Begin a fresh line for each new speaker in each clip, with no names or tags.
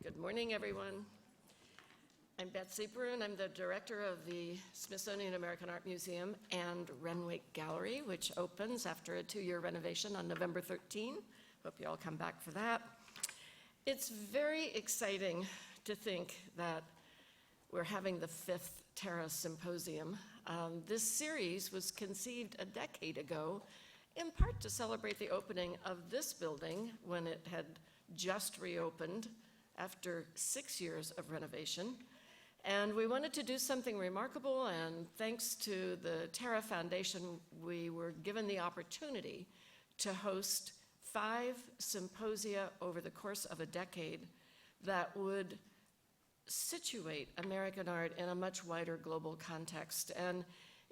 Good morning, everyone. I'm Betsy Broun. I'm the director of the Smithsonian American Art Museum and Renwick Gallery, which opens after a 2-year renovation on November 13. Hope you all come back for that. It's very exciting to think that we're having the 5th Terra Symposium. This series was conceived a decade ago, in part to celebrate the opening of this building when it had just reopened after 6 years of renovation. And we wanted to do something remarkable, and thanks to the Terra Foundation, we were given the opportunity to host 5 symposia over the course of a decade that would situate American art in a much wider global context. And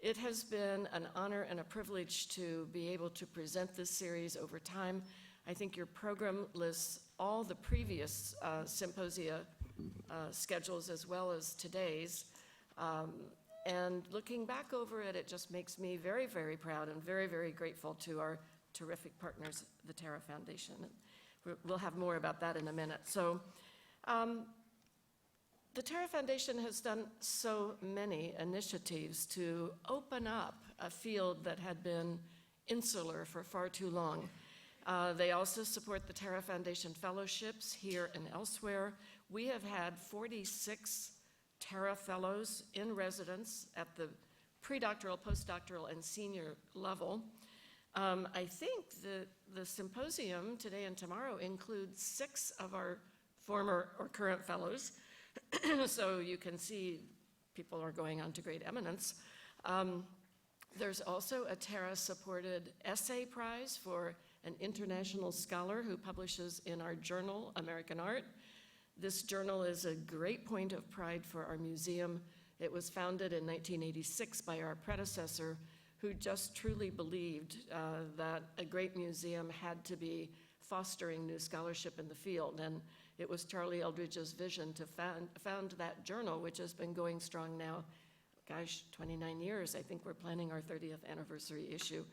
it has been an honor and a privilege to be able to present this series over time. I think your program lists all the previous symposia schedules as well as today's. And looking back over it, it just makes me very, very proud and very, very grateful to our terrific partners, the Terra Foundation. We'll have more about that in a minute. So the Terra Foundation has done so many initiatives to open up a field that had been insular for far too long. They also support the Terra Foundation fellowships here and elsewhere. We have had 46 Terra Fellows in residence at the predoctoral, postdoctoral, and senior level. I think the symposium today and tomorrow includes 6 of our former or current fellows. So you can see people are going on to great eminence. There's also a Terra-supported essay prize for an international scholar who publishes in our journal, American Art. This journal is a great point of pride for our museum. It was founded in 1986 by our predecessor, who just truly believed that a great museum had to be fostering new scholarship in the field. And it was Charlie Eldridge's vision to found that journal, which has been going strong now, 29 years. I think we're planning our 30th anniversary issue.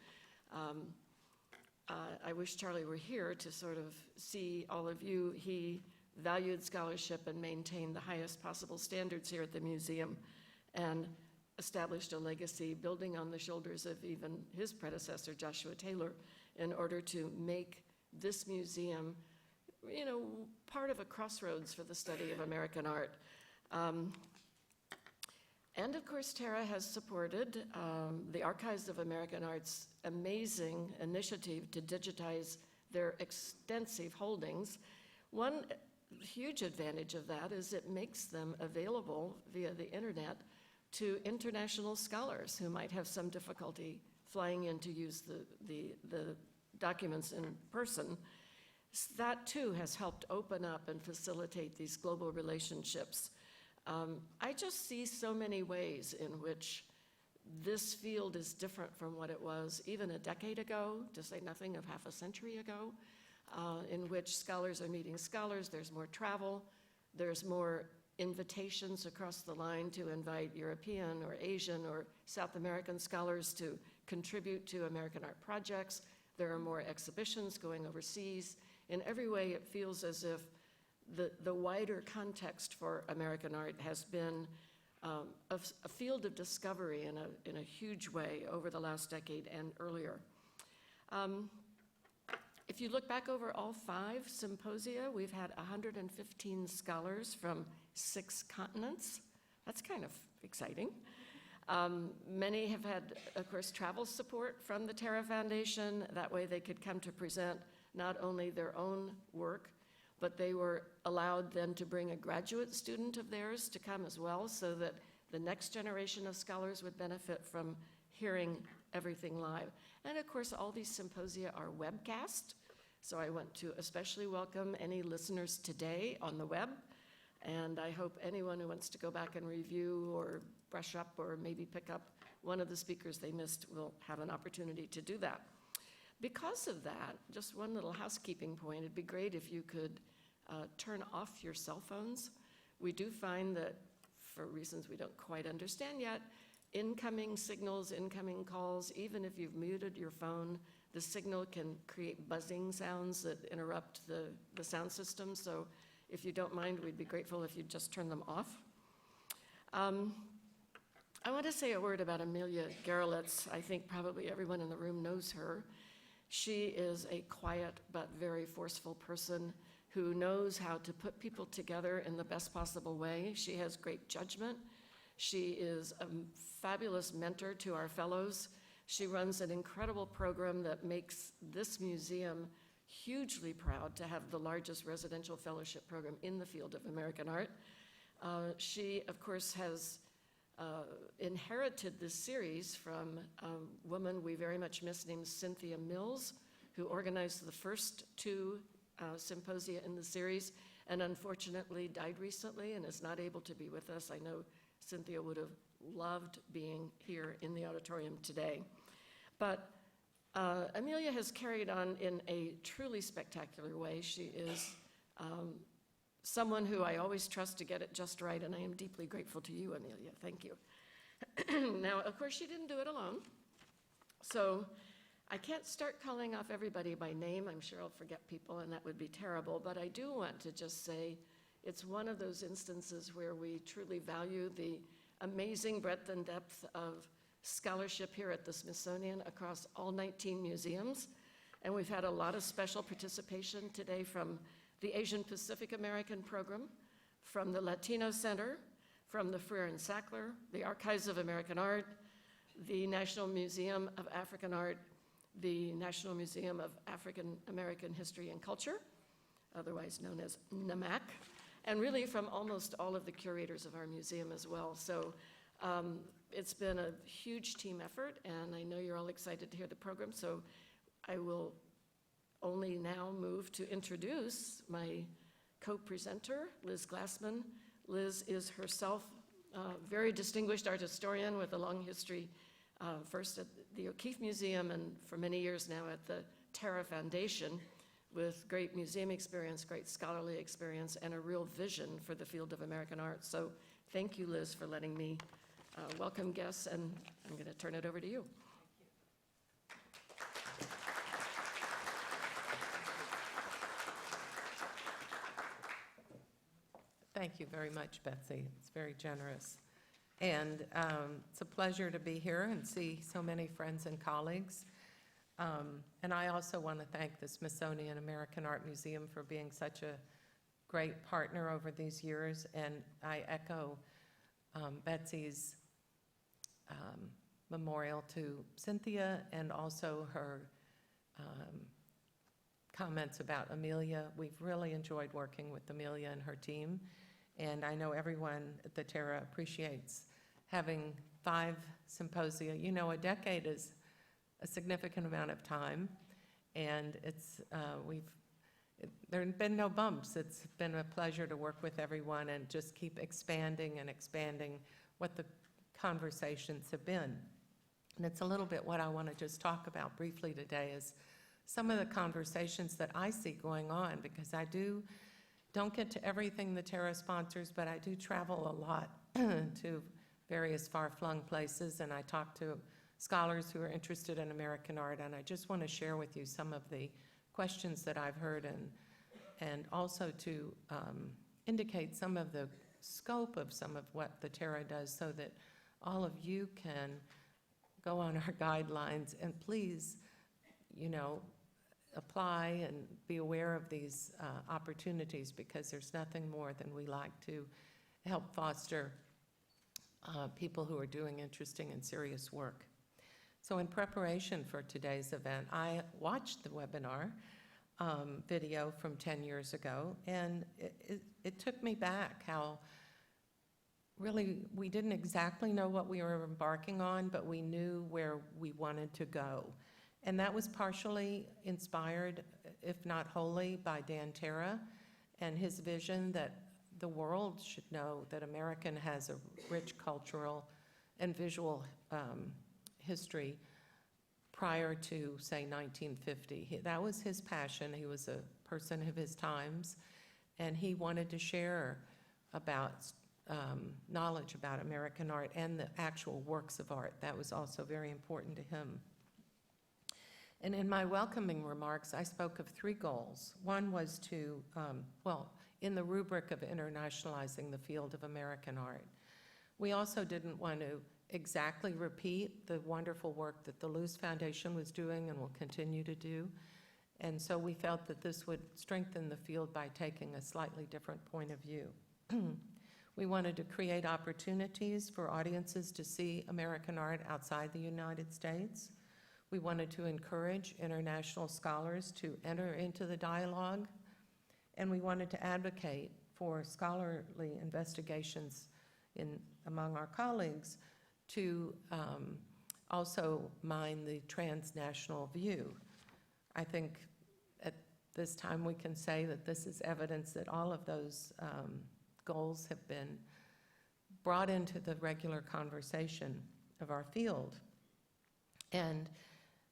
I wish Charlie were here to sort of see all of you. He valued scholarship and maintained the highest possible standards here at the museum and established a legacy building on the shoulders of even his predecessor, Joshua Taylor, in order to make this museum, part of a crossroads for the study of American art. And of course, Terra has supported the Archives of American Art's amazing initiative to digitize their extensive holdings. One huge advantage of that is it makes them available via the internet to international scholars who might have some difficulty flying in to use the documents in person. That too has helped open up and facilitate these global relationships. I just see so many ways in which this field is different from what it was even a decade ago, to say nothing of half a century ago, in which scholars are meeting scholars. There's more travel, there's more invitations across the line to invite European or Asian or South American scholars to contribute to American art projects. There are more exhibitions going overseas. In every way, it feels as if the wider context for American art has been a field of discovery in a huge way over the last decade and earlier. If you look back over all 5 symposia, we've had 115 scholars from 6 continents. That's kind of exciting. Many have had, of course, travel support from the Terra Foundation. That way they could come to present not only their own work, but they were allowed then to bring a graduate student of theirs to come as well, so that the next generation of scholars would benefit from hearing everything live. And of course, all these symposia are webcast, so I want to especially welcome any listeners today on the web, and I hope anyone who wants to go back and review or brush up or maybe pick up one of the speakers they missed will have an opportunity to do that. Because of that, just one little housekeeping point, it'd be great if you could turn off your cell phones. We do find that, for reasons we don't quite understand yet, incoming signals, incoming calls, even if you've muted your phone, the signal can create buzzing sounds that interrupt the sound system. So if you don't mind, we'd be grateful if you'd just turn them off. I want to say a word about Amelia Gerlitz. I think probably everyone in the room knows her. She is a quiet but very forceful person who knows how to put people together in the best possible way. She has great judgment. She is a fabulous mentor to our fellows. She runs an incredible program that makes this museum hugely proud to have the largest residential fellowship program in the field of American art. She, of course, has inherited this series from a woman we very much miss named Cynthia Mills, who organized the first two symposia in the series and unfortunately died recently and is not able to be with us. I know Cynthia would have loved being here in the auditorium today. But Amelia has carried on in a truly spectacular way. She is someone who I always trust to get it just right, and I am deeply grateful to you, Amelia. Thank you. Now, of course, she didn't do it alone. So I can't start calling off everybody by name. I'm sure I'll forget people, and that would be terrible. But I do want to just say it's one of those instances where we truly value the amazing breadth and depth of scholarship here at the Smithsonian across all 19 museums. And we've had a lot of special participation today from the Asian Pacific American Program, from the Latino Center, from the Freer and Sackler, the Archives of American Art, the National Museum of African Art, the National Museum of African American History and Culture, otherwise known as NAMAC, and really from almost all of the curators of our museum as well. So it's been a huge team effort, and I know you're all excited to hear the program, so I will only now move to introduce my co-presenter, Liz Glassman. Liz is herself a very distinguished art historian with a long history, first at the O'Keeffe Museum and for many years now at the Terra Foundation, with great museum experience, great scholarly experience, and a real vision for the field of American art. So thank you, Liz, for letting me welcome guests, and I'm going to turn it over to you.
Thank you very much, Betsy. It's very generous. And it's a pleasure to be here and see so many friends and colleagues. And I also want to thank the Smithsonian American Art Museum for being such a great partner over these years. And I echo Betsy's memorial to Cynthia and also her comments about Amelia. We've really enjoyed working with Amelia and her team. And I know everyone at the Terra appreciates having 5 symposia. You know, a decade is a significant amount of time, and it's there have been no bumps. It's been a pleasure to work with everyone and just keep expanding and expanding what the conversations have been. And it's a little bit what I want to just talk about briefly today is some of the conversations that I see going on, because I don't get to everything the Terra sponsors, but I do travel a lot to various far-flung places, and I talk to scholars who are interested in American art, and I just want to share with you some of the questions that I've heard and also to indicate some of the scope of some of what the Terra does so that all of you can go on our guidelines and please, you know, apply and be aware of these opportunities, because there's nothing more than we like to help foster people who are doing interesting and serious work. So in preparation for today's event, I watched the webinar video from 10 years ago, and it took me back how really we didn't exactly know what we were embarking on, but we knew where we wanted to go. And that was partially inspired, if not wholly, by Dan Terra and his vision that the world should know that American has a rich cultural and visual history prior to, say, 1950. That was his passion. He was a person of his times, and he wanted to share about knowledge about American art and the actual works of art. That was also very important to him. And in my welcoming remarks, I spoke of 3 goals. One was to, in the rubric of internationalizing the field of American art. We also didn't want to exactly repeat the wonderful work that the Luce Foundation was doing and will continue to do. And so we felt that this would strengthen the field by taking a slightly different point of view. We wanted to create opportunities for audiences to see American art outside the United States. We wanted to encourage international scholars to enter into the dialogue. And we wanted to advocate for scholarly investigations among our colleagues to also mind the transnational view. I think at this time we can say that this is evidence that all of those goals have been brought into the regular conversation of our field. And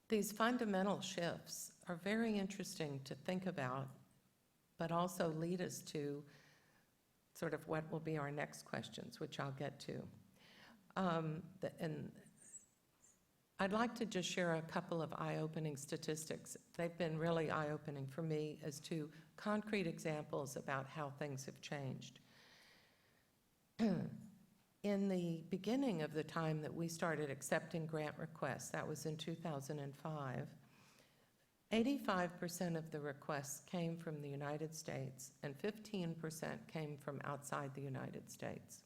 these fundamental shifts are very interesting to think about, but also lead us to sort of what will be our next questions, which I'll get to. And I'd like to just share a couple of eye-opening statistics. They've been really eye-opening for me as to concrete examples about how things have changed. In the beginning of the time that we started accepting grant requests, that was in 2005, 85% of the requests came from the United States and 15% came from outside the United States.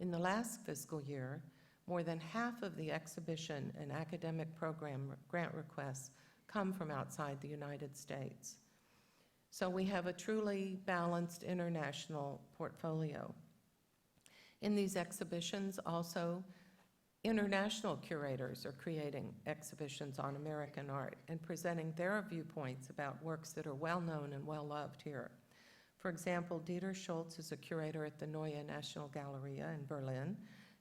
In the last fiscal year, more than half of the exhibition and academic program grant requests come from outside the United States. So we have a truly balanced international portfolio. In these exhibitions also, international curators are creating exhibitions on American art and presenting their viewpoints about works that are well known and well loved here. For example, Dieter Schultz is a curator at the Neue National Galeria in Berlin,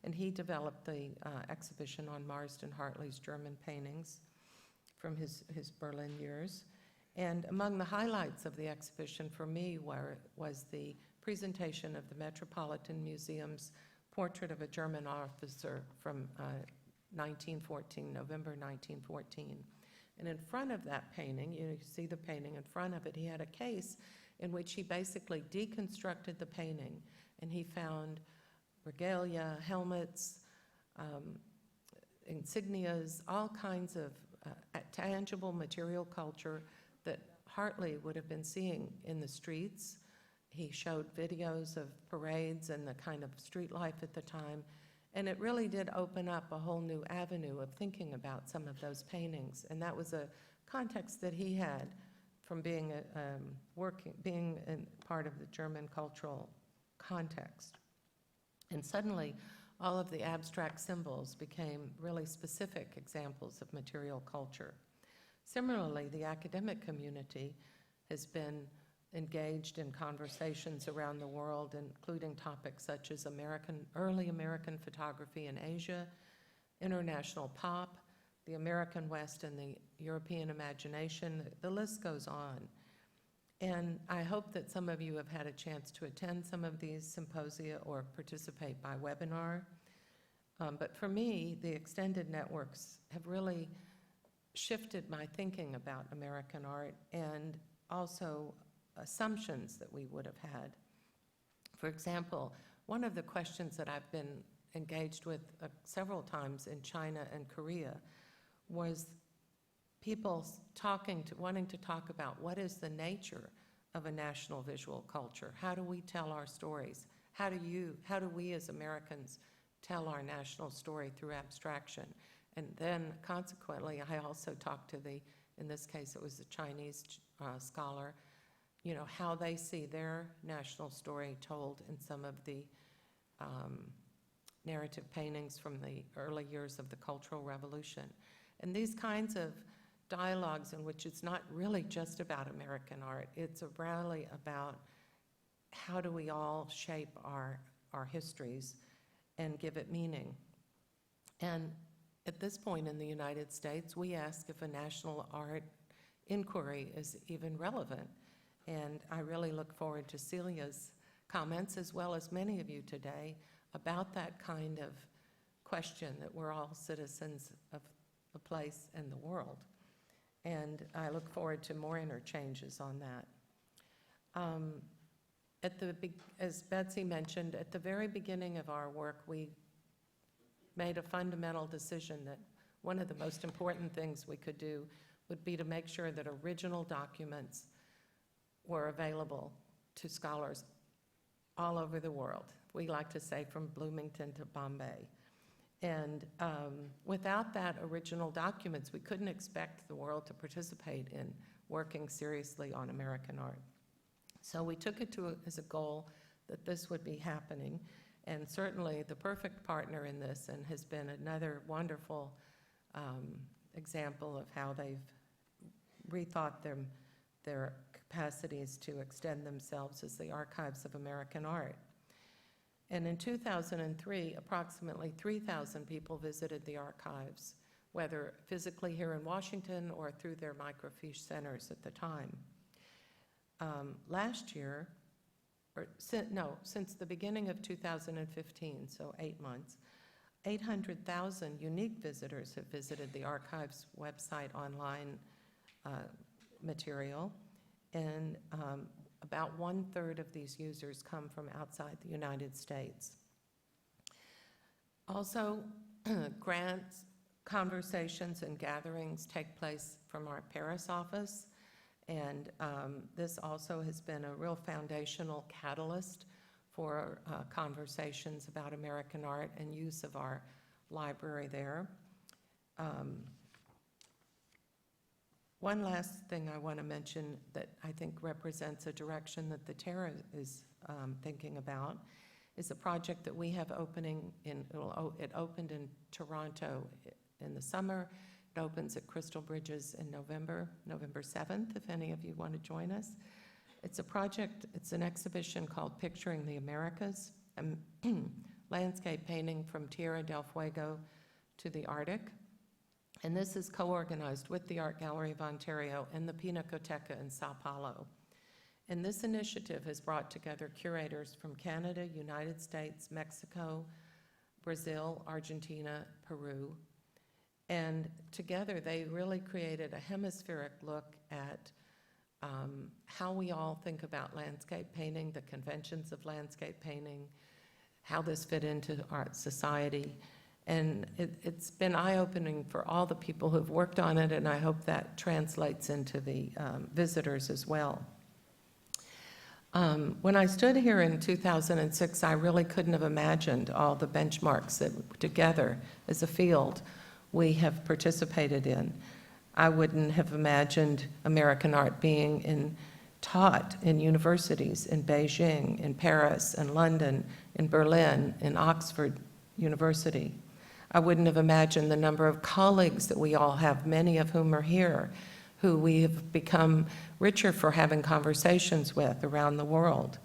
and he developed the exhibition on Marsden Hartley's German paintings from his Berlin years. And among the highlights of the exhibition for me was the presentation of the Metropolitan Museum's portrait of a German officer from 1914, November 1914. And in front of that painting, you see the painting in front of it, he had a case in which he basically deconstructed the painting, and he found regalia, helmets, insignias, all kinds of tangible material culture that Hartley would have been seeing in the streets. He showed videos of parades and the kind of street life at the time, and it really did open up a whole new avenue of thinking about some of those paintings. And that was a context that he had from being part of the German cultural context. And suddenly, all of the abstract symbols became really specific examples of material culture. Similarly, the academic community has been engaged in conversations around the world, including topics such as early American photography in Asia, international pop, the American West and the European imagination. The list goes on. And I hope that some of you have had a chance to attend some of these symposia or participate by webinar. But for me, the extended networks have really shifted my thinking about American art and also assumptions that we would have had. For example, one of the questions that I've been engaged with several times in China and Korea was people wanting to talk about what is the nature of a national visual culture? How do we tell our stories? How do we as Americans tell our national story through abstraction? And then consequently, I also talked to in this case, it was a Chinese scholar, how they see their national story told in some of the narrative paintings from the early years of the Cultural Revolution. And these kinds of dialogues in which it's not really just about American art, it's really about how do we all shape our histories and give it meaning. And at this point in the United States, we ask if a national art inquiry is even relevant. And I really look forward to Celia's comments, as well as many of you today, about that kind of question that we're all citizens of a place and the world. And I look forward to more interchanges on that. as Betsy mentioned, at the very beginning of our work, we made a fundamental decision that one of the most important things we could do would be to make sure that original documents were available to scholars all over the world. We like to say from Bloomington to Bombay. And without that original documents, we couldn't expect the world to participate in working seriously on American art. So we took it as a goal that this would be happening, and certainly the perfect partner in this, and has been another wonderful example of how they've rethought their capacities to extend themselves, as the Archives of American Art. And in 2003, approximately 3,000 people visited the archives, whether physically here in Washington or through their microfiche centers at the time. Last year, since the beginning of 2015, so 8 months, 800,000 unique visitors have visited the archives website online material, and about 1/3 of these users come from outside the United States. Also, grants, conversations, and gatherings take place from our Paris office, and this also has been a real foundational catalyst for conversations about American art and use of our library there. One last thing I want to mention that I think represents a direction that the Terra is thinking about is a project that we have opening it opened in Toronto in the summer. It opens at Crystal Bridges in November 7th, if any of you want to join us. It's a project, it's an exhibition called Picturing the Americas, landscape painting from Tierra del Fuego to the Arctic. And this is co-organized with the Art Gallery of Ontario and the Pinacoteca in Sao Paulo. And this initiative has brought together curators from Canada, United States, Mexico, Brazil, Argentina, Peru. And together they really created a hemispheric look at how we all think about landscape painting, the conventions of landscape painting, how this fit into art society. And it's been eye-opening for all the people who've worked on it, and I hope that translates into the visitors as well. When I stood here in 2006, I really couldn't have imagined all the benchmarks that together as a field we have participated in. I wouldn't have imagined American art being taught in universities in Beijing, in Paris, in London, in Berlin, in Oxford University. I wouldn't have imagined the number of colleagues that we all have, many of whom are here, who we have become richer for having conversations with around the world.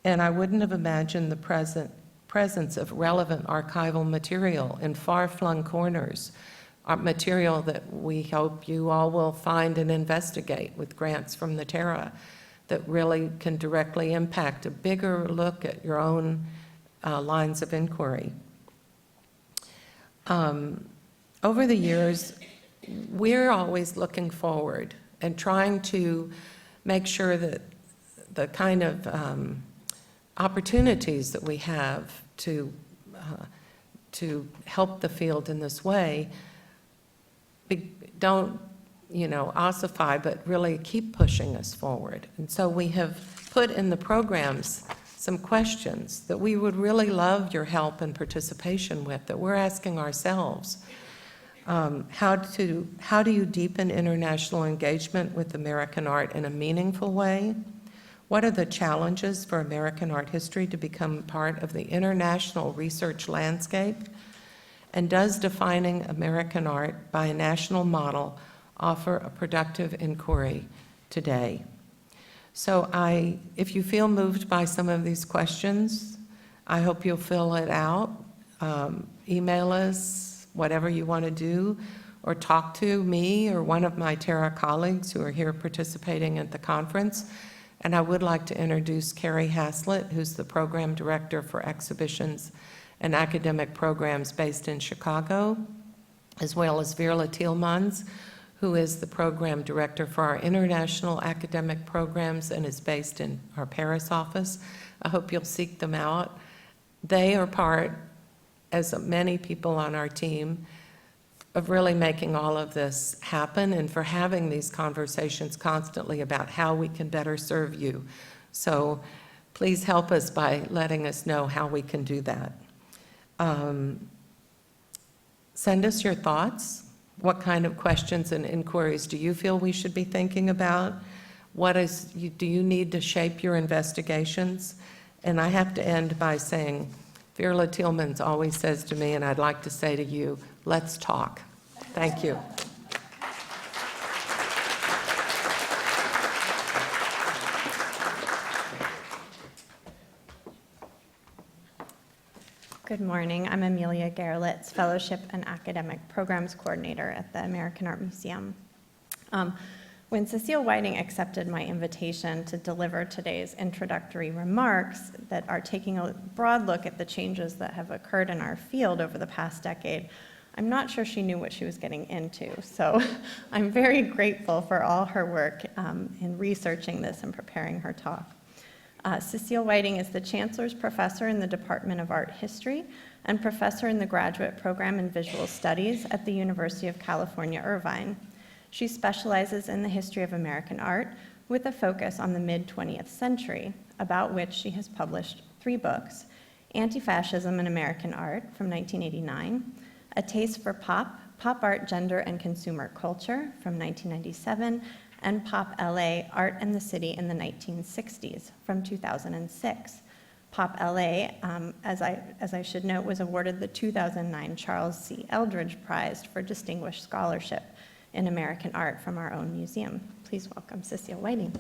And I wouldn't have imagined the presence of relevant archival material in far-flung corners, material that we hope you all will find and investigate with grants from the Terra that really can directly impact a bigger look at your own lines of inquiry. Over the years, we're always looking forward and trying to make sure that the kind of opportunities that we have to help the field in this way don't, ossify, but really keep pushing us forward. And so we have put in the programs some questions that we would really love your help and participation with, that we're asking ourselves. How do you deepen international engagement with American art in a meaningful way? What are the challenges for American art history to become part of the international research landscape? And does defining American art by a national model offer a productive inquiry today? So if you feel moved by some of these questions, I hope you'll fill it out, email us, whatever you want to do, or talk to me or one of my Terra colleagues who are here participating at the conference. And I would like to introduce Cary Haslett, who's the program director for exhibitions and academic programs based in Chicago, as well as Virla Tielmans, who is the program director for our international academic programs and is based in our Paris office. I hope you'll seek them out. They are part, as many people on our team, of really making all of this happen and for having these conversations constantly about how we can better serve you. So please help us by letting us know how we can do that. Send us your thoughts. What kind of questions and inquiries do you feel we should be thinking about? Do you need to shape your investigations? And I have to end by saying, Virla Tillmans always says to me, and I'd like to say to you, let's talk. Thank you.
Good morning. I'm Amelia Gerlitz, Fellowship and Academic Programs Coordinator at the American Art Museum. When Cécile Whiting accepted my invitation to deliver today's introductory remarks that are taking a broad look at the changes that have occurred in our field over the past decade, I'm not sure she knew what she was getting into. So I'm very grateful for all her work in researching this and preparing her talk. Cécile Whiting is the Chancellor's Professor in the Department of Art History and Professor in the Graduate Program in Visual Studies at the University of California, Irvine. She specializes in the history of American art with a focus on the mid-20th century, about which she has published 3 books: Anti-Fascism in American Art from 1989, A Taste for Pop Art, Gender, and Consumer Culture from 1997, and Pop LA, Art and the City in the 1960s from 2006. Pop LA, as I should note, was awarded the 2009 Charles C. Eldridge Prize for Distinguished Scholarship in American Art from our own museum. Please welcome Cécile Whiting.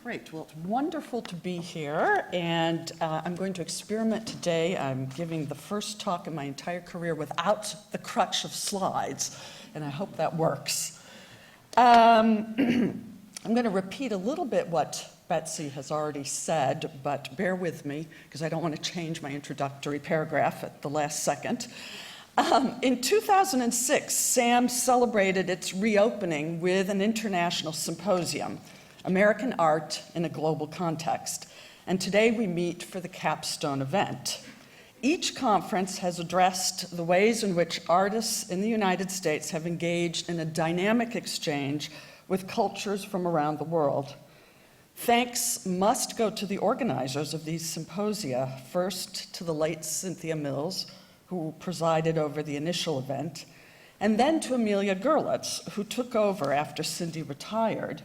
Great. Well, it's wonderful to be here, and I'm going to experiment today. I'm giving the first talk in my entire career without the crutch of slides, and I hope that works. I'm going to repeat a little bit what Betsy has already said, but bear with me, because I don't want to change my introductory paragraph at the last second. In 2006, SAM celebrated its reopening with an international symposium, American Art in a Global Context, and today we meet for the capstone event. Each conference has addressed the ways in which artists in the United States have engaged in a dynamic exchange with cultures from around the world. Thanks must go to the organizers of these symposia, first to the late Cynthia Mills, who presided over the initial event, and then to Amelia Gerlitz, who took over after Cindy retired.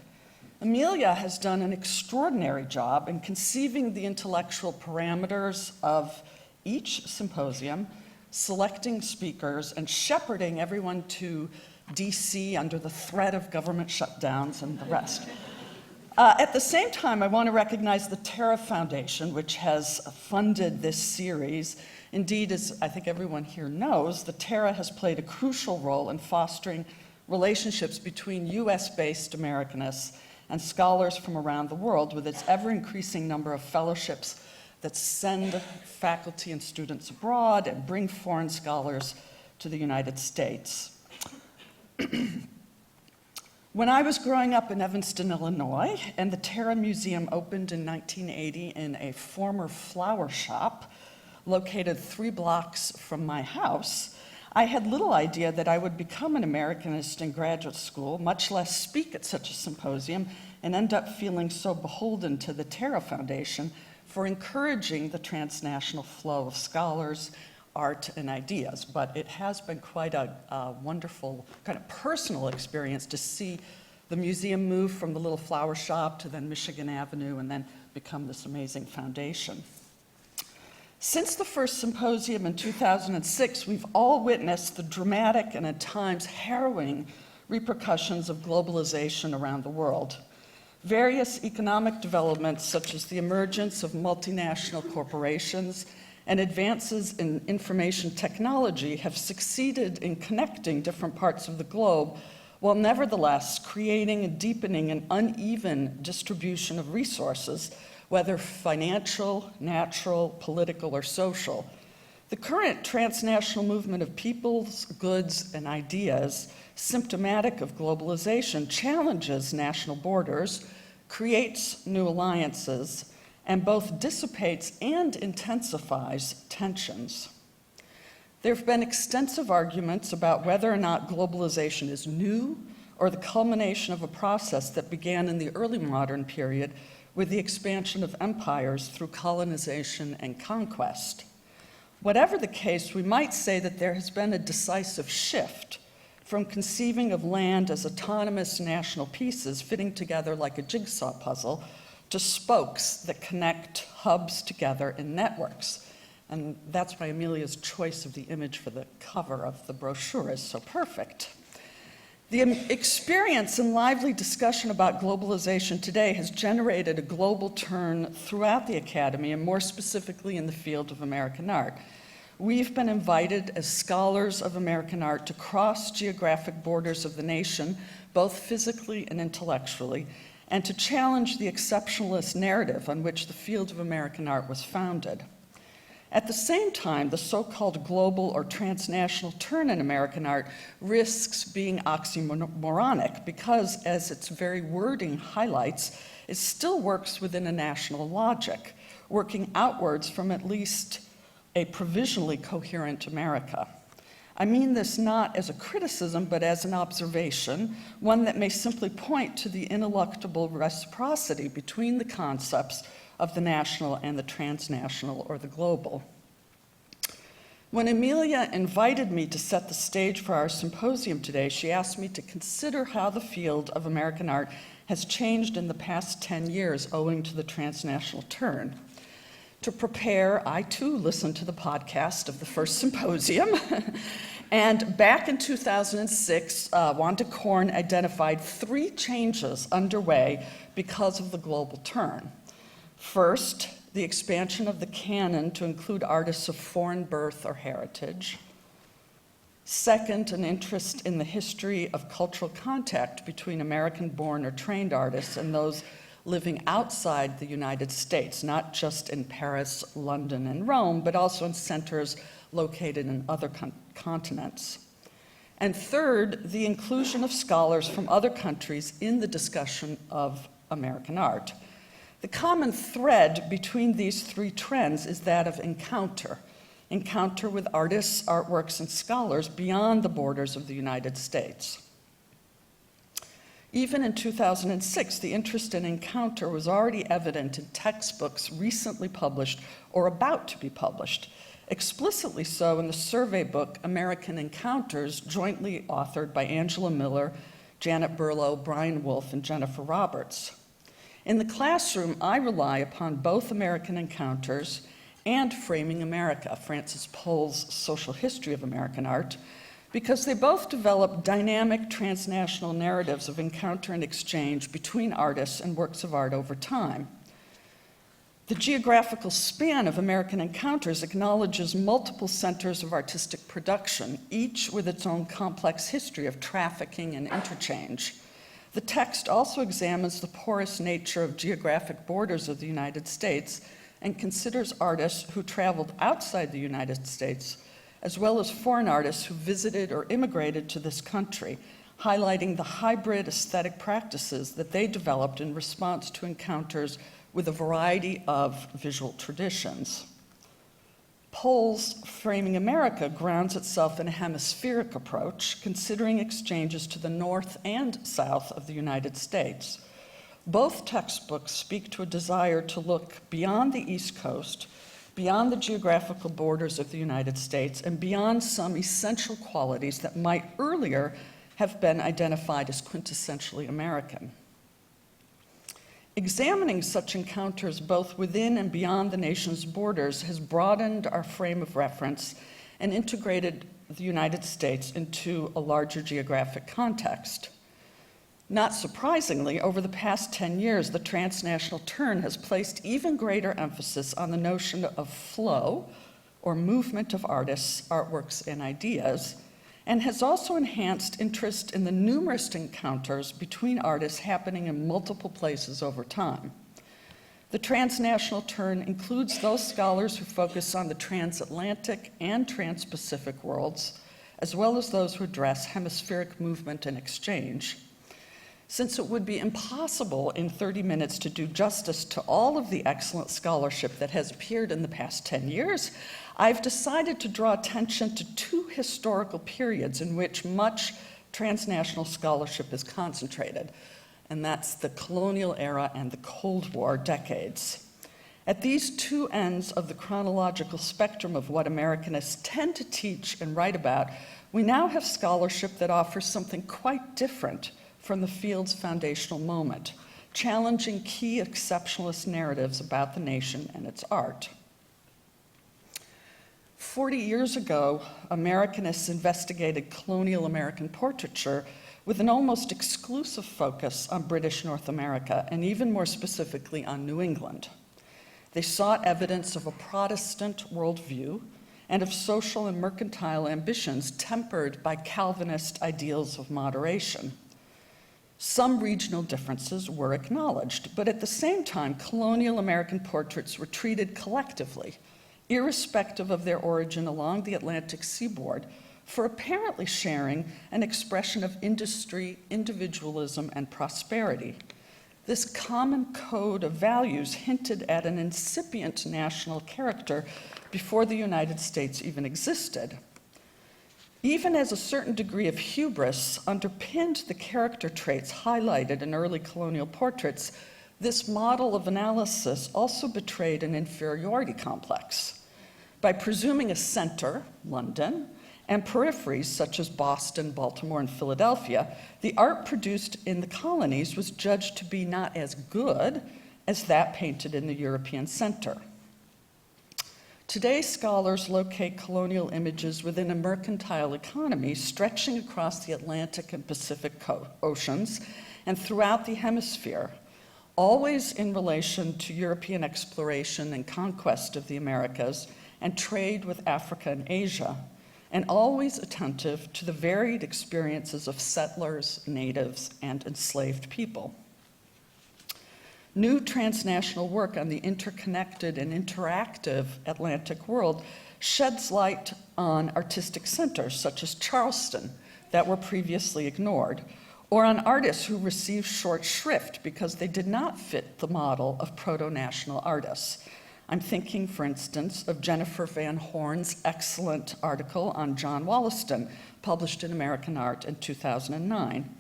Amelia has done an extraordinary job in conceiving the intellectual parameters of each symposium, selecting speakers, and shepherding everyone to DC under the threat of government shutdowns and the rest. At the same time, I want to recognize the Terra Foundation, which has funded this series. Indeed, as I think everyone here knows, the Terra has played a crucial role in fostering relationships between US-based Americanists and scholars from around the world, with its ever-increasing number of fellowships that send faculty and students abroad and bring foreign scholars to the United States. When I was growing up in Evanston, Illinois, and the Terra Museum opened in 1980 in a former flower shop located 3 blocks from my house, I had little idea that I would become an Americanist in graduate school, much less speak at such a symposium, and end up feeling so beholden to the Terra Foundation for encouraging the transnational flow of scholars, art, and ideas. But it has been quite a wonderful kind of personal experience to see the museum move from the little flower shop to then Michigan Avenue and then become this amazing foundation. Since the first symposium in 2006, we've all witnessed the dramatic and at times harrowing repercussions of globalization around the world. Various economic developments, such as the emergence of multinational corporations and advances in information technology, have succeeded in connecting different parts of the globe, while nevertheless creating and deepening an uneven distribution of resources, whether financial, natural, political, or social. The current transnational movement of peoples, goods, and ideas, symptomatic of globalization, challenges national borders, creates new alliances, and both dissipates and intensifies tensions. There have been extensive arguments about whether or not globalization is new or the culmination of a process that began in the early modern period with the expansion of empires through colonization and conquest. Whatever the case, we might say that there has been a decisive shift from conceiving of land as autonomous national pieces fitting together like a jigsaw puzzle to spokes that connect hubs together in networks. And that's why Amelia's choice of the image for the cover of the brochure is so perfect. The experience and lively discussion about globalization today has generated a global turn throughout the Academy, and more specifically in the field of American art. We've been invited as scholars of American art to cross geographic borders of the nation, both physically and intellectually, and to challenge the exceptionalist narrative on which the field of American art was founded. At the same time, the so-called global or transnational turn in American art risks being oxymoronic because, as its very wording highlights, it still works within a national logic, working outwards from at least a provisionally coherent America. I mean this not as a criticism, but as an observation, one that may simply point to the ineluctable reciprocity between the concepts of the national and the transnational or the global. When Amelia invited me to set the stage for our symposium today, she asked me to consider how the field of American art has changed in the past 10 years owing to the transnational turn. To prepare, I too listened to the podcast of the first symposium. And back in 2006, Wanda Korn identified 3 changes underway because of the global turn. First, the expansion of the canon to include artists of foreign birth or heritage. Second, an interest in the history of cultural contact between American-born or trained artists and those living outside the United States, not just in Paris, London, and Rome, but also in centers located in other continents. And third, the inclusion of scholars from other countries in the discussion of American art. The common thread between these 3 trends is that of encounter with artists, artworks, and scholars beyond the borders of the United States. Even in 2006, the interest in encounter was already evident in textbooks recently published or about to be published, explicitly so in the survey book American Encounters, jointly authored by Angela Miller, Janet Berlow, Brian Wolfe, and Jennifer Roberts. In the classroom, I rely upon both American Encounters and Framing America, Francis Pohl's Social History of American Art, because they both develop dynamic transnational narratives of encounter and exchange between artists and works of art over time. The geographical span of American Encounters acknowledges multiple centers of artistic production, each with its own complex history of trafficking and interchange. The text also examines the porous nature of geographic borders of the United States and considers artists who traveled outside the United States, as well as foreign artists who visited or immigrated to this country, highlighting the hybrid aesthetic practices that they developed in response to encounters with a variety of visual traditions. Pohl's Framing America grounds itself in a hemispheric approach, considering exchanges to the north and south of the United States. Both textbooks speak to a desire to look beyond the East Coast, beyond the geographical borders of the United States, and beyond some essential qualities that might earlier have been identified as quintessentially American. Examining such encounters both within and beyond the nation's borders has broadened our frame of reference and integrated the United States into a larger geographic context. Not surprisingly, over the past 10 years, the transnational turn has placed even greater emphasis on the notion of flow, or movement of artists, artworks, and ideas, and has also enhanced interest in the numerous encounters between artists happening in multiple places over time. The transnational turn includes those scholars who focus on the transatlantic and trans-Pacific worlds, as well as those who address hemispheric movement and exchange. Since it would be impossible in 30 minutes to do justice to all of the excellent scholarship that has appeared in the past 10 years, I've decided to draw attention to two historical periods in which much transnational scholarship is concentrated, and that's the colonial era and the Cold War decades. At these two ends of the chronological spectrum of what Americanists tend to teach and write about, we now have scholarship that offers something quite different from the field's foundational moment, challenging key exceptionalist narratives about the nation and its art. 40 years ago, Americanists investigated colonial American portraiture with an almost exclusive focus on British North America, and even more specifically on New England. They sought evidence of a Protestant worldview and of social and mercantile ambitions tempered by Calvinist ideals of moderation. Some regional differences were acknowledged, but at the same time, colonial American portraits were treated collectively, irrespective of their origin along the Atlantic seaboard, for apparently sharing an expression of industry, individualism, and prosperity. This common code of values hinted at an incipient national character before the United States even existed. Even as a certain degree of hubris underpinned the character traits highlighted in early colonial portraits, this model of analysis also betrayed an inferiority complex. By presuming a center, London, and peripheries such as Boston, Baltimore, and Philadelphia, the art produced in the colonies was judged to be not as good as that painted in the European center. Today, scholars locate colonial images within a mercantile economy stretching across the Atlantic and Pacific oceans and throughout the hemisphere, always in relation to European exploration and conquest of the Americas and trade with Africa and Asia, and always attentive to the varied experiences of settlers, natives, and enslaved people. New transnational work on the interconnected and interactive Atlantic world sheds light on artistic centers such as Charleston that were previously ignored, or on artists who received short shrift because they did not fit the model of proto-national artists. I'm thinking, for instance, of Jennifer Van Horn's excellent article on John Wollaston, published in American Art in 2009.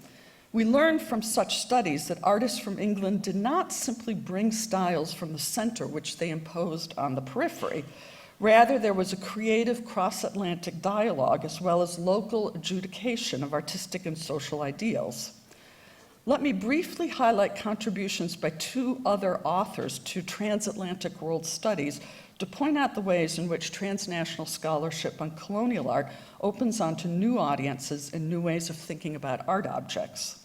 We learned from such studies that artists from England did not simply bring styles from the center which they imposed on the periphery. Rather, there was a creative cross-Atlantic dialogue as well as local adjudication of artistic and social ideals. Let me briefly highlight contributions by two other authors to transatlantic world studies to point out the ways in which transnational scholarship on colonial art opens onto new audiences and new ways of thinking about art objects.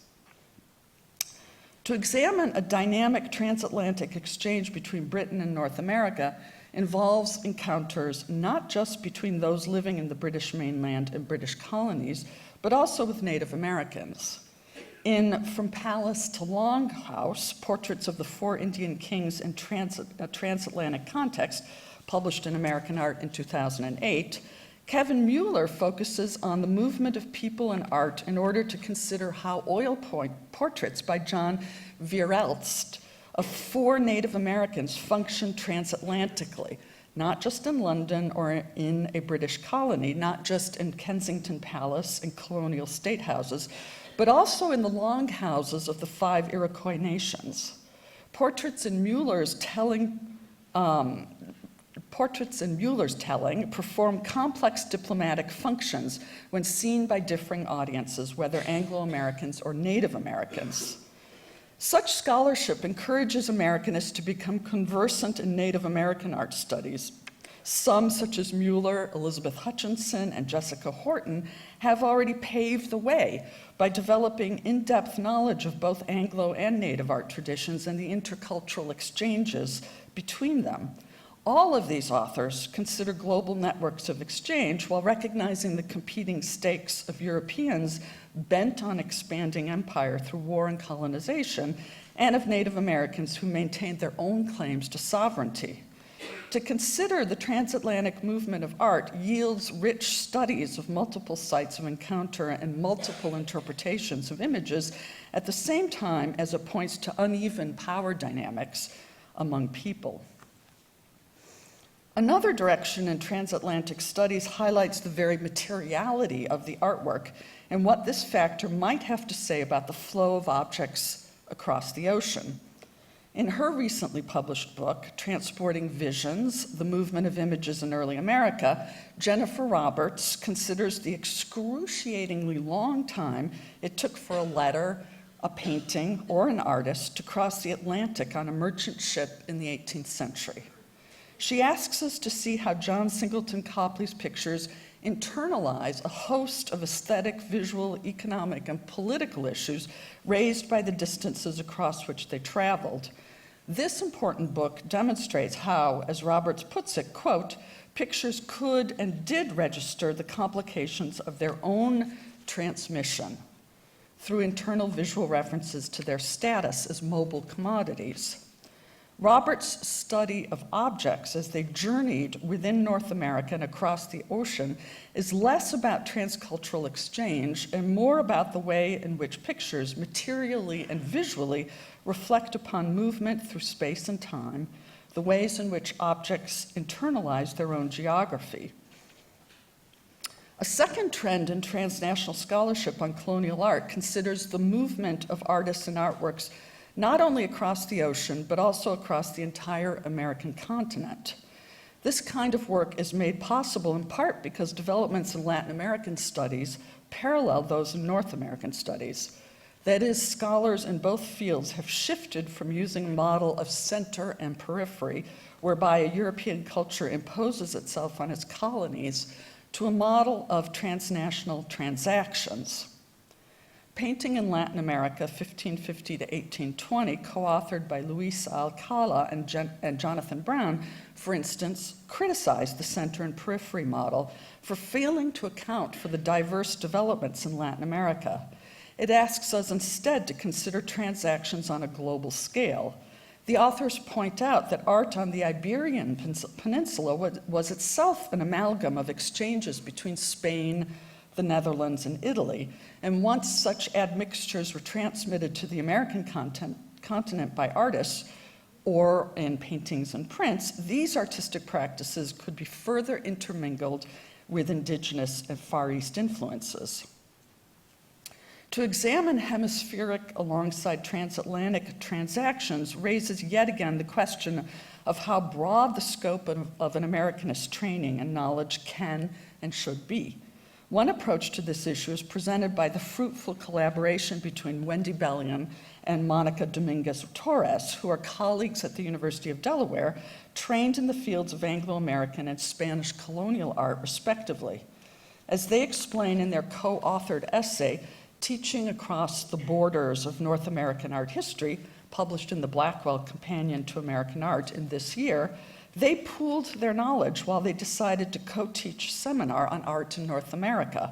To examine a dynamic transatlantic exchange between Britain and North America involves encounters not just between those living in the British mainland and British colonies, but also with Native Americans. In From Palace to Longhouse, Portraits of the Four Indian Kings in Transatlantic Context, published in American Art in 2008, Kevin Mueller focuses on the movement of people and art in order to consider how oil portraits by John Vierelst of four Native Americans function transatlantically, not just in London or in a British colony, not just in Kensington Palace and colonial state houses, but also in the longhouses of the five Iroquois nations. Portraits in Mueller's telling perform complex diplomatic functions when seen by differing audiences, whether Anglo-Americans or Native Americans. Such scholarship encourages Americanists to become conversant in Native American art studies. Some, such as Mueller, Elizabeth Hutchinson, and Jessica Horton, have already paved the way by developing in-depth knowledge of both Anglo and Native art traditions and the intercultural exchanges between them. All of these authors consider global networks of exchange while recognizing the competing stakes of Europeans bent on expanding empire through war and colonization, and of Native Americans who maintained their own claims to sovereignty. To consider the transatlantic movement of art yields rich studies of multiple sites of encounter and multiple interpretations of images, at the same time as it points to uneven power dynamics among people. Another direction in transatlantic studies highlights the very materiality of the artwork and what this factor might have to say about the flow of objects across the ocean. In her recently published book, Transporting Visions, The Movement of Images in Early America, Jennifer Roberts considers the excruciatingly long time it took for a letter, a painting, or an artist to cross the Atlantic on a merchant ship in the 18th century. She asks us to see how John Singleton Copley's pictures internalize a host of aesthetic, visual, economic, and political issues raised by the distances across which they traveled. This important book demonstrates how, as Roberts puts it, quote, pictures could and did register the complications of their own transmission through internal visual references to their status as mobile commodities. Roberts' study of objects as they journeyed within North America and across the ocean is less about transcultural exchange and more about the way in which pictures materially and visually reflect upon movement through space and time, the ways in which objects internalize their own geography. A second trend in transnational scholarship on colonial art considers the movement of artists and artworks not only across the ocean, but also across the entire American continent. This kind of work is made possible in part because developments in Latin American studies parallel those in North American studies. That is, scholars in both fields have shifted from using a model of center and periphery, whereby a European culture imposes itself on its colonies, to a model of transnational transactions. Painting in Latin America, 1550 to 1820, co-authored by Luis Alcala and Jonathan Broun, for instance, criticized the center and periphery model for failing to account for the diverse developments in Latin America. It asks us instead to consider transactions on a global scale. The authors point out that art on the Iberian Peninsula was itself an amalgam of exchanges between Spain, the Netherlands, and Italy, and once such admixtures were transmitted to the American continent by artists, or in paintings and prints, these artistic practices could be further intermingled with indigenous and Far East influences. To examine hemispheric alongside transatlantic transactions raises yet again the question of how broad the scope of an Americanist training and knowledge can and should be. One approach to this issue is presented by the fruitful collaboration between Wendy Bellion and Monica Dominguez-Torres, who are colleagues at the University of Delaware, trained in the fields of Anglo-American and Spanish colonial art, respectively. As they explain in their co-authored essay, Teaching Across the Borders of North American Art History, published in the Blackwell Companion to American Art in this year, they pooled their knowledge while they decided to co-teach a seminar on art in North America.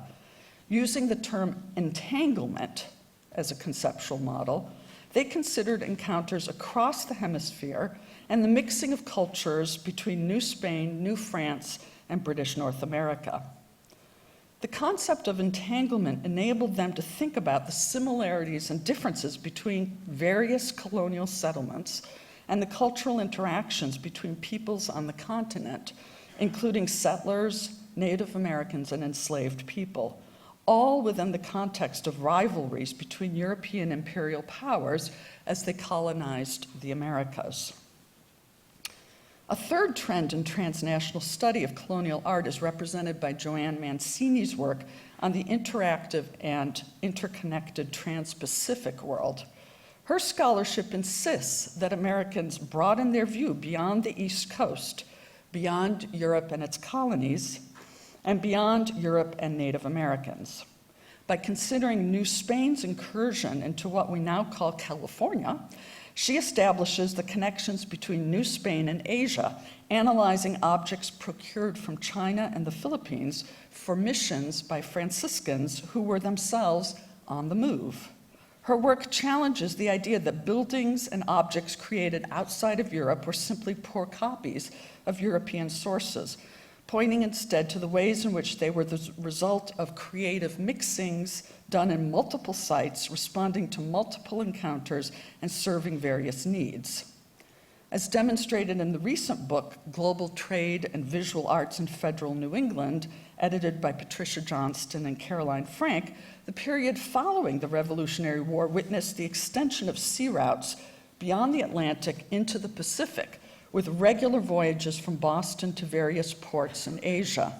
Using the term entanglement as a conceptual model, they considered encounters across the hemisphere and the mixing of cultures between New Spain, New France, and British North America. The concept of entanglement enabled them to think about the similarities and differences between various colonial settlements and the cultural interactions between peoples on the continent, including settlers, Native Americans, and enslaved people, all within the context of rivalries between European imperial powers as they colonized the Americas. A third trend in transnational study of colonial art is represented by Joanne Mancini's work on the interactive and interconnected trans-Pacific world. Her scholarship insists that Americans broaden their view beyond the East Coast, beyond Europe and its colonies, and beyond Europe and Native Americans. By considering New Spain's incursion into what we now call California, she establishes the connections between New Spain and Asia, analyzing objects procured from China and the Philippines for missions by Franciscans who were themselves on the move. Her work challenges the idea that buildings and objects created outside of Europe were simply poor copies of European sources, pointing instead to the ways in which they were the result of creative mixings done in multiple sites, responding to multiple encounters and serving various needs. As demonstrated in the recent book, Global Trade and Visual Arts in Federal New England, edited by Patricia Johnston and Caroline Frank, the period following the Revolutionary War witnessed the extension of sea routes beyond the Atlantic into the Pacific, with regular voyages from Boston to various ports in Asia.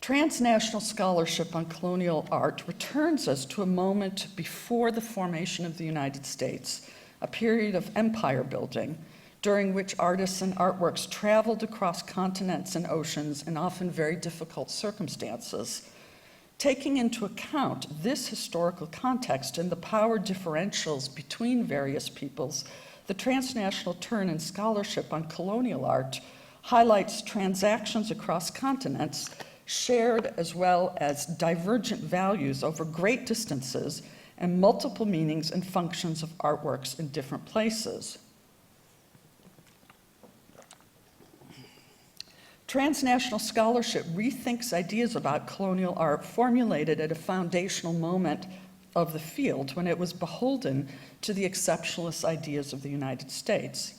Transnational scholarship on colonial art returns us to a moment before the formation of the United States, a period of empire building, during which artists and artworks traveled across continents and oceans in often very difficult circumstances. Taking into account this historical context and the power differentials between various peoples, the transnational turn in scholarship on colonial art highlights transactions across continents, shared as well as divergent values over great distances, and multiple meanings and functions of artworks in different places. Transnational scholarship rethinks ideas about colonial art formulated at a foundational moment of the field when it was beholden to the exceptionalist ideas of the United States.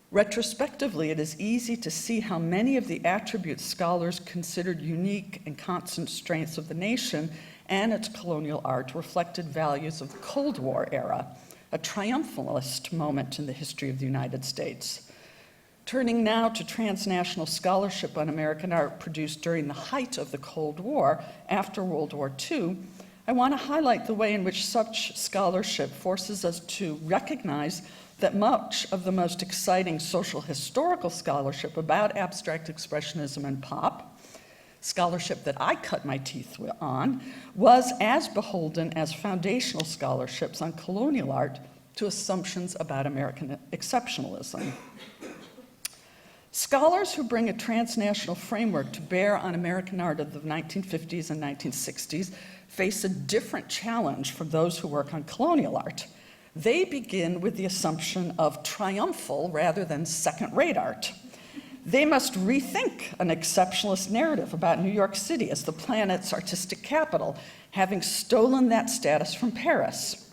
Retrospectively, it is easy to see how many of the attributes scholars considered unique and constant strengths of the nation and its colonial art reflected values of the Cold War era, a triumphalist moment in the history of the United States. Turning now to transnational scholarship on American art produced during the height of the Cold War, after World War II, I want to highlight the way in which such scholarship forces us to recognize that much of the most exciting social historical scholarship about abstract expressionism and pop, scholarship that I cut my teeth on, was as beholden as foundational scholarships on colonial art to assumptions about American exceptionalism. Scholars who bring a transnational framework to bear on American art of the 1950s and 1960s face a different challenge from those who work on colonial art. They begin with the assumption of triumphal rather than second-rate art. They must rethink an exceptionalist narrative about New York City as the planet's artistic capital, having stolen that status from Paris,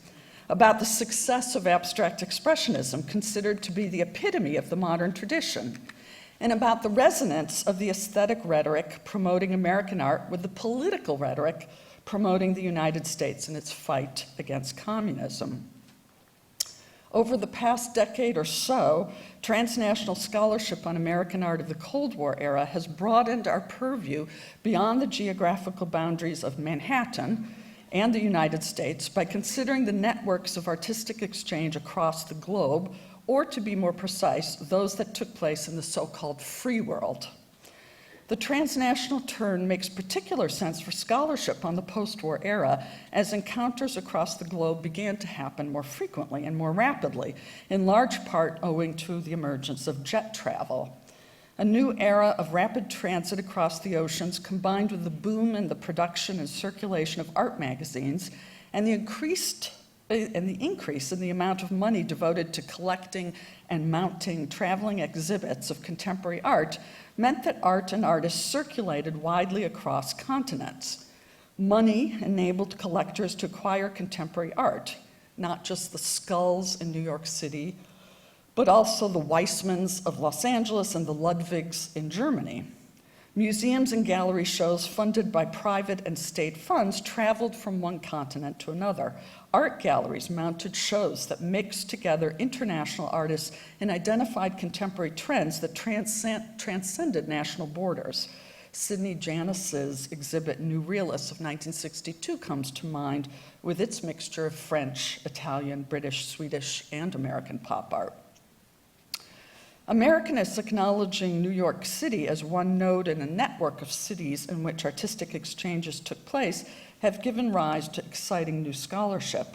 about the success of abstract expressionism, considered to be the epitome of the modern tradition, and about the resonance of the aesthetic rhetoric promoting American art with the political rhetoric promoting the United States in its fight against communism. Over the past decade or so, transnational scholarship on American art of the Cold War era has broadened our purview beyond the geographical boundaries of Manhattan and the United States by considering the networks of artistic exchange across the globe, or to be more precise, those that took place in the so-called free world. The transnational turn makes particular sense for scholarship on the post-war era as encounters across the globe began to happen more frequently and more rapidly, in large part owing to the emergence of jet travel. A new era of rapid transit across the oceans, combined with the boom in the production and circulation of art magazines and the increase in the amount of money devoted to collecting and mounting traveling exhibits of contemporary art, meant that art and artists circulated widely across continents. Money enabled collectors to acquire contemporary art, not just the Skulls in New York City, but also the Weissmans of Los Angeles and the Ludwigs in Germany. Museums and gallery shows funded by private and state funds traveled from one continent to another. Art galleries mounted shows that mixed together international artists and identified contemporary trends that transcended national borders. Sidney Janis's exhibit New Realists of 1962 comes to mind with its mixture of French, Italian, British, Swedish, and American pop art. Americanists acknowledging New York City as one node in a network of cities in which artistic exchanges took place have given rise to exciting new scholarship.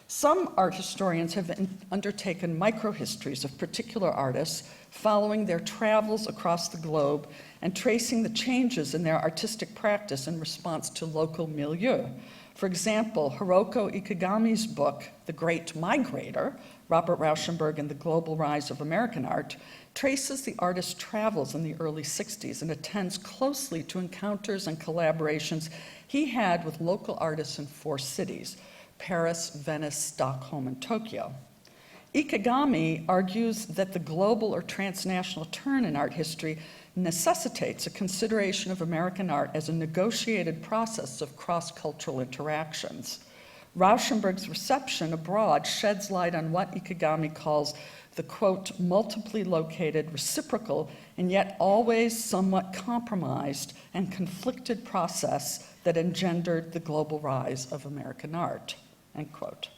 Some art historians have undertaken microhistories of particular artists, following their travels across the globe and tracing the changes in their artistic practice in response to local milieu. For example, Hiroko Ikegami's book, The Great Migrator, Robert Rauschenberg and the Global Rise of American Art, traces the artist's travels in the early 60s and attends closely to encounters and collaborations he had with local artists in 4 cities, Paris, Venice, Stockholm, and Tokyo. Ikegami argues that the global or transnational turn in art history necessitates a consideration of American art as a negotiated process of cross-cultural interactions. Rauschenberg's reception abroad sheds light on what Ikegami calls the, quote, multiply located, reciprocal, and yet always somewhat compromised and conflicted process that engendered the global rise of American art, end quote.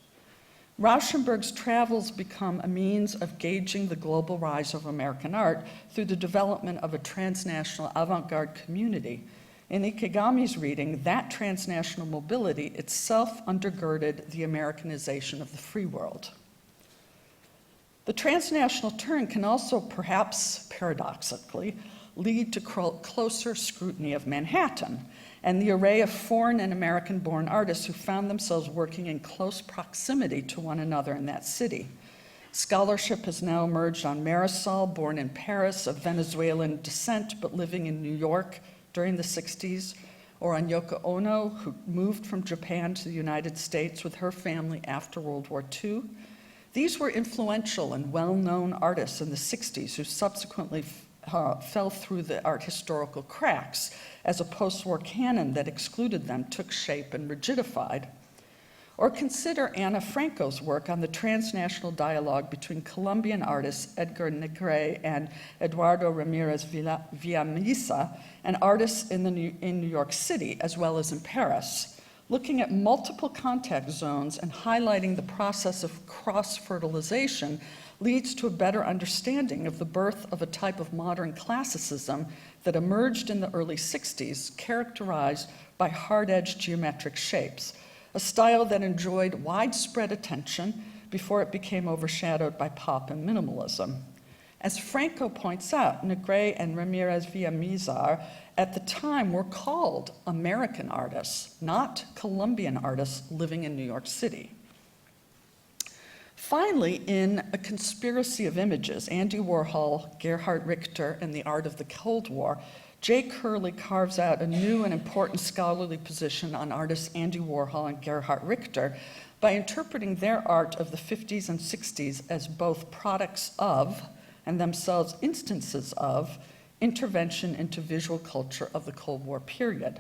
Rauschenberg's travels become a means of gauging the global rise of American art through the development of a transnational avant-garde community. In Ikegami's reading, that transnational mobility itself undergirded the Americanization of the free world. The transnational turn can also, perhaps paradoxically, lead to closer scrutiny of Manhattan and the array of foreign and American-born artists who found themselves working in close proximity to one another in that city. Scholarship has now emerged on Marisol, born in Paris, of Venezuelan descent but living in New York during the 60s, or on Yoko Ono, who moved from Japan to the United States with her family after World War II. These were influential and well-known artists in the 60s who subsequently fell through the art historical cracks as a post-war canon that excluded them took shape and rigidified. Or consider Ana Franco's work on the transnational dialogue between Colombian artists Edgar Negre and Eduardo Ramirez Villamisa, and artists in New York City as well as in Paris, looking at multiple contact zones and highlighting the process of cross-fertilization leads to a better understanding of the birth of a type of modern classicism that emerged in the early 60s, characterized by hard-edged geometric shapes, a style that enjoyed widespread attention before it became overshadowed by pop and minimalism. As Franco points out, Negre and Ramirez Villamizar at the time were called American artists, not Colombian artists living in New York City. Finally, in A Conspiracy of Images, Andy Warhol, Gerhard Richter, and the Art of the Cold War, Jay Curley carves out a new and important scholarly position on artists Andy Warhol and Gerhard Richter by interpreting their art of the 50s and 60s as both products of, and themselves instances of, intervention into visual culture of the Cold War period.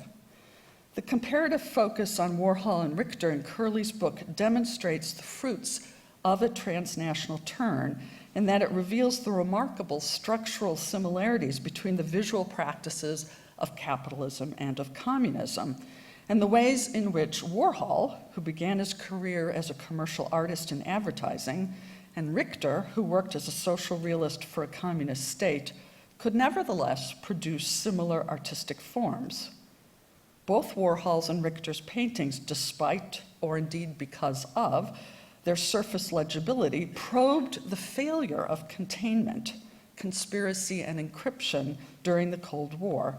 The comparative focus on Warhol and Richter in Curley's book demonstrates the fruits of a transnational turn in that it reveals the remarkable structural similarities between the visual practices of capitalism and of communism, and the ways in which Warhol, who began his career as a commercial artist in advertising, and Richter, who worked as a social realist for a communist state, could nevertheless produce similar artistic forms. Both Warhol's and Richter's paintings, despite, or indeed because of, their surface legibility, probed the failure of containment, conspiracy, and encryption during the Cold War.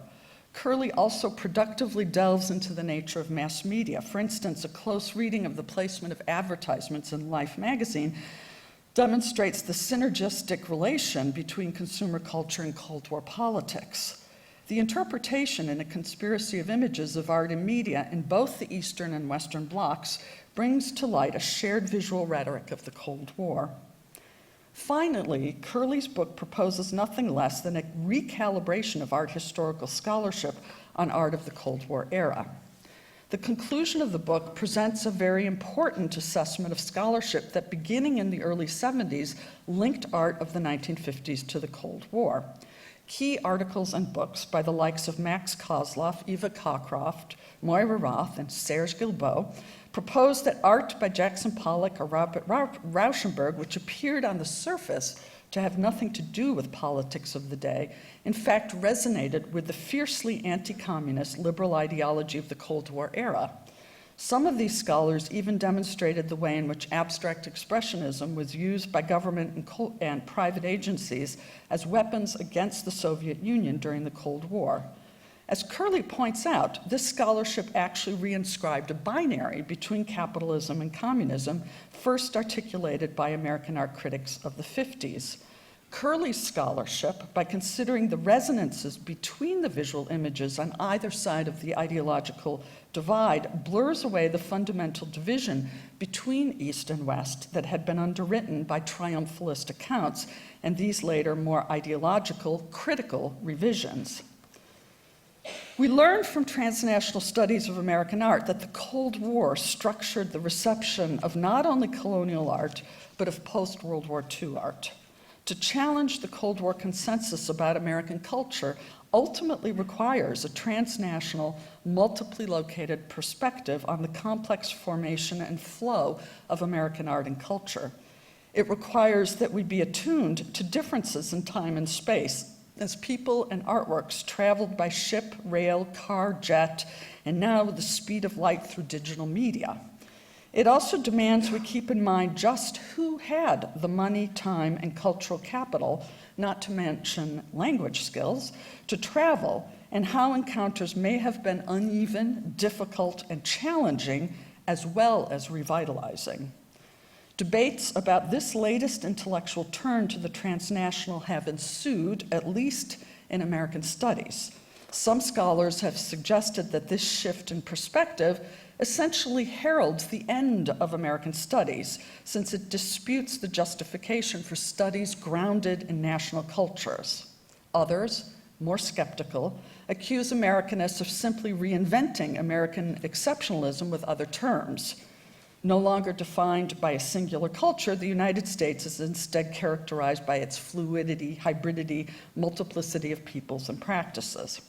Curley also productively delves into the nature of mass media. For instance, a close reading of the placement of advertisements in Life magazine demonstrates the synergistic relation between consumer culture and Cold War politics. The interpretation in A Conspiracy of Images of art and media in both the Eastern and Western blocs brings to light a shared visual rhetoric of the Cold War. Finally, Curley's book proposes nothing less than a recalibration of art historical scholarship on art of the Cold War era. The conclusion of the book presents a very important assessment of scholarship that, beginning in the early 70s, linked art of the 1950s to the Cold War. Key articles and books by the likes of Max Kozloff, Eva Cockcroft, Moira Roth, and Serge Guilbeault proposed that art by Jackson Pollock or Robert Rauschenberg, which appeared on the surface to have nothing to do with politics of the day, in fact resonated with the fiercely anti-communist liberal ideology of the Cold War era. Some of these scholars even demonstrated the way in which abstract expressionism was used by government and private agencies as weapons against the Soviet Union during the Cold War. As Curley points out, this scholarship actually reinscribed a binary between capitalism and communism, first articulated by American art critics of the 50s. Curley's scholarship, by considering the resonances between the visual images on either side of the ideological divide, blurs away the fundamental division between East and West that had been underwritten by triumphalist accounts and these later more ideological, critical revisions. We learned from transnational studies of American art that the Cold War structured the reception of not only colonial art, but of post-World War II art. To challenge the Cold War consensus about American culture ultimately requires a transnational, multiply located perspective on the complex formation and flow of American art and culture. It requires that we be attuned to differences in time and space, as people and artworks traveled by ship, rail, car, jet, and now with the speed of light through digital media. It also demands we keep in mind just who had the money, time, and cultural capital, not to mention language skills, to travel, and how encounters may have been uneven, difficult, and challenging, as well as revitalizing. Debates about this latest intellectual turn to the transnational have ensued, at least in American studies. Some scholars have suggested that this shift in perspective essentially heralds the end of American studies, since it disputes the justification for studies grounded in national cultures. Others, more skeptical, accuse Americanists of simply reinventing American exceptionalism with other terms. No longer defined by a singular culture, the United States is instead characterized by its fluidity, hybridity, multiplicity of peoples and practices.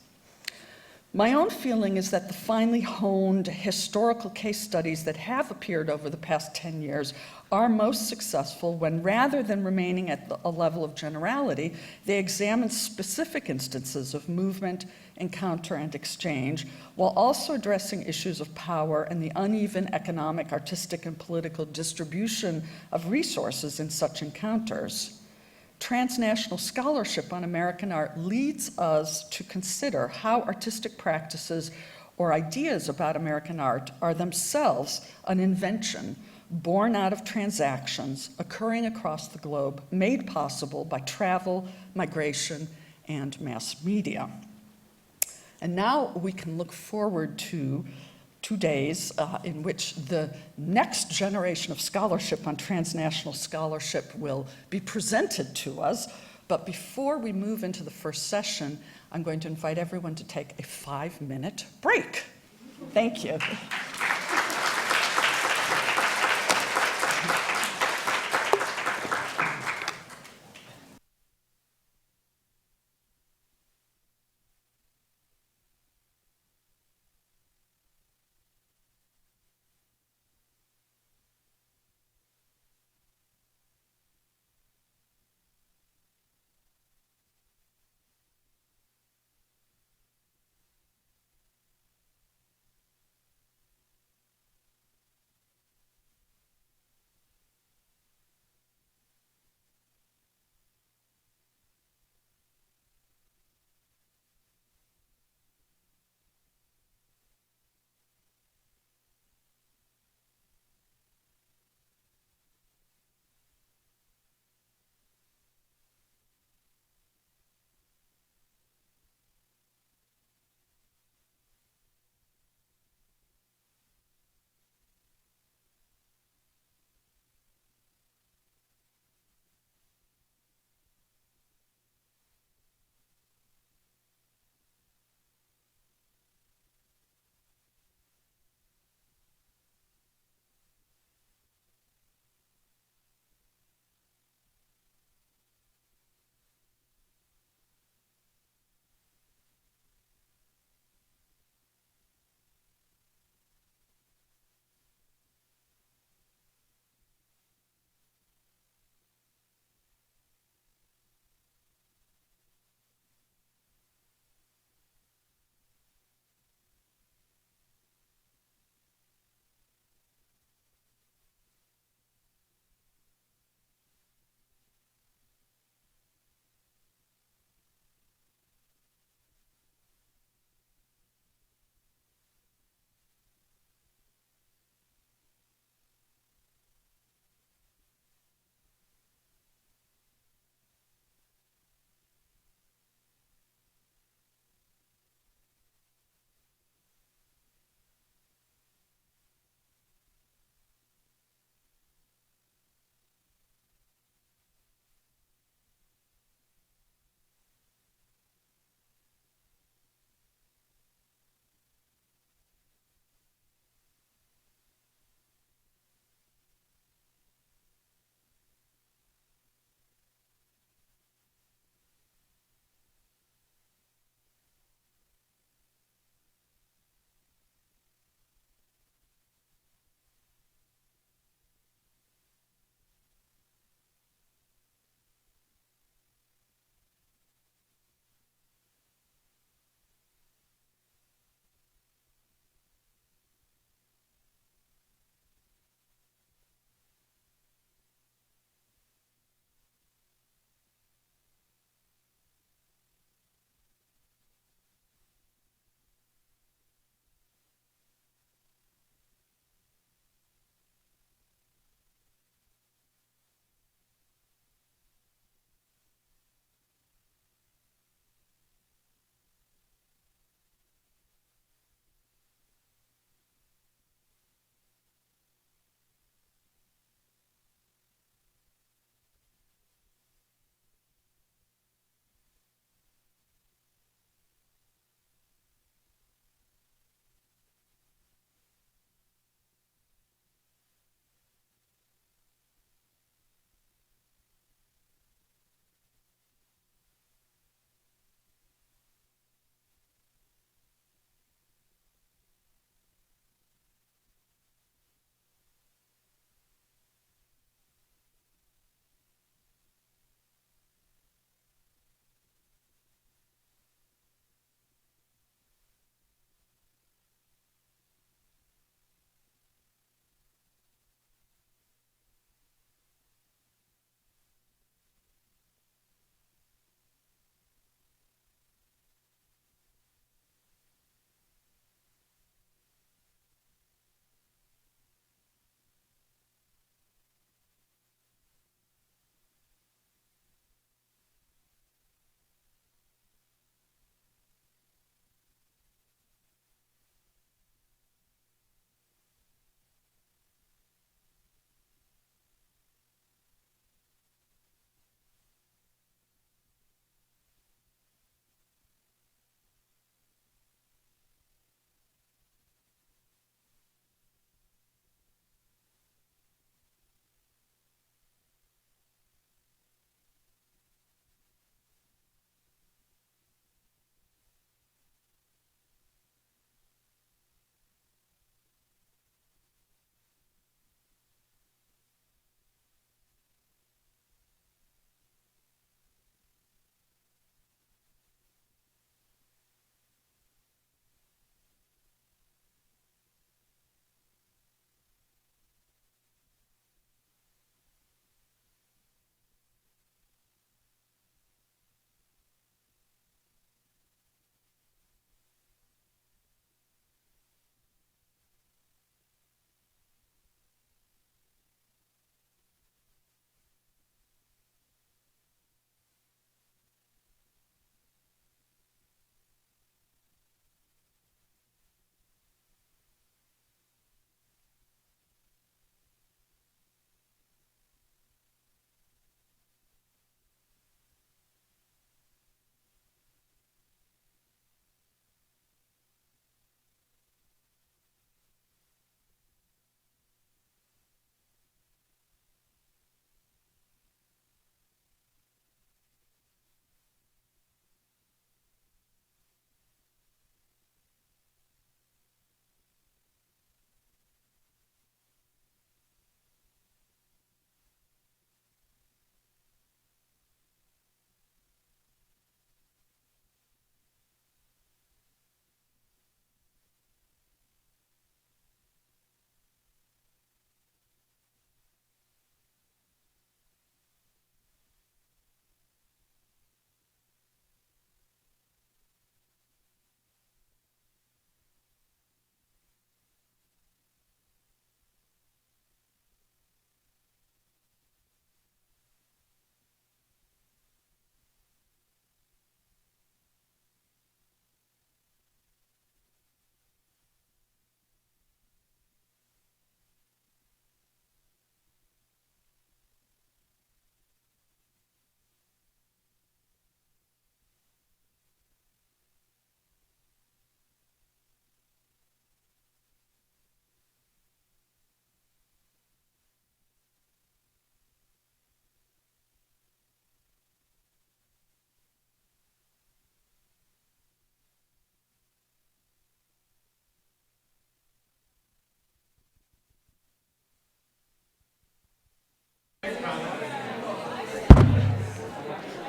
My own feeling is that the finely honed historical case studies that have appeared over the past 10 years are most successful when, rather than remaining at a level of generality, they examine specific instances of movement, encounter, and exchange, while also addressing issues of power and the uneven economic, artistic, and political distribution of resources in such encounters. Transnational scholarship on American art leads us to consider how artistic practices or ideas about American art are themselves an invention born out of transactions occurring across the globe, made possible by travel, migration, and mass media. And now we can look forward to 2 days in which the next generation of scholarship on transnational scholarship will be presented to us. But before we move into the first session, I'm going to invite everyone to take a 5-minute break. Thank you.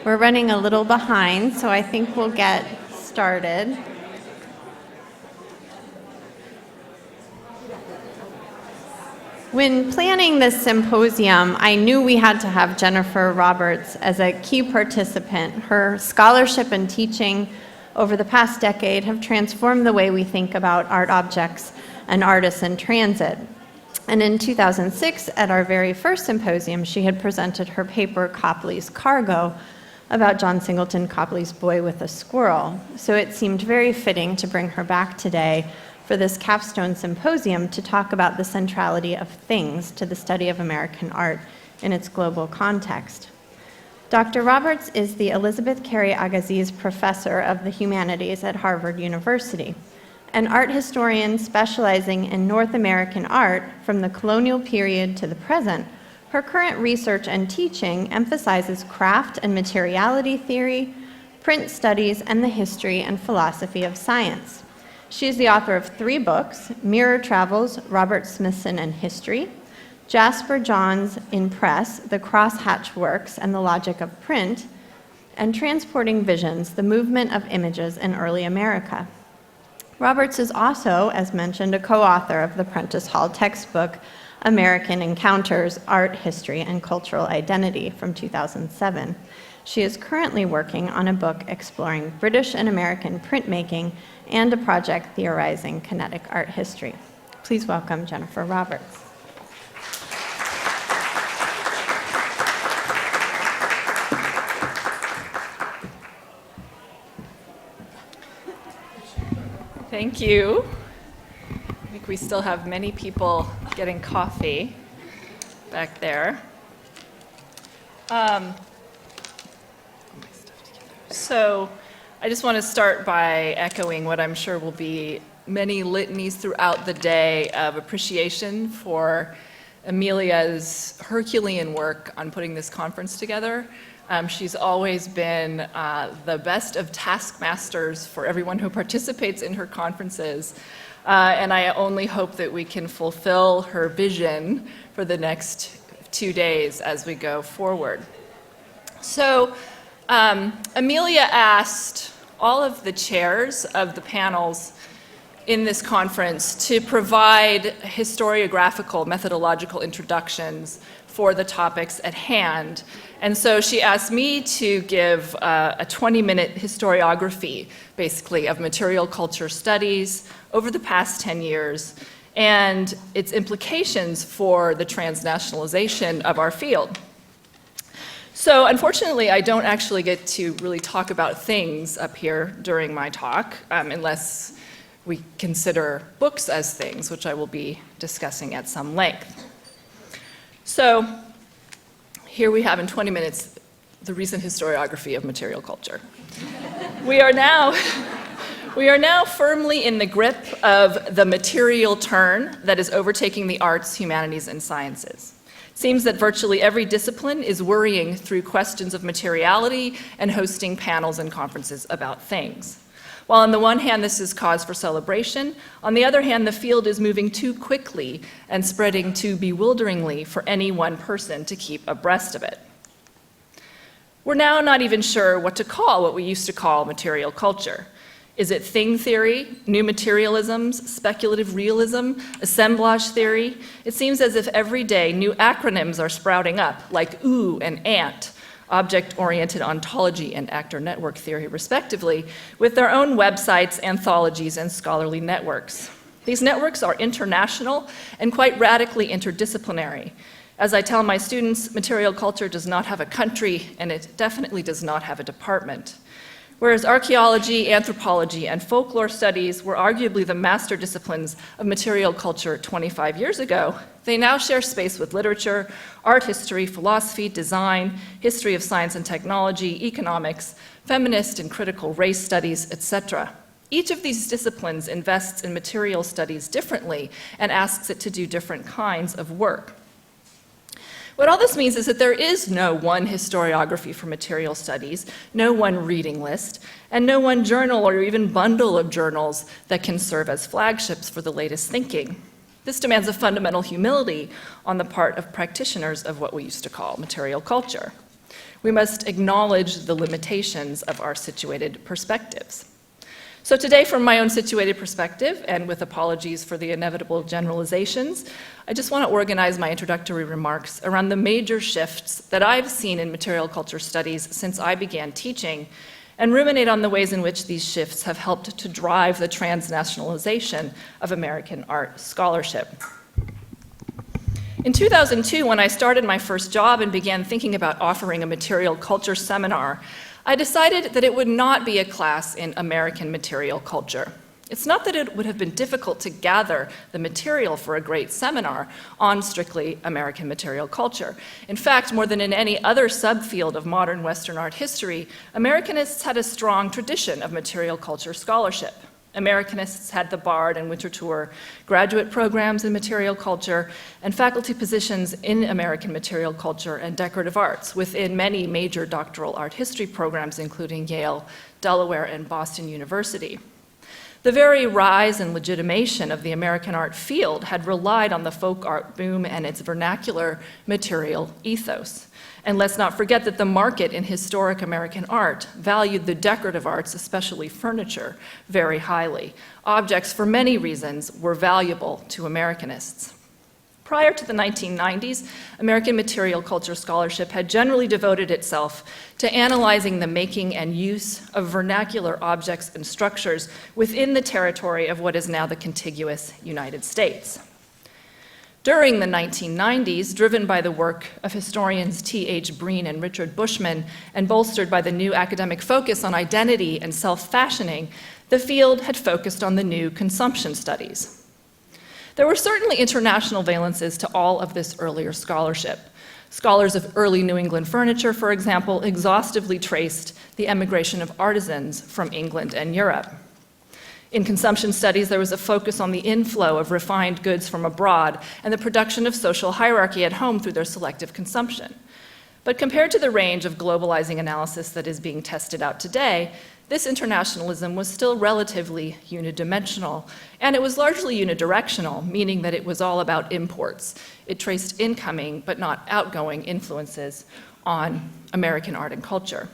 We're running a little behind, so I think we'll get started. When planning this symposium, I knew we had to have Jennifer Roberts as a key participant. Her scholarship and teaching over the past decade have transformed the way we think about art objects and artists in transit. And in 2006, at our very first symposium, she had presented her paper, Copley's Cargo, about John Singleton Copley's Boy with a Squirrel. So it seemed very fitting to bring her back today for this capstone symposium to talk about the centrality of things to the study of American art in its global context. Dr. Roberts is the Elizabeth Cary Agassiz Professor of the Humanities at Harvard University, an art historian specializing in North American art from the colonial period to the present. Her current research and teaching emphasizes craft and materiality theory, print studies, and the history and philosophy of science. She is the author of 3 books, Mirror Travels, Robert Smithson and History, Jasper Johns in Press, The Crosshatch Works and the Logic of Print, and Transporting Visions, The Movement of Images in Early America. Roberts is also, as mentioned, a co-author of the Prentice Hall textbook, American Encounters, Art, History, and Cultural Identity from 2007. She is currently working on a book exploring British and American printmaking and a project theorizing kinetic art history. Please welcome Jennifer Roberts.
Thank you. I think we still have many people getting coffee back there. So I just want to start by echoing what I'm sure will be many litanies throughout the day of appreciation for Amelia's Herculean work on putting this conference together. She's always been the best of taskmasters for everyone who participates in her conferences. And I only hope that we can fulfill her vision for the next 2 days as we go forward. So Amelia asked all of the chairs of the panels in this conference to provide historiographical methodological introductions for the topics at hand. And so she asked me to give a 20-minute historiography, basically, of material culture studies over the past 10 years and its implications for the transnationalization of our field. So unfortunately, I don't actually get to really talk about things up here during my talk, unless we consider books as things, which I will be discussing at some length. So here we have in 20 minutes the recent historiography of material culture. We are now firmly in the grip of the material turn that is overtaking the arts, humanities, and sciences. It seems that virtually every discipline is worrying through questions of materiality and hosting panels and conferences about things. While on the one hand this is cause for celebration, on the other hand the field is moving too quickly and spreading too bewilderingly for any one person to keep abreast of it. We're now not even sure what to call what we used to call material culture. Is it thing theory, new materialisms, speculative realism, assemblage theory? It seems as if every day new acronyms are sprouting up, like OOH and ANT, object-oriented ontology and actor network theory, respectively, with their own websites, anthologies, and scholarly networks. These networks are international and quite radically interdisciplinary. As I tell my students, material culture does not have a country, and it definitely does not have a department. Whereas archaeology, anthropology, and folklore studies were arguably the master disciplines of material culture 25 years ago, they now share space with literature, art history, philosophy, design, history of science and technology, economics, feminist and critical race studies, etc. Each of these disciplines invests in material studies differently and asks it to do different kinds of work. What all this means is that there is no one historiography for material studies, no one reading list, and no one journal or even bundle of journals that can serve as flagships for the latest thinking. This demands a fundamental humility on the part of practitioners of what we used to call material culture. We must acknowledge the limitations of our situated perspectives. So today, from my own situated perspective, and with apologies for the inevitable generalizations, I just want to organize my introductory remarks around the major shifts that I've seen in material culture studies since I began teaching, and ruminate on the ways in which these shifts have helped to drive the transnationalization of American art scholarship. In 2002, when I started my first job and began thinking about offering a material culture seminar, I decided that it would not be a class in American material culture. It's not that it would have been difficult to gather the material for a great seminar on strictly American material culture. In fact, more than in any other subfield of modern Western art history, Americanists had a strong tradition of material culture scholarship. Americanists had the Bard and Winterthur graduate programs in material culture and faculty positions in American material culture and decorative arts within many major doctoral art history programs, including Yale, Delaware, and Boston University. The very rise and legitimation of the American art field had relied on the folk art boom and its vernacular material ethos. And let's not forget that the market in historic American art valued the decorative arts, especially furniture, very highly. Objects, for many reasons, were valuable to Americanists. Prior to the 1990s, American material culture scholarship had generally devoted itself to analyzing the making and use of vernacular objects and structures within the territory of what is now the contiguous United States. During the 1990s, driven by the work of historians T.H. Breen and Richard Bushman, and bolstered by the new academic focus on identity and self-fashioning, the field had focused on the new consumption studies. There were certainly international valences to all of this earlier scholarship. Scholars of early New England furniture, for example, exhaustively traced the emigration of artisans from England and Europe. In consumption studies, there was a focus on the inflow of refined goods from abroad and the production of social hierarchy at home through their selective consumption. But compared to the range of globalizing analysis that is being tested out today, this internationalism was still relatively unidimensional, and it was largely unidirectional, meaning that it was all about imports. It traced incoming but not outgoing influences on American art and culture.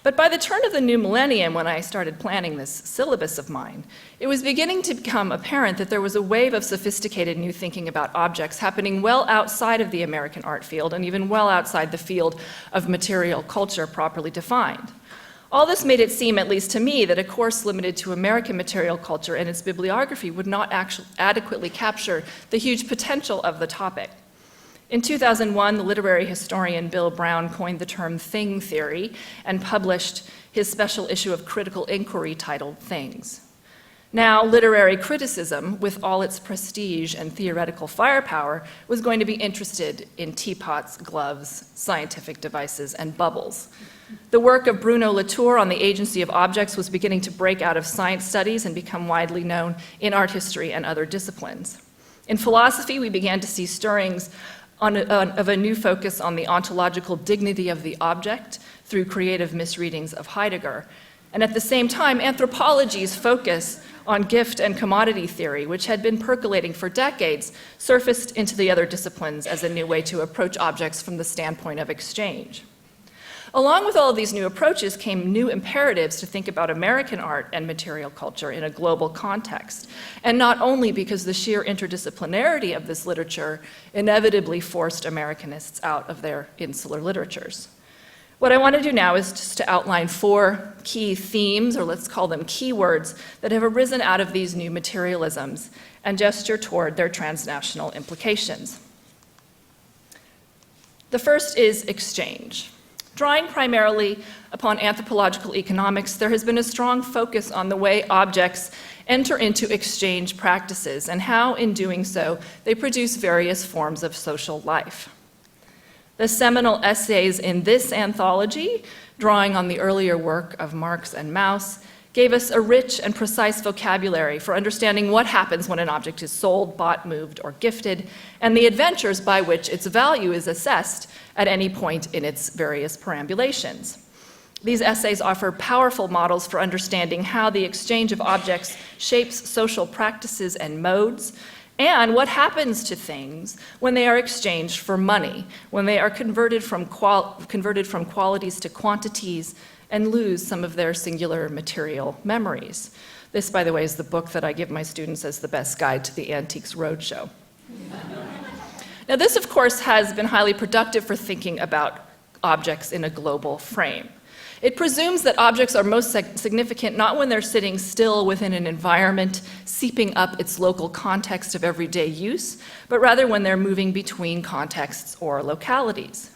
But by the turn of the new millennium, when I started planning this syllabus of mine, it was beginning to become apparent that there was a wave of sophisticated new thinking about objects happening well outside of the American art field and even well outside the field of material culture properly defined. All this made it seem, at least to me, that a course limited to American material culture and its bibliography would not adequately capture the huge potential of the topic. In 2001, the literary historian Bill Broun coined the term thing theory and published his special issue of Critical Inquiry titled Things. Now, literary criticism, with all its prestige and theoretical firepower, was going to be interested in teapots, gloves, scientific devices, and bubbles. The work of Bruno Latour on the agency of objects was beginning to break out of science studies and become widely known in art history and other disciplines. In philosophy, we began to see stirrings of a new focus on the ontological dignity of the object through creative misreadings of Heidegger. And at the same time, anthropology's focus on gift and commodity theory, which had been percolating for decades, surfaced into the other disciplines as a new way to approach objects from the standpoint of exchange. Along with all of these new approaches came new imperatives to think about American art and material culture in a global context, and not only because the sheer interdisciplinarity of this literature inevitably forced Americanists out of their insular literatures. What I want to do now is just to outline 4 key themes, or let's call them keywords, that have arisen out of these new materialisms and gesture toward their transnational implications. The first is exchange. Drawing primarily upon anthropological economics, there has been a strong focus on the way objects enter into exchange practices and how, in doing so, they produce various forms of social life. The seminal essays in this anthology, drawing on the earlier work of Marx and Mauss, gave us a rich and precise vocabulary for understanding what happens when an object is sold, bought, moved, or gifted, and the adventures by which its value is assessed at any point in its various perambulations. These essays offer powerful models for understanding how the exchange of objects shapes social practices and modes, And what happens to things when they are exchanged for money, when they are converted from qualities to quantities and lose some of their singular material memories. This, by the way, is the book that I give my students as the best guide to the Antiques Roadshow. Now, this, of course, has been highly productive for thinking about objects in a global frame. It presumes that objects are most significant not when they're sitting still within an environment, seeping up its local context of everyday use, but rather when they're moving between contexts or localities.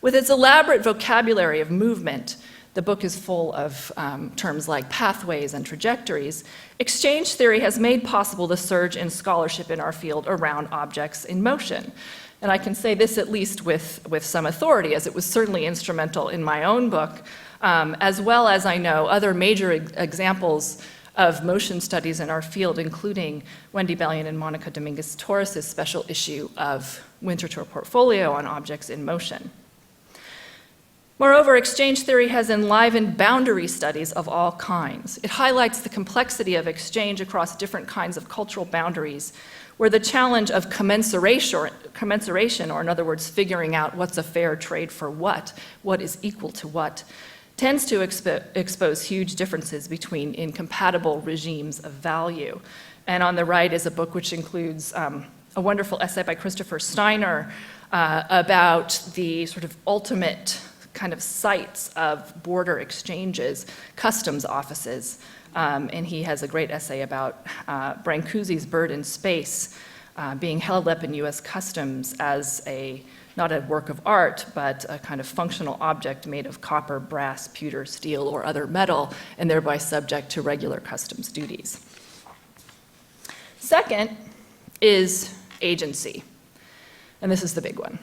With its elaborate vocabulary of movement, the book is full of terms like pathways and trajectories. Exchange theory has made possible the surge in scholarship in our field around objects in motion. And I can say this at least with some authority, as it was certainly instrumental in my own book, as well as I know other major examples of motion studies in our field, including Wendy Bellion and Monica Dominguez-Torres' special issue of Winter Tour Portfolio on objects in motion. Moreover, exchange theory has enlivened boundary studies of all kinds. It highlights the complexity of exchange across different kinds of cultural boundaries, where the challenge of commensuration, or in other words, figuring out what's a fair trade for what is equal to what, tends to expose huge differences between incompatible regimes of value. And on the right is a book which includes a wonderful essay by Christopher Steiner about the sort of ultimate kind of sites of border exchanges, customs offices. And he has a great essay about Brancusi's bird in space being held up in US Customs as not a work of art, but a kind of functional object made of copper, brass, pewter, steel, or other metal, and thereby subject to regular customs duties. Second is agency, and this is the big one.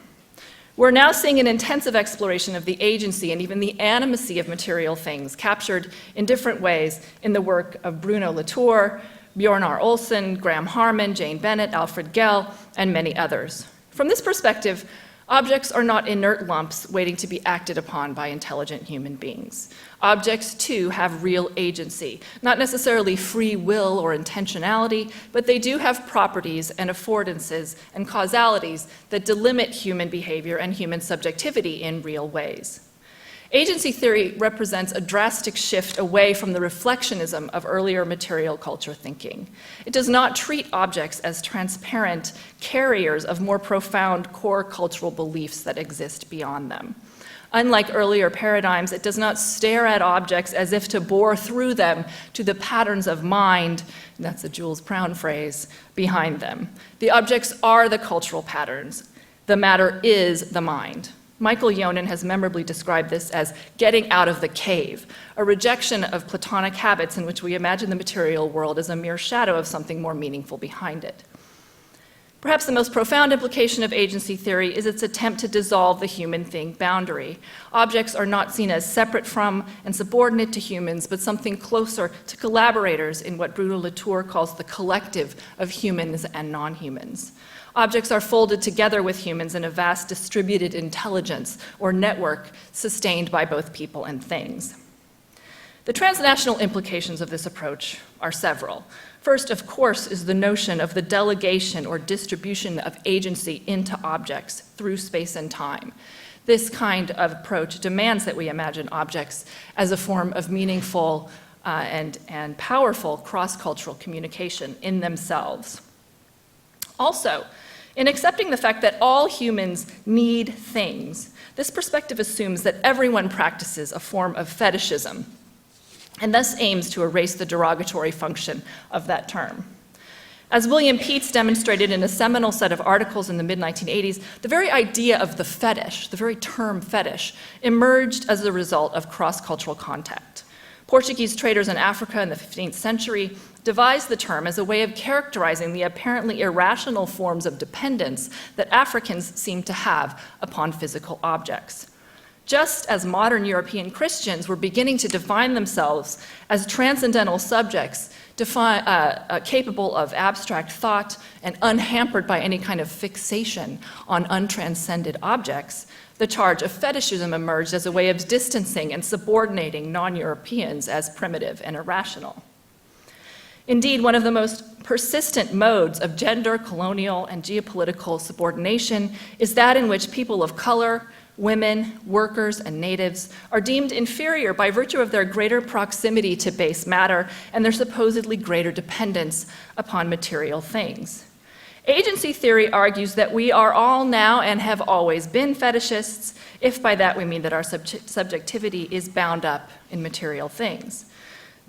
We're now seeing an intensive exploration of the agency and even the animacy of material things captured in different ways in the work of Bruno Latour, Bjorn R. Olsen, Graham Harman, Jane Bennett, Alfred Gell, and many others. From this perspective, objects are not inert lumps waiting to be acted upon by intelligent human beings. Objects, too, have real agency, not necessarily free will or intentionality, but they do have properties and affordances and causalities that delimit human behavior and human subjectivity in real ways. Agency theory represents a drastic shift away from the reflectionism of earlier material culture thinking. It does not treat objects as transparent carriers of more profound core cultural beliefs that exist beyond them. Unlike earlier paradigms, it does not stare at objects as if to bore through them to the patterns of mind, and that's a Jules Broun phrase, behind them. The objects are the cultural patterns. The matter is the mind. Michael Yonan has memorably described this as getting out of the cave, a rejection of Platonic habits in which we imagine the material world as a mere shadow of something more meaningful behind it. Perhaps the most profound implication of agency theory is its attempt to dissolve the human-thing boundary. Objects are not seen as separate from and subordinate to humans, but something closer to collaborators in what Bruno Latour calls the collective of humans and non-humans. Objects are folded together with humans in a vast distributed intelligence or network sustained by both people and things. The transnational implications of this approach are several. First, of course, is the notion of the delegation or distribution of agency into objects through space and time. This kind of approach demands that we imagine objects as a form of meaningful and powerful cross-cultural communication in themselves. Also, in accepting the fact that all humans need things, this perspective assumes that everyone practices a form of fetishism, and thus aims to erase the derogatory function of that term. As William Peets demonstrated in a seminal set of articles in the mid-1980s, the very idea of the fetish, the very term fetish, emerged as a result of cross-cultural contact. Portuguese traders in Africa in the 15th century devised the term as a way of characterizing the apparently irrational forms of dependence that Africans seem to have upon physical objects. Just as modern European Christians were beginning to define themselves as transcendental subjects, capable of abstract thought and unhampered by any kind of fixation on untranscended objects, the charge of fetishism emerged as a way of distancing and subordinating non-Europeans as primitive and irrational. Indeed, one of the most persistent modes of gender, colonial, and geopolitical subordination is that in which people of color, women, workers, and natives are deemed inferior by virtue of their greater proximity to base matter and their supposedly greater dependence upon material things. Agency theory argues that we are all now and have always been fetishists, if by that we mean that our subjectivity is bound up in material things.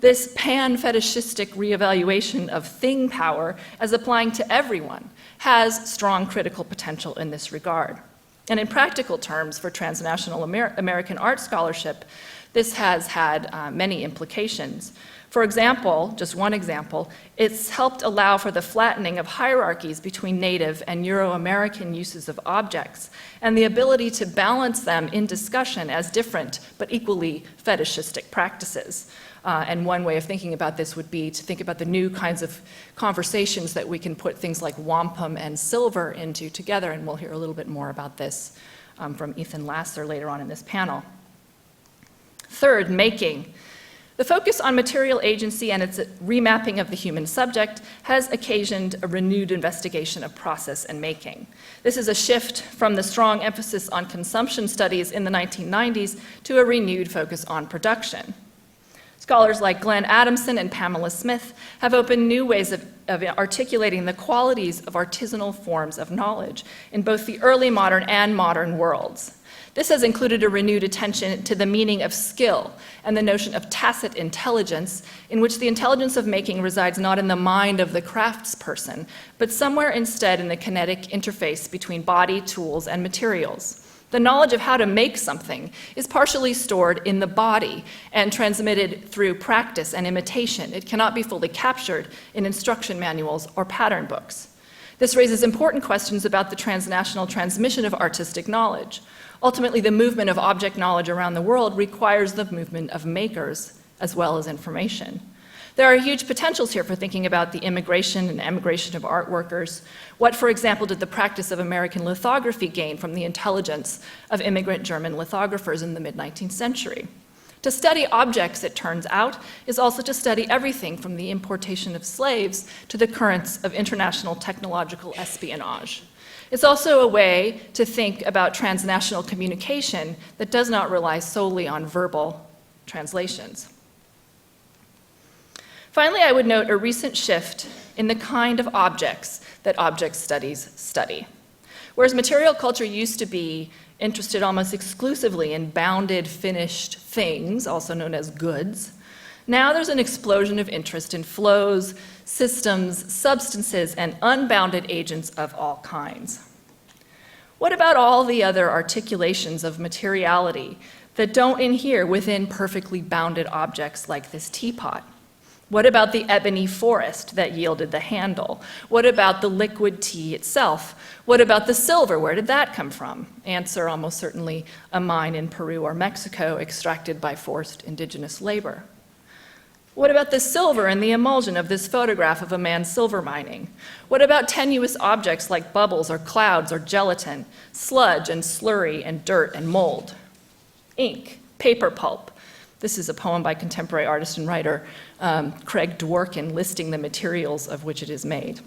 This pan-fetishistic reevaluation of thing power as applying to everyone has strong critical potential in this regard. And in practical terms, for transnational American art scholarship, this has had many implications. For example, just one example, it's helped allow for the flattening of hierarchies between Native and Euro-American uses of objects, and the ability to balance them in discussion as different but equally fetishistic practices. And one way of thinking about this would be to think about the new kinds of conversations that we can put things like wampum and silver into together, and we'll hear a little bit more about this from Ethan Lasser later on in this panel. Third, making. The focus on material agency and its remapping of the human subject has occasioned a renewed investigation of process and making. This is a shift from the strong emphasis on consumption studies in the 1990s to a renewed focus on production. Scholars like Glenn Adamson and Pamela Smith have opened new ways of articulating the qualities of artisanal forms of knowledge in both the early modern and modern worlds. This has included a renewed attention to the meaning of skill and the notion of tacit intelligence, in which the intelligence of making resides not in the mind of the craftsperson, but somewhere instead in the kinetic interface between body, tools, and materials. The knowledge of how to make something is partially stored in the body and transmitted through practice and imitation. It cannot be fully captured in instruction manuals or pattern books. This raises important questions about the transnational transmission of artistic knowledge. Ultimately, the movement of object knowledge around the world requires the movement of makers as well as information. There are huge potentials here for thinking about the immigration and emigration of art workers. What, for example, did the practice of American lithography gain from the intelligence of immigrant German lithographers in the mid-19th century? To study objects, it turns out, is also to study everything from the importation of slaves to the currents of international technological espionage. It's also a way to think about transnational communication that does not rely solely on verbal translations. Finally, I would note a recent shift in the kind of objects that object studies study. Whereas material culture used to be interested almost exclusively in bounded, finished things, also known as goods, now there's an explosion of interest in flows, systems, substances, and unbounded agents of all kinds. What about all the other articulations of materiality that don't inhere within perfectly bounded objects like this teapot? What about the ebony forest that yielded the handle? What about the liquid tea itself? What about the silver? Where did that come from? Answer, almost certainly a mine in Peru or Mexico extracted by forced indigenous labor. What about the silver and the emulsion of this photograph of a man silver mining? What about tenuous objects like bubbles or clouds or gelatin, sludge and slurry and dirt and mold? Ink, paper pulp. This is a poem by contemporary artist and writer Craig Dworkin listing the materials of which it is made.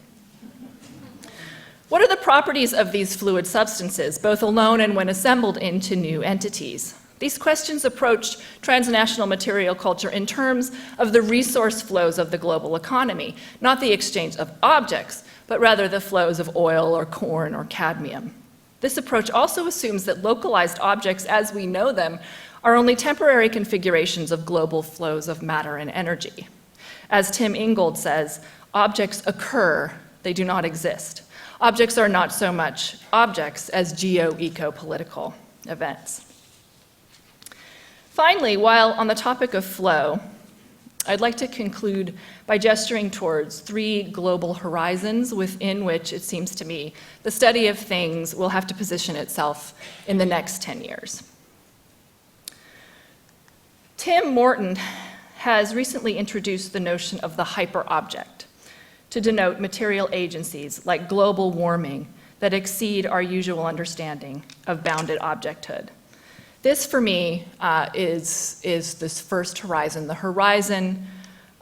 What are the properties of these fluid substances, both alone and when assembled into new entities? These questions approached transnational material culture in terms of the resource flows of the global economy, not the exchange of objects, but rather the flows of oil or corn or cadmium. This approach also assumes that localized objects as we know them are only temporary configurations of global flows of matter and energy. As Tim Ingold says, objects occur, they do not exist. Objects are not so much objects as geo-eco-political events. Finally, while on the topic of flow, I'd like to conclude by gesturing towards three global horizons within which, it seems to me, the study of things will have to position itself in the next 10 years. Tim Morton has recently introduced the notion of the hyperobject to denote material agencies like global warming that exceed our usual understanding of bounded objecthood. This, for me, is this first horizon, the horizon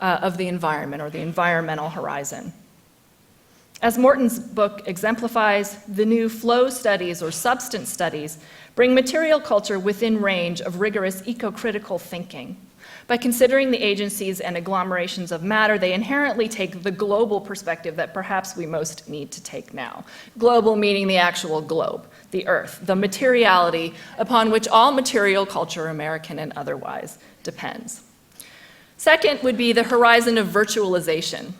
of the environment, or the environmental horizon. As Morton's book exemplifies, the new flow studies or substance studies bring material culture within range of rigorous eco-critical thinking. By considering the agencies and agglomerations of matter, they inherently take the global perspective that perhaps we most need to take now. Global meaning the actual globe, the earth, the materiality upon which all material culture, American and otherwise, depends. Second would be the horizon of virtualization.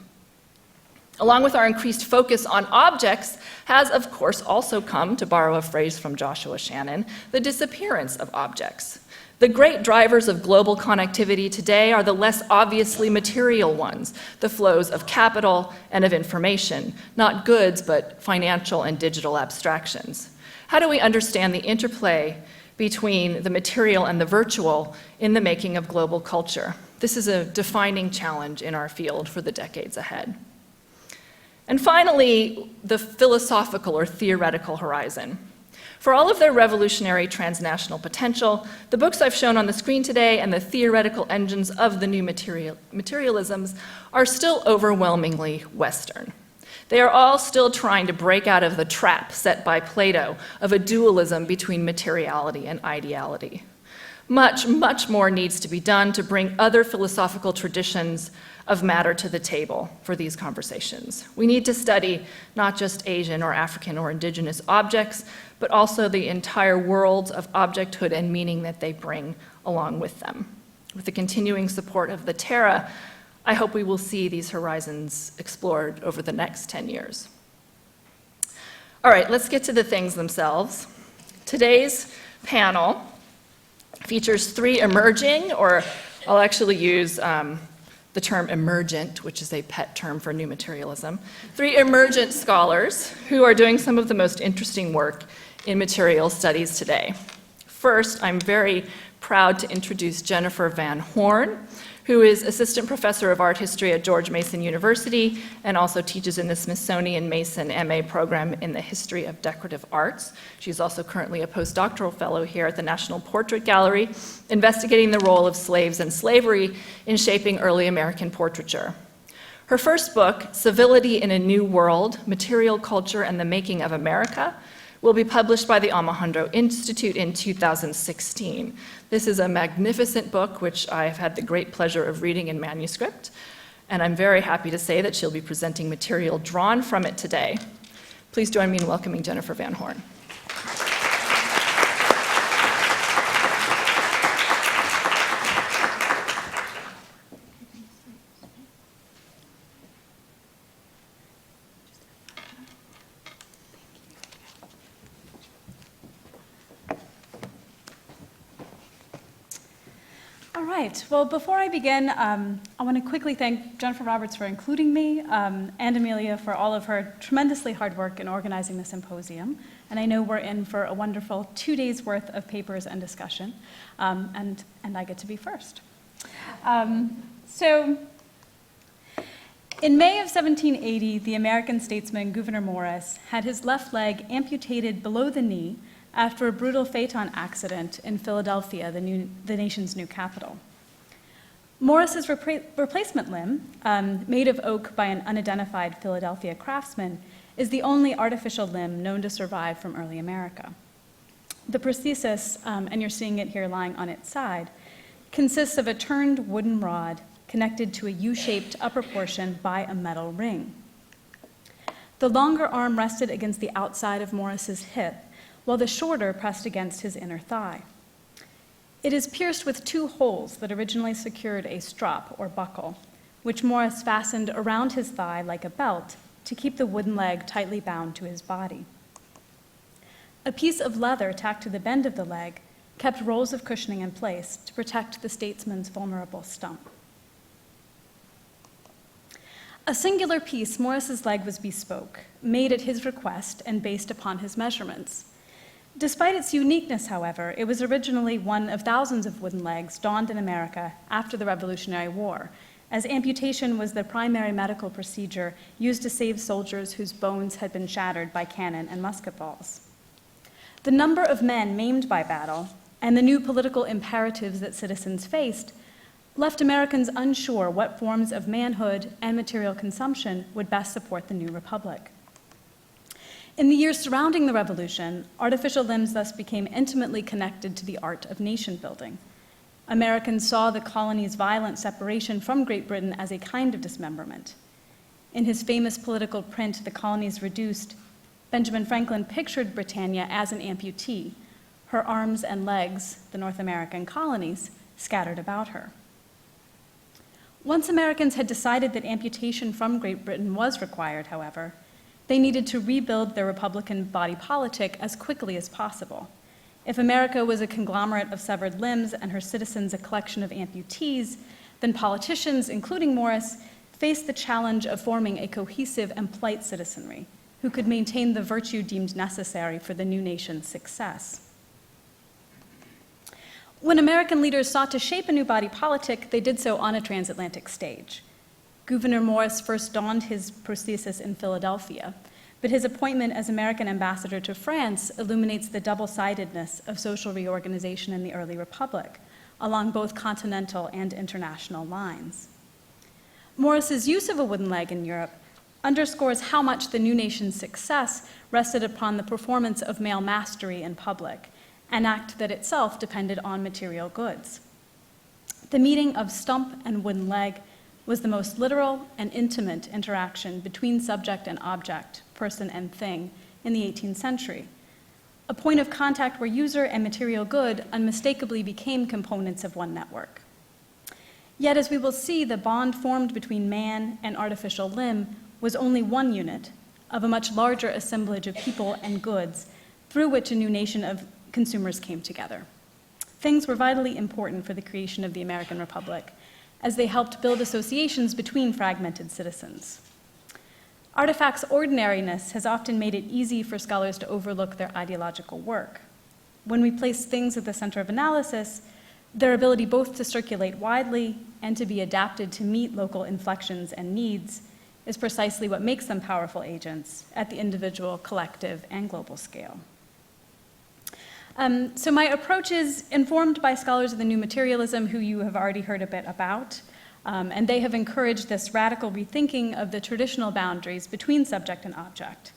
Along with our increased focus on objects has, of course, also come, to borrow a phrase from Joshua Shannon, the disappearance of objects. The great drivers of global connectivity today are the less obviously material ones, the flows of capital and of information, not goods, but financial and digital abstractions. How do we understand the interplay between the material and the virtual in the making of global culture? This is a defining challenge in our field for the decades ahead. And finally, the philosophical or theoretical horizon. For all of their revolutionary transnational potential, the books I've shown on the screen today and the theoretical engines of the new materialisms are still overwhelmingly Western. They are all still trying to break out of the trap set by Plato of a dualism between materiality and ideality. Much, much more needs to be done to bring other philosophical traditions of matter to the table for these conversations. We need to study not just Asian or African or indigenous objects, but also the entire worlds of objecthood and meaning that they bring along with them. With the continuing support of the Terra, I hope we will see these horizons explored over the next 10 years. All right, let's get to the things themselves. Today's panel features three emerging, or I'll actually use the term emergent, which is a pet term for new materialism, three emergent scholars who are doing some of the most interesting work in material studies today. First, I'm very proud to introduce Jennifer Van Horn, who is assistant professor of art history at George Mason University and also teaches in the Smithsonian Mason MA program in the history of decorative arts. She's also currently a postdoctoral fellow here at the National Portrait Gallery, investigating the role of slaves and slavery in shaping early American portraiture. Her first book, Civility in a New World, Material Culture and the Making of America, will be published by the Almohandro Institute in 2016. This is a magnificent book, which I've had the great pleasure of reading in manuscript, and I'm very happy to say that she'll be presenting material drawn from it today. Please join me in welcoming Jennifer Van Horn.
All right, well, before I begin, I want to quickly thank Jennifer Roberts for including me and Amelia for all of her tremendously hard work in organizing the symposium. And I know we're in for a wonderful 2 days worth of papers and discussion, and I get to be first. So in May of 1780, the American statesman Gouverneur Morris had his left leg amputated below the knee after a brutal phaeton accident in Philadelphia, the nation's new capital. Morris's replacement limb, made of oak by an unidentified Philadelphia craftsman, is the only artificial limb known to survive from early America. The prosthesis, and you're seeing it here lying on its side, consists of a turned wooden rod connected to a U-shaped upper portion by a metal ring. The longer arm rested against the outside of Morris's hip, while the shorter pressed against his inner thigh. It is pierced with 2 holes that originally secured a strop or buckle, which Morris fastened around his thigh like a belt to keep the wooden leg tightly bound to his body. A piece of leather tacked to the bend of the leg kept rolls of cushioning in place to protect the statesman's vulnerable stump. A singular piece, Morris's leg was bespoke, made at his request and based upon his measurements. Despite its uniqueness, however, it was originally one of thousands of wooden legs donned in America after the Revolutionary War, as amputation was the primary medical procedure used to save soldiers whose bones had been shattered by cannon and musket balls. The number of men maimed by battle and the new political imperatives that citizens faced left Americans unsure what forms of manhood and material consumption would best support the new republic. In the years surrounding the revolution, artificial limbs thus became intimately connected to the art of nation building. Americans saw the colony's violent separation from Great Britain as a kind of dismemberment. In his famous political print, The Colonies Reduced, Benjamin Franklin pictured Britannia as an amputee, her arms and legs, the North American colonies, scattered about her. Once Americans had decided that amputation from Great Britain was required, however, they needed to rebuild their Republican body politic as quickly as possible. If America was a conglomerate of severed limbs and her citizens a collection of amputees, then politicians, including Morris, faced the challenge of forming a cohesive and polite citizenry who could maintain the virtue deemed necessary for the new nation's success. When American leaders sought to shape a new body politic, they did so on a transatlantic stage. Gouverneur Morris first donned his prosthesis in Philadelphia, but his appointment as American ambassador to France illuminates the double-sidedness of social reorganization in the early republic, along both continental and international lines. Morris's use of a wooden leg in Europe underscores how much the new nation's success rested upon the performance of male mastery in public, an act that itself depended on material goods. The meeting of stump and wooden leg was the most literal and intimate interaction between subject and object, person and thing, in the 18th century, a point of contact where user and material good unmistakably became components of one network. Yet, as we will see, the bond formed between man and artificial limb was only one unit of a much larger assemblage of people and goods through which a new nation of consumers came together. Things were vitally important for the creation of the American Republic, as they helped build associations between fragmented citizens. Artifacts' ordinariness has often made it easy for scholars to overlook their ideological work. When we place things at the center of analysis, their ability both to circulate widely and to be adapted to meet local inflections and needs is precisely what makes them powerful agents at the individual, collective, and global scale. So my approach is informed by scholars of the new materialism who you have already heard a bit about, and they have encouraged this radical rethinking of the traditional boundaries between subject and object,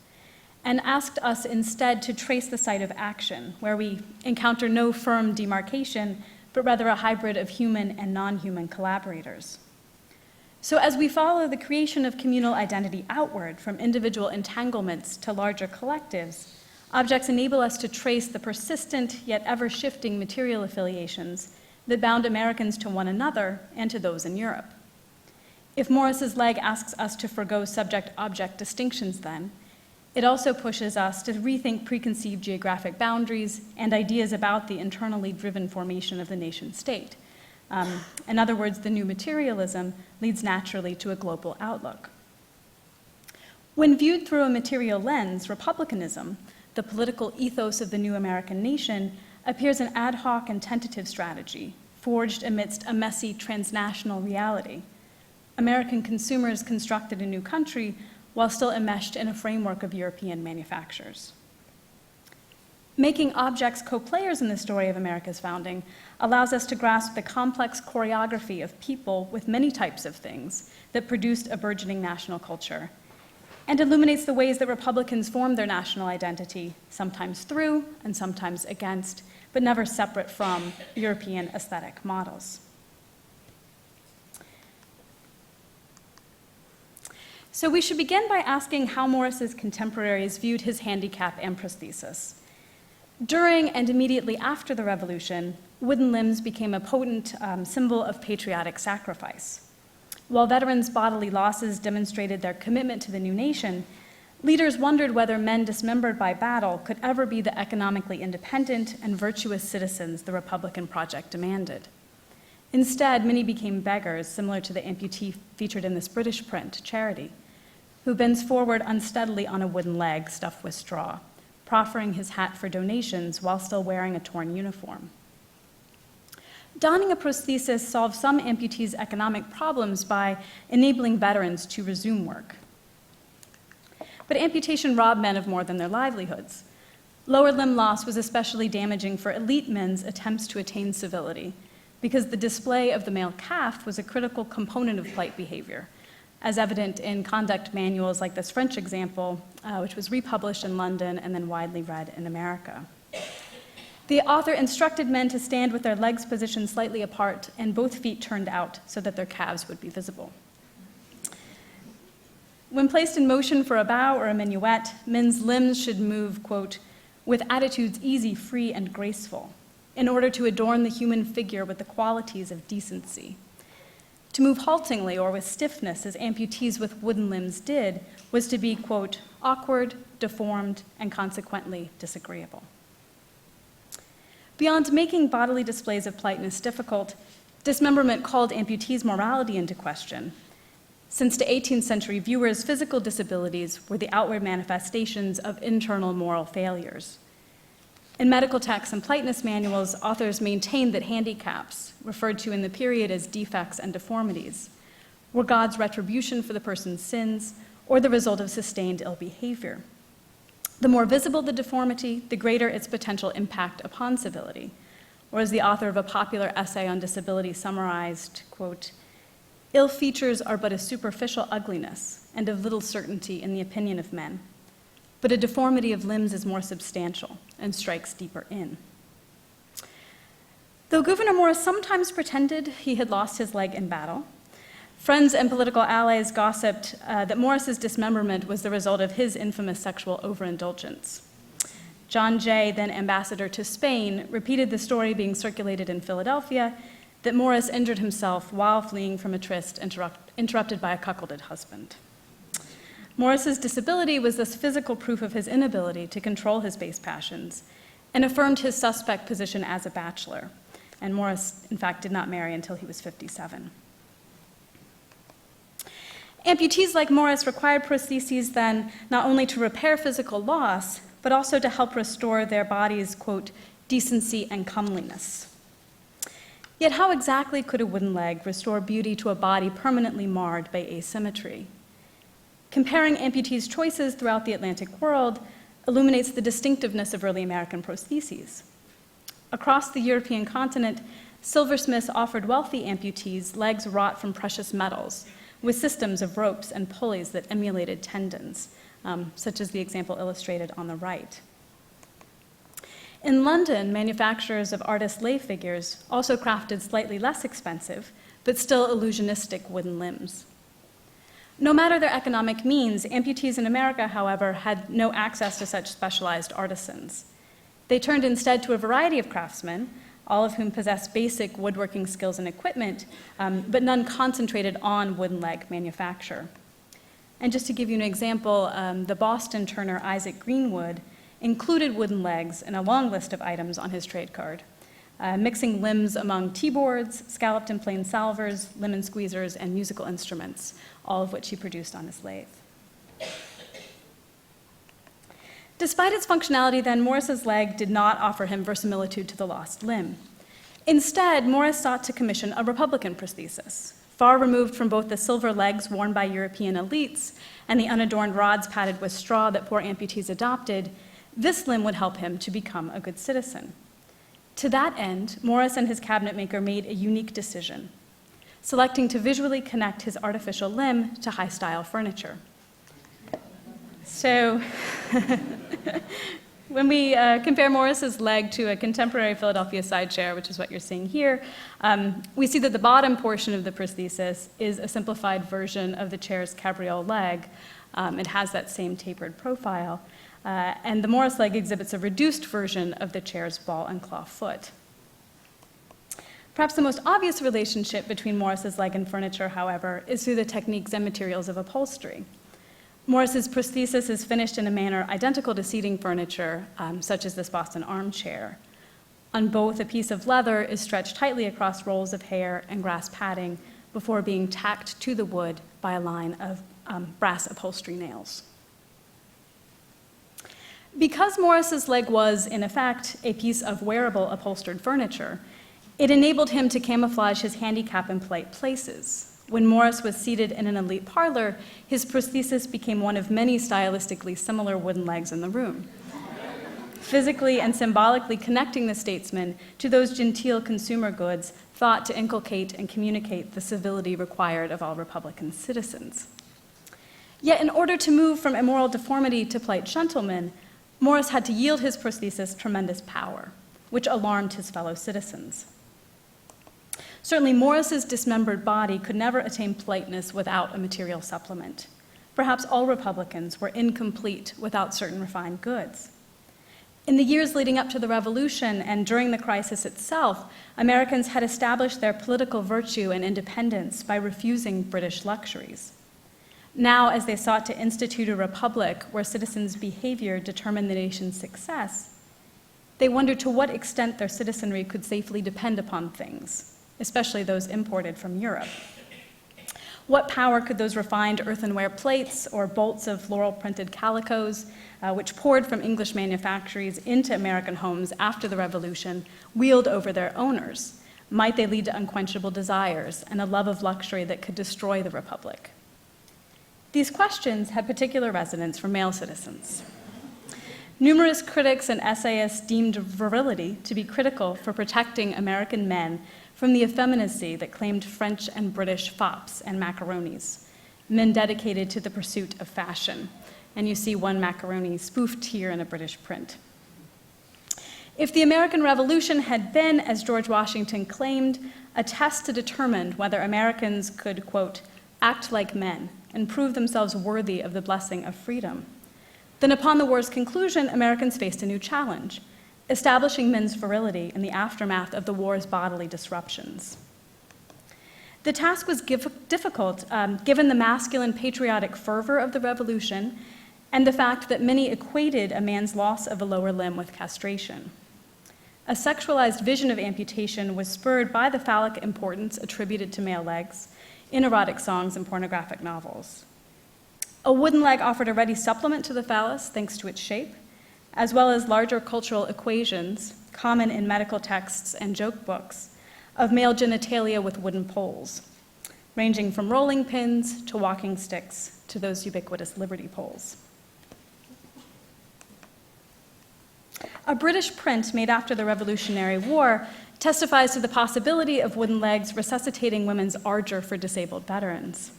and asked us instead to trace the site of action, where we encounter no firm demarcation, but rather a hybrid of human and non-human collaborators. So as we follow the creation of communal identity outward from individual entanglements to larger collectives, objects enable us to trace the persistent yet ever-shifting material affiliations that bound Americans to one another and to those in Europe. If Morris's leg asks us to forgo subject-object distinctions then, it also pushes us to rethink preconceived geographic boundaries and ideas about the internally driven formation of the nation-state. In other words, the new materialism leads naturally to a global outlook. When viewed through a material lens, republicanism, the political ethos of the new American nation, appears an ad hoc and tentative strategy, forged amidst a messy transnational reality. American consumers constructed a new country while still enmeshed in a framework of European manufacturers. Making objects co-players in the story of America's founding allows us to grasp the complex choreography of people with many types of things that produced a burgeoning national culture, and illuminates the ways that Republicans formed their national identity, sometimes through and sometimes against, but never separate from European aesthetic models. So we should begin by asking how Morris's contemporaries viewed his handicap and prosthesis. During and immediately after the Revolution, wooden limbs became a potent symbol of patriotic sacrifice. While veterans' bodily losses demonstrated their commitment to the new nation, leaders wondered whether men dismembered by battle could ever be the economically independent and virtuous citizens the Republican project demanded. Instead, many became beggars, similar to the amputee featured in this British print, Charity, who bends forward unsteadily on a wooden leg stuffed with straw, proffering his hat for donations while still wearing a torn uniform. Donning a prosthesis solved some amputees' economic problems by enabling veterans to resume work. But amputation robbed men of more than their livelihoods. Lower limb loss was especially damaging for elite men's attempts to attain civility, because the display of the male calf was a critical component of polite behavior, as evident in conduct manuals like this French example, which was republished in London and then widely read in America. The author instructed men to stand with their legs positioned slightly apart and both feet turned out so that their calves would be visible. When placed in motion for a bow or a minuet, men's limbs should move, quote, with attitudes easy, free, and graceful, in order to adorn the human figure with the qualities of decency. To move haltingly or with stiffness, as amputees with wooden limbs did, was to be, quote, awkward, deformed, and consequently disagreeable. Beyond making bodily displays of politeness difficult, dismemberment called amputees' morality into question. Since to 18th century viewers, physical disabilities were the outward manifestations of internal moral failures. In medical texts and politeness manuals, authors maintained that handicaps, referred to in the period as defects and deformities, were God's retribution for the person's sins or the result of sustained ill behavior. The more visible the deformity, the greater its potential impact upon civility. Or as the author of a popular essay on disability summarized, quote, ill features are but a superficial ugliness and of little certainty in the opinion of men. But a deformity of limbs is more substantial and strikes deeper in. Though Gouverneur Morris sometimes pretended he had lost his leg in battle, friends and political allies gossiped that Morris's dismemberment was the result of his infamous sexual overindulgence. John Jay, then ambassador to Spain, repeated the story being circulated in Philadelphia that Morris injured himself while fleeing from a tryst interrupted by a cuckolded husband. Morris's disability was thus physical proof of his inability to control his base passions and affirmed his suspect position as a bachelor. And Morris, in fact, did not marry until he was 57. Amputees like Morris required prostheses then not only to repair physical loss, but also to help restore their body's, quote, decency and comeliness. Yet how exactly could a wooden leg restore beauty to a body permanently marred by asymmetry? Comparing amputees' choices throughout the Atlantic world illuminates the distinctiveness of early American prostheses. Across the European continent, silversmiths offered wealthy amputees legs wrought from precious metals, with systems of ropes and pulleys that emulated tendons, such as the example illustrated on the right. In London, manufacturers of artist lay figures also crafted slightly less expensive, but still illusionistic wooden limbs. No matter their economic means, amputees in America, however, had no access to such specialized artisans. They turned instead to a variety of craftsmen, all of whom possessed basic woodworking skills and equipment, but none concentrated on wooden leg manufacture. And just to give you an example, the Boston turner Isaac Greenwood included wooden legs in a long list of items on his trade card, mixing limbs among T-boards, scalloped and plain salvers, lemon squeezers, and musical instruments, all of which he produced on his lathe. Despite its functionality, then, Morris's leg did not offer him verisimilitude to the lost limb. Instead, Morris sought to commission a Republican prosthesis, far removed from both the silver legs worn by European elites and the unadorned rods padded with straw that poor amputees adopted. This limb would help him to become a good citizen. To that end, Morris and his cabinet maker made a unique decision, selecting to visually connect his artificial limb to high-style furniture. So, when we compare Morris's leg to a contemporary Philadelphia side chair, which is what you're seeing here, we see that the bottom portion of the prosthesis is a simplified version of the chair's cabriole leg. It has that same tapered profile. And the Morris leg exhibits a reduced version of the chair's ball and claw foot. Perhaps the most obvious relationship between Morris's leg and furniture, however, is through the techniques and materials of upholstery. Morris's prosthesis is finished in a manner identical to seating furniture, such as this Boston armchair. On both, a piece of leather is stretched tightly across rolls of hair and grass padding before being tacked to the wood by a line of brass upholstery nails. Because Morris's leg was, in effect, a piece of wearable upholstered furniture, it enabled him to camouflage his handicap in polite places. When Morris was seated in an elite parlor, his prosthesis became one of many stylistically similar wooden legs in the room, physically and symbolically connecting the statesman to those genteel consumer goods thought to inculcate and communicate the civility required of all Republican citizens. Yet in order to move from immoral deformity to polite gentleman, Morris had to yield his prosthesis tremendous power, which alarmed his fellow citizens. Certainly, Morris's dismembered body could never attain politeness without a material supplement. Perhaps all Republicans were incomplete without certain refined goods. In the years leading up to the Revolution and during the crisis itself, Americans had established their political virtue and independence by refusing British luxuries. Now, as they sought to institute a republic where citizens' behavior determined the nation's success, they wondered to what extent their citizenry could safely depend upon things, especially those imported from Europe. What power could those refined earthenware plates or bolts of floral-printed calicos, which poured from English manufactories into American homes after the Revolution, wield over their owners? Might they lead to unquenchable desires and a love of luxury that could destroy the republic? These questions had particular resonance for male citizens. Numerous critics and essayists deemed virility to be critical for protecting American men from the effeminacy that claimed French and British fops and macaronis, men dedicated to the pursuit of fashion. And you see one macaroni spoofed here in a British print. If the American Revolution had been, as George Washington claimed, a test to determine whether Americans could, quote, act like men and prove themselves worthy of the blessing of freedom, then upon the war's conclusion, Americans faced a new challenge: establishing men's virility in the aftermath of the war's bodily disruptions. The task was difficult, given the masculine patriotic fervor of the Revolution and the fact that many equated a man's loss of a lower limb with castration. A sexualized vision of amputation was spurred by the phallic importance attributed to male legs in erotic songs and pornographic novels. A wooden leg offered a ready supplement to the phallus thanks to its shape, as well as larger cultural equations, common in medical texts and joke books, of male genitalia with wooden poles, ranging from rolling pins to walking sticks to those ubiquitous liberty poles. A British print made after the Revolutionary War testifies to the possibility of wooden legs resuscitating women's ardor for disabled veterans.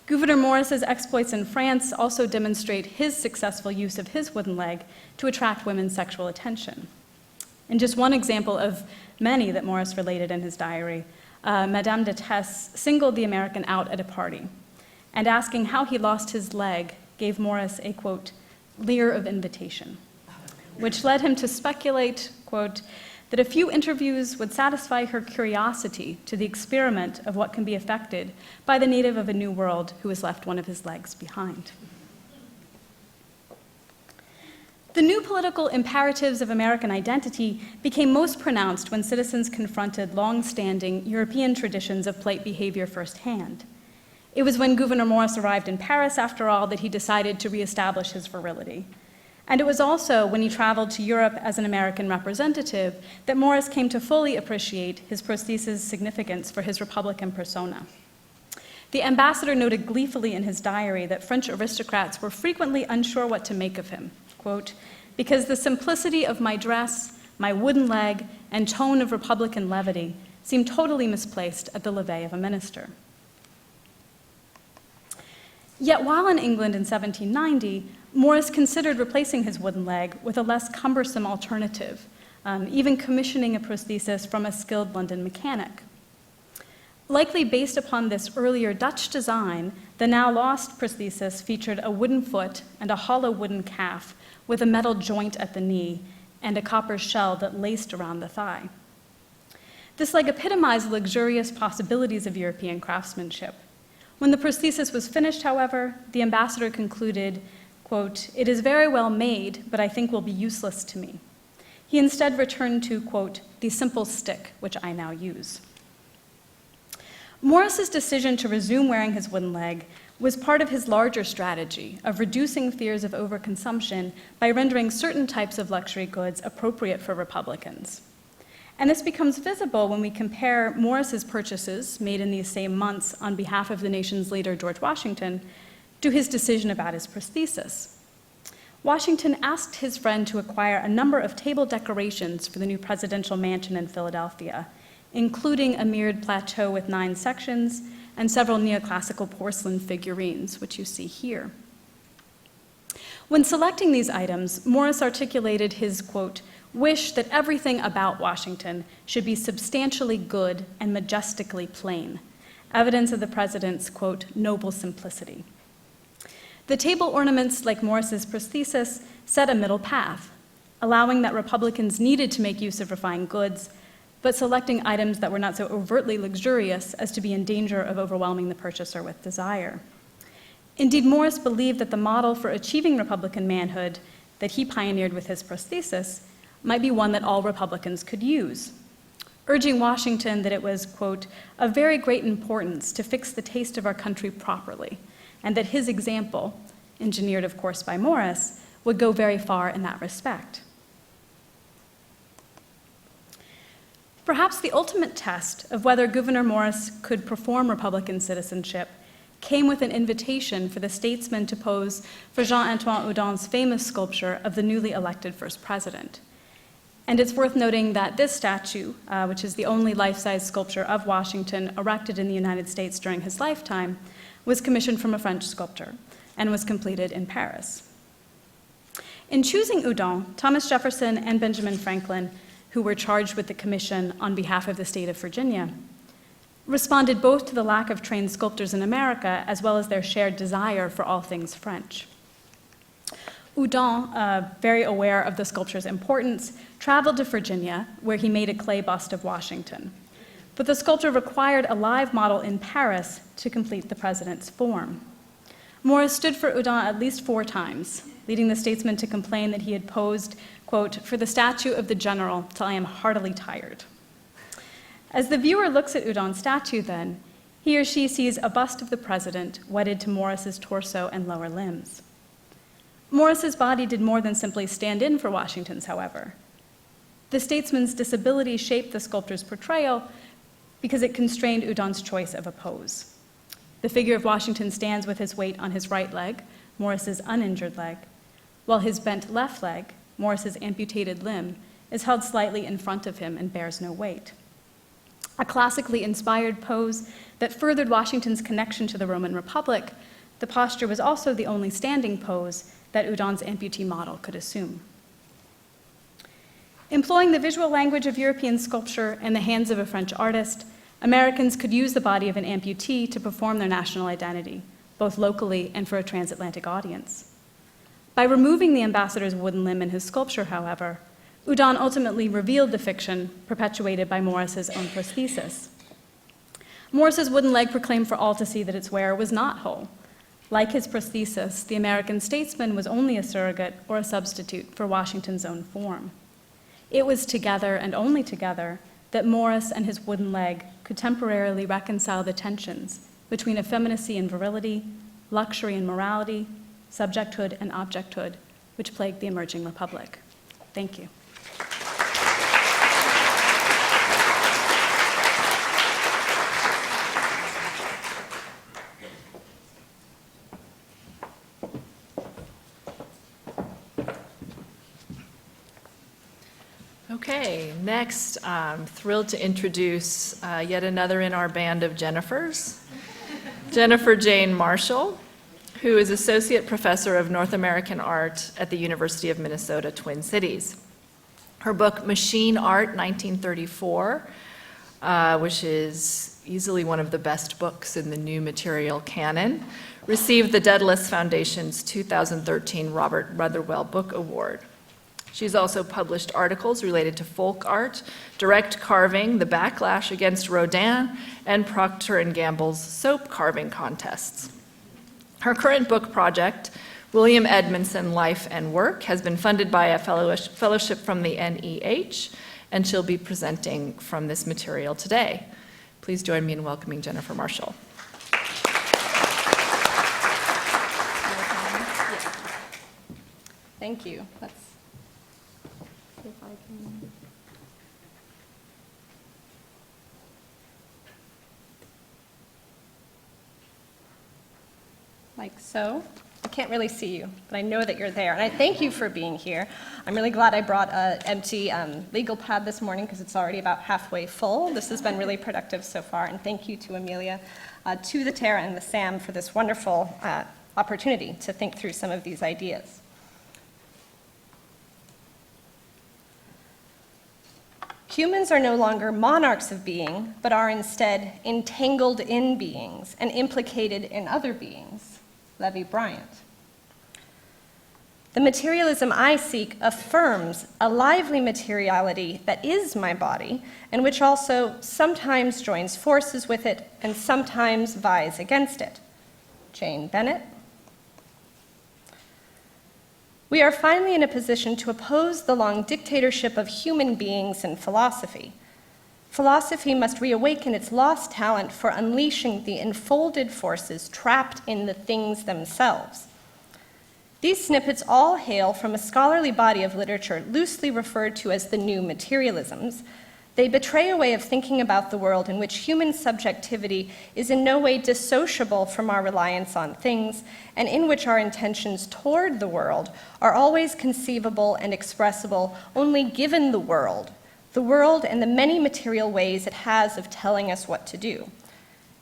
Gouverneur Morris's exploits in France also demonstrate his successful use of his wooden leg to attract women's sexual attention. In just one example of many that Morris related in his diary, Madame de Tesse singled the American out at a party, and asking how he lost his leg gave Morris a, quote, leer of invitation, which led him to speculate, quote, that a few interviews would satisfy her curiosity to the experiment of what can be effected by the native of a new world who has left one of his legs behind. The new political imperatives of American identity became most pronounced when citizens confronted long-standing European traditions of polite behavior firsthand. It was when Gouverneur Morris arrived in Paris, after all, that he decided to reestablish his virility. And it was also when he traveled to Europe as an American representative that Morris came to fully appreciate his prosthesis' significance for his Republican persona. The ambassador noted gleefully in his diary that French aristocrats were frequently unsure what to make of him, quote, because the simplicity of my dress, my wooden leg, and tone of Republican levity seemed totally misplaced at the levee of a minister. Yet while in England in 1790, Morris considered replacing his wooden leg with a less cumbersome alternative, even commissioning a prosthesis from a skilled London mechanic. Likely based upon this earlier Dutch design, the now lost prosthesis featured a wooden foot and a hollow wooden calf with a metal joint at the knee and a copper shell that laced around the thigh. This leg epitomized the luxurious possibilities of European craftsmanship. When the prosthesis was finished, however, the ambassador concluded, quote, it is very well made, but I think will be useless to me. He instead returned to, quote, the simple stick, which I now use. Morris's decision to resume wearing his wooden leg was part of his larger strategy of reducing fears of overconsumption by rendering certain types of luxury goods appropriate for Republicans. And this becomes visible when we compare Morris's purchases made in these same months on behalf of the nation's leader, George Washington, to his decision about his prosthesis. Washington asked his friend to acquire a number of table decorations for the new presidential mansion in Philadelphia, including a mirrored plateau with 9 sections and several neoclassical porcelain figurines, which you see here. When selecting these items, Morris articulated his, quote, wish that everything about Washington should be substantially good and majestically plain, evidence of the president's, quote, noble simplicity. The table ornaments, like Morris's prosthesis, set a middle path, allowing that Republicans needed to make use of refined goods, but selecting items that were not so overtly luxurious as to be in danger of overwhelming the purchaser with desire. Indeed, Morris believed that the model for achieving Republican manhood that he pioneered with his prosthesis might be one that all Republicans could use, urging Washington that it was, quote, of very great importance to fix the taste of our country properly, and that his example, engineered of course by Morris, would go very far in that respect. Perhaps the ultimate test of whether Gouverneur Morris could perform Republican citizenship came with an invitation for the statesman to pose for Jean-Antoine Houdon's famous sculpture of the newly elected first president. And it's worth noting that this statue, which is the only life-size sculpture of Washington erected in the United States during his lifetime, was commissioned from a French sculptor and was completed in Paris. In choosing Houdon, Thomas Jefferson and Benjamin Franklin, who were charged with the commission on behalf of the state of Virginia, responded both to the lack of trained sculptors in America as well as their shared desire for all things French. Houdon, very aware of the sculpture's importance, traveled to Virginia, where he made a clay bust of Washington. But the sculpture required a live model in Paris to complete the president's form. Morris stood for Houdon at least 4 times, leading the statesman to complain that he had posed, quote, for the statue of the general till I am heartily tired. As the viewer looks at Houdon's statue then, he or she sees a bust of the president wedded to Morris's torso and lower limbs. Morris's body did more than simply stand in for Washington's, however. The statesman's disability shaped the sculptor's portrayal because it constrained Houdon's choice of a pose. The figure of Washington stands with his weight on his right leg, Morris's uninjured leg, while his bent left leg, Morris's amputated limb, is held slightly in front of him and bears no weight. A classically inspired pose that furthered Washington's connection to the Roman Republic, the posture was also the only standing pose that Houdon's amputee model could assume. Employing the visual language of European sculpture in the hands of a French artist, Americans could use the body of an amputee to perform their national identity, both locally and for a transatlantic audience. By removing the ambassador's wooden limb in his sculpture, however, Houdon ultimately revealed the fiction perpetuated by Morris's own prosthesis. Morris's wooden leg proclaimed for all to see that its wearer was not whole. Like his prosthesis, the American statesman was only a surrogate or a substitute for Washington's own form. It was together, and only together, that Morris and his wooden leg could temporarily reconcile the tensions between effeminacy and virility, luxury and morality, subjecthood and objecthood, which plagued the emerging republic. Thank you.
Okay, next, I'm thrilled to introduce yet another in our band of Jennifers, Jennifer Jane Marshall, who is Associate Professor of North American Art at the University of Minnesota, Twin Cities. Her book, Machine Art, 1934, which is easily one of the best books in the new material canon, received the Daedalus Foundation's 2013 Robert Rotherwell Book Award. She's also published articles related to folk art, direct carving, the backlash against Rodin, and Procter & Gamble's soap carving contests. Her current book project, William Edmondson, Life and Work, has been funded by a fellowship from the NEH, and she'll be presenting from this material today. Please join me in welcoming Jennifer Marshall.
Thank you. Let's see if I can. Like so.
can't really see you, but I know that you're there. And I thank you for being here. I'm really glad I brought an empty legal pad this morning because it's already about halfway full. This has been really productive so far. And thank you to Amelia, to the Terra and the SAM for this wonderful opportunity to think through some of these ideas. Humans are no longer monarchs of being, but are instead entangled in beings and implicated in other beings. Levi Bryant. The materialism I seek affirms a lively materiality that is my body, and which also sometimes joins forces with it and sometimes vies against it. Jane Bennett. We are finally in a position to oppose the long dictatorship of human beings and philosophy. Philosophy must reawaken its lost talent for unleashing the enfolded forces trapped in the things themselves. These snippets all hail from a scholarly body of literature loosely referred to as the new materialisms. They betray a way of thinking about the world in which human subjectivity is in no way dissociable from our reliance on things, and in which our intentions toward the world are always conceivable and expressible only given the world and the many material ways it has of telling us what to do.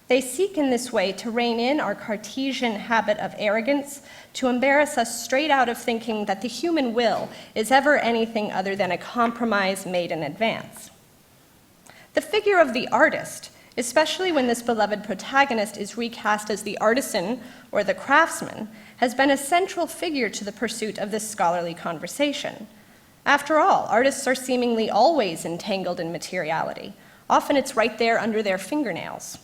They seek in this way to rein in our Cartesian habit of arrogance, to embarrass us straight out of thinking that the human will is ever anything other than a compromise made in advance. The figure of the artist, especially when this beloved protagonist is recast as the artisan or the craftsman, has been a central figure to the pursuit of this scholarly conversation. After all, artists are seemingly always entangled in materiality. Often it's right there under their fingernails.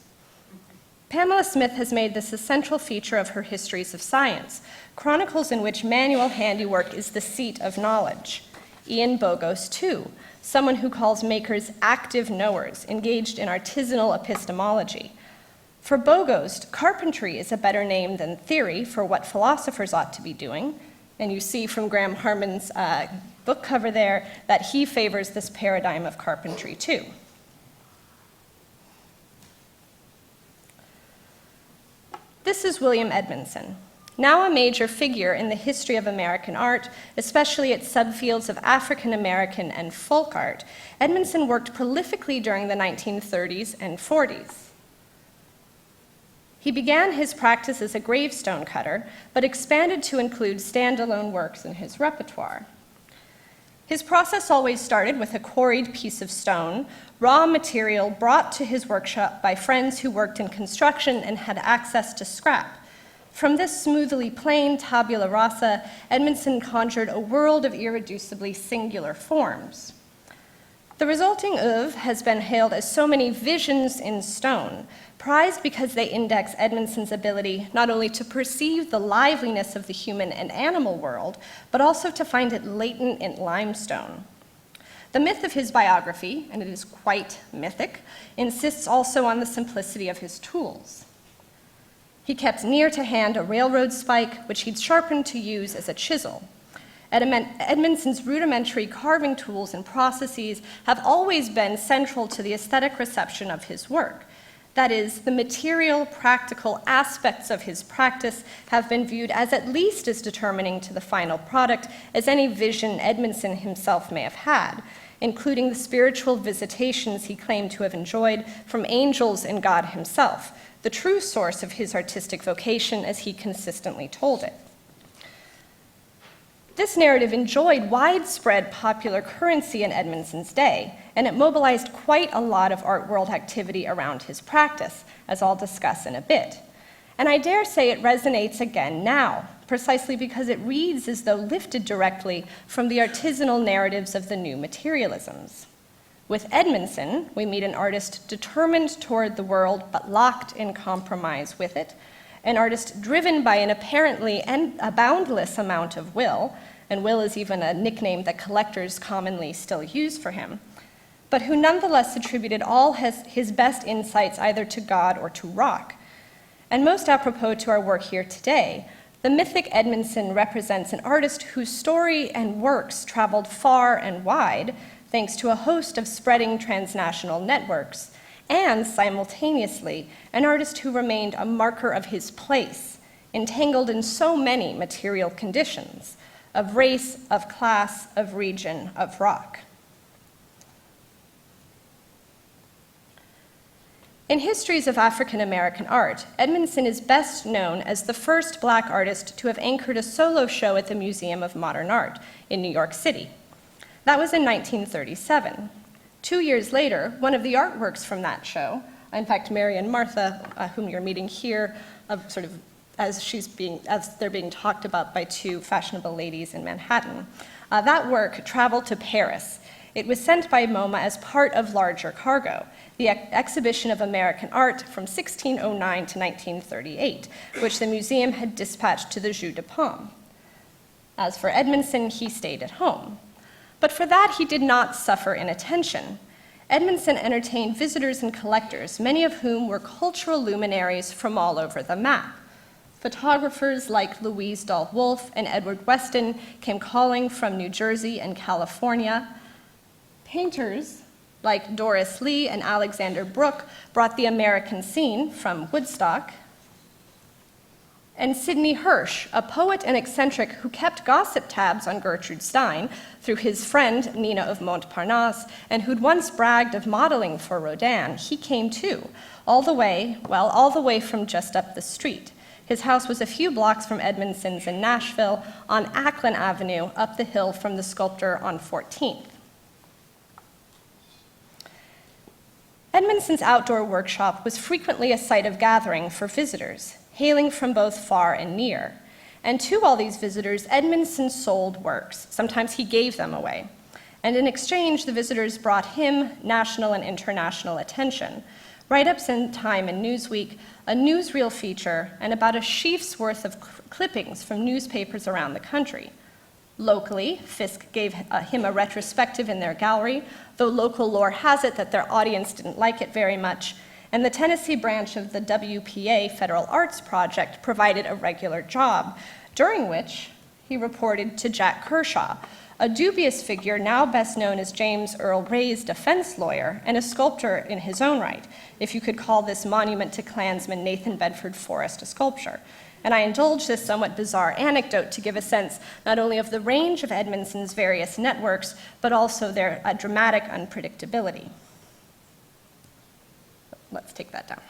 Pamela Smith has made this a central feature of her Histories of Science, chronicles in which manual handiwork is the seat of knowledge. Ian Bogost, too, someone who calls makers active knowers, engaged in artisanal epistemology. For Bogost, carpentry is a better name than theory for what philosophers ought to be doing, and you see from Graham Harman's book cover there that he favors this paradigm of carpentry too. This is William Edmondson. Now a major figure in the history of American art, especially its subfields of African American and folk art, Edmondson worked prolifically during the 1930s and 40s. He began his practice as a gravestone cutter, but expanded to include standalone works in his repertoire. His process always started with a quarried piece of stone, raw material brought to his workshop by friends who worked in construction and had access to scrap. From this smoothly plain tabula rasa, Edmondson conjured a world of irreducibly singular forms. The resulting oeuvre has been hailed as so many visions in stone, prized because they index Edmondson's ability not only to perceive the liveliness of the human and animal world, but also to find it latent in limestone. The myth of his biography, and it is quite mythic, insists also on the simplicity of his tools. He kept near to hand a railroad spike, which he'd sharpened to use as a chisel. Edmondson's rudimentary carving tools and processes have always been central to the aesthetic reception of his work. That is, the material, practical aspects of his practice have been viewed as at least as determining to the final product as any vision Edmondson himself may have had, including the spiritual visitations he claimed to have enjoyed from angels and God himself, the true source of his artistic vocation as he consistently told it. This narrative enjoyed widespread popular currency in Edmondson's day, and it mobilized quite a lot of art world activity around his practice, as I'll discuss in a bit. And I dare say it resonates again now, precisely because it reads as though lifted directly from the artisanal narratives of the new materialisms. With Edmondson, we meet an artist determined toward the world but locked in compromise with it, an artist driven by an apparently a boundless amount of will, and will is even a nickname that collectors commonly still use for him, but who nonetheless attributed all his best insights either to God or to rock. And most apropos to our work here today, the mythic Edmondson represents an artist whose story and works traveled far and wide, thanks to a host of spreading transnational networks, and simultaneously, an artist who remained a marker of his place entangled in so many material conditions of race, of class, of region, of rock. In histories of African American art, Edmondson is best known as the first Black artist to have anchored a solo show at the Museum of Modern Art in New York City. That was in 1937. 2 years later, one of the artworks from that show, in fact, Mary and Martha, whom you're meeting here, as they're being talked about by two fashionable ladies in Manhattan, that work traveled to Paris. It was sent by MoMA as part of larger cargo, the exhibition of American art from 1609 to 1938, which the museum had dispatched to the Jeu de Paume. As for Edmondson, he stayed at home. But for that, he did not suffer inattention. Edmondson entertained visitors and collectors, many of whom were cultural luminaries from all over the map. Photographers like Louise Dahl Wolfe and Edward Weston came calling from New Jersey and California. Painters like Doris Lee and Alexander Brooke brought the American scene from Woodstock. And Sidney Hirsch, a poet and eccentric who kept gossip tabs on Gertrude Stein through his friend Nina of Montparnasse, and who'd once bragged of modeling for Rodin, he came too, all the way from just up the street. His house was a few blocks from Edmondson's in Nashville on Ackland Avenue, up the hill from the sculptor on 14th. Edmondson's outdoor workshop was frequently a site of gathering for visitors, hailing from both far and near. And to all these visitors, Edmondson sold works. Sometimes he gave them away. And in exchange, the visitors brought him national and international attention. Write-ups in Time and Newsweek, a newsreel feature, and about a sheaf's worth of clippings from newspapers around the country. Locally, Fisk gave him a retrospective in their gallery, though local lore has it that their audience didn't like it very much, and the Tennessee branch of the WPA Federal Arts Project provided a regular job, during which he reported to Jack Kershaw, a dubious figure now best known as James Earl Ray's defense lawyer and a sculptor in his own right, if you could call this monument to Klansman Nathan Bedford Forrest a sculpture. And I indulge this somewhat bizarre anecdote to give a sense not only of the range of Edmondson's various networks, but also their dramatic unpredictability. Let's take that down.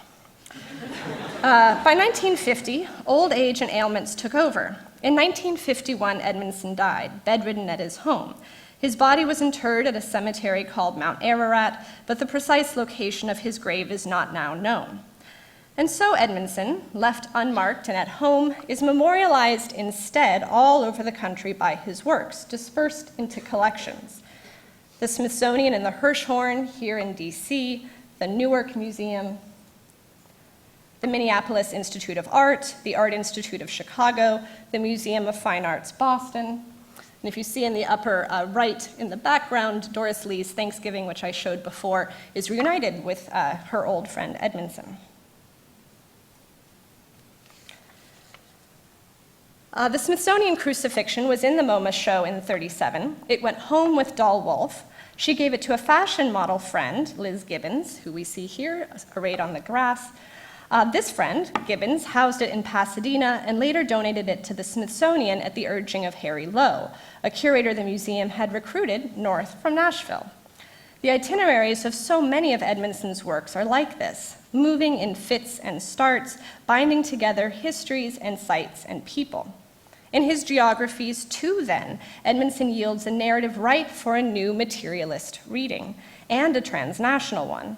By 1950, old age and ailments took over. In 1951, Edmondson died, bedridden at his home. His body was interred at a cemetery called Mount Ararat, but the precise location of his grave is not now known. And so Edmondson, left unmarked and at home, is memorialized instead all over the country by his works, dispersed into collections. The Smithsonian and the Hirshhorn here in DC, the Newark Museum, the Minneapolis Institute of Art, the Art Institute of Chicago, the Museum of Fine Arts Boston. And if you see in the upper right in the background, Doris Lee's Thanksgiving, which I showed before, is reunited with her old friend Edmondson. The Smithsonian crucifixion was in the MoMA show in '37. It went home with Dahl Wolfe. She gave it to a fashion model friend, Liz Gibbons, who we see here, arrayed on the grass. This friend, Gibbons, housed it in Pasadena and later donated it to the Smithsonian at the urging of Harry Lowe, a curator the museum had recruited north from Nashville. The itineraries of so many of Edmondson's works are like this, moving in fits and starts, binding together histories and sites and people. In his geographies, too, then, Edmondson yields a narrative ripe for a new materialist reading, and a transnational one.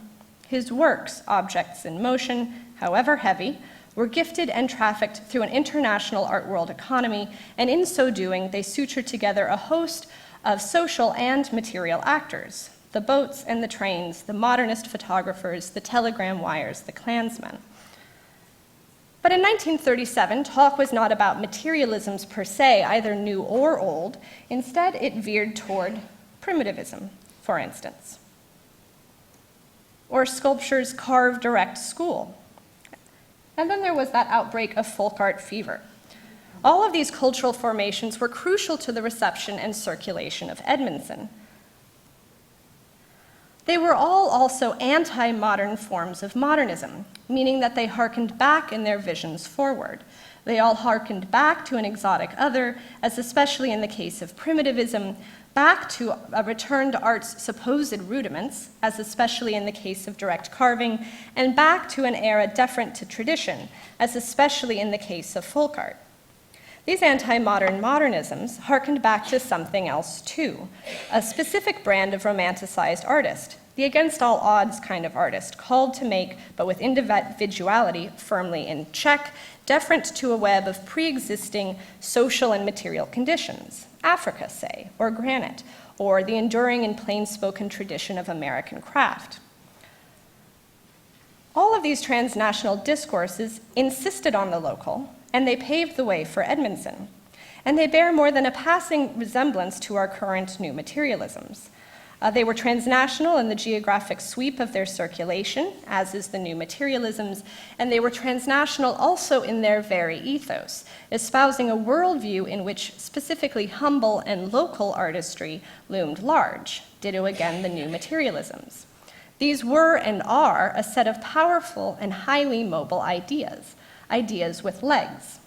His works, objects in motion, however heavy, were gifted and trafficked through an international art world economy, and in so doing, they sutured together a host of social and material actors, the boats and the trains, the modernist photographers, the telegram wires, the Klansmen. But in 1937, talk was not about materialisms per se, either new or old. Instead, it veered toward primitivism, for instance, or sculpture's carve direct school. And then there was that outbreak of folk art fever. All of these cultural formations were crucial to the reception and circulation of Edmondson. They were all also anti-modern forms of modernism, meaning that they hearkened back in their visions forward. They all hearkened back to an exotic other, as especially in the case of primitivism, back to a return to art's supposed rudiments, as especially in the case of direct carving, and back to an era deferent to tradition, as especially in the case of folk art. These anti-modern modernisms hearkened back to something else too, a specific brand of romanticized artist, the against all odds kind of artist, called to make, but with individuality firmly in check, deferent to a web of pre-existing social and material conditions, Africa, say, or granite, or the enduring and plain-spoken tradition of American craft. All of these transnational discourses insisted on the local, and they paved the way for Edmondson. And they bear more than a passing resemblance to our current new materialisms. They were transnational in the geographic sweep of their circulation, as is the new materialisms, and they were transnational also in their very ethos, espousing a worldview in which specifically humble and local artistry loomed large, ditto again the new materialisms. These were and are a set of powerful and highly mobile ideas, ideas with legs.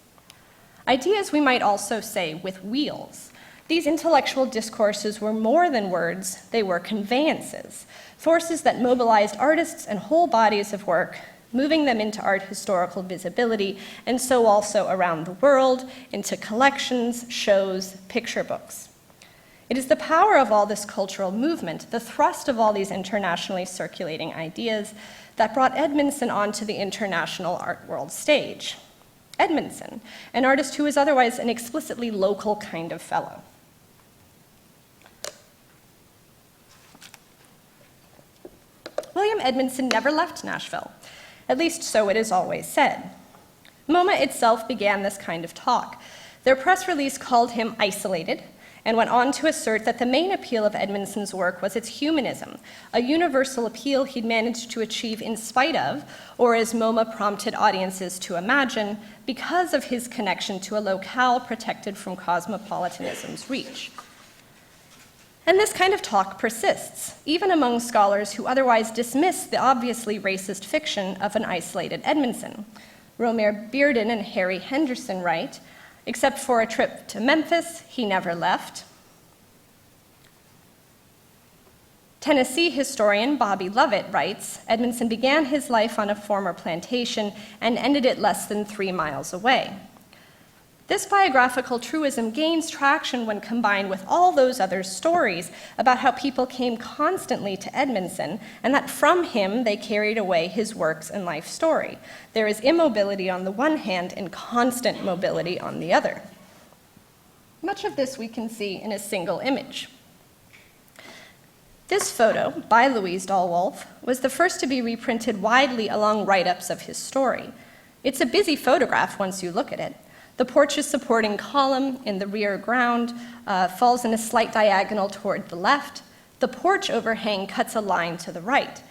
Ideas, we might also say, with wheels. These intellectual discourses were more than words, they were conveyances, forces that mobilized artists and whole bodies of work, moving them into art historical visibility, and so also around the world, into collections, shows, picture books. It is the power of all this cultural movement, the thrust of all these internationally circulating ideas, that brought Edmondson onto the international art world stage. Edmondson, an artist who is otherwise an explicitly local kind of fellow. William Edmondson never left Nashville, at least so it is always said. MoMA itself began this kind of talk. Their press release called him isolated, and went on to assert that the main appeal of Edmondson's work was its humanism, a universal appeal he'd managed to achieve in spite of, or as MoMA prompted audiences to imagine, because of his connection to a locale protected from cosmopolitanism's reach. And this kind of talk persists, even among scholars who otherwise dismiss the obviously racist fiction of an isolated Edmondson. Romare Bearden and Harry Henderson write, except for a trip to Memphis, he never left. Tennessee historian Bobby Lovett writes, Edmondson began his life on a former plantation and ended it less than 3 miles away. This biographical truism gains traction when combined with all those other stories about how people came constantly to Edmondson and that from him they carried away his works and life story. There is immobility on the one hand and constant mobility on the other. Much of this we can see in a single image. This photo, by Louise Dahlwolf, was the first to be reprinted widely along write-ups of his story. It's a busy photograph once you look at it. The porch's supporting column in the rear ground falls in a slight diagonal toward the left. The porch overhang cuts a line to the right.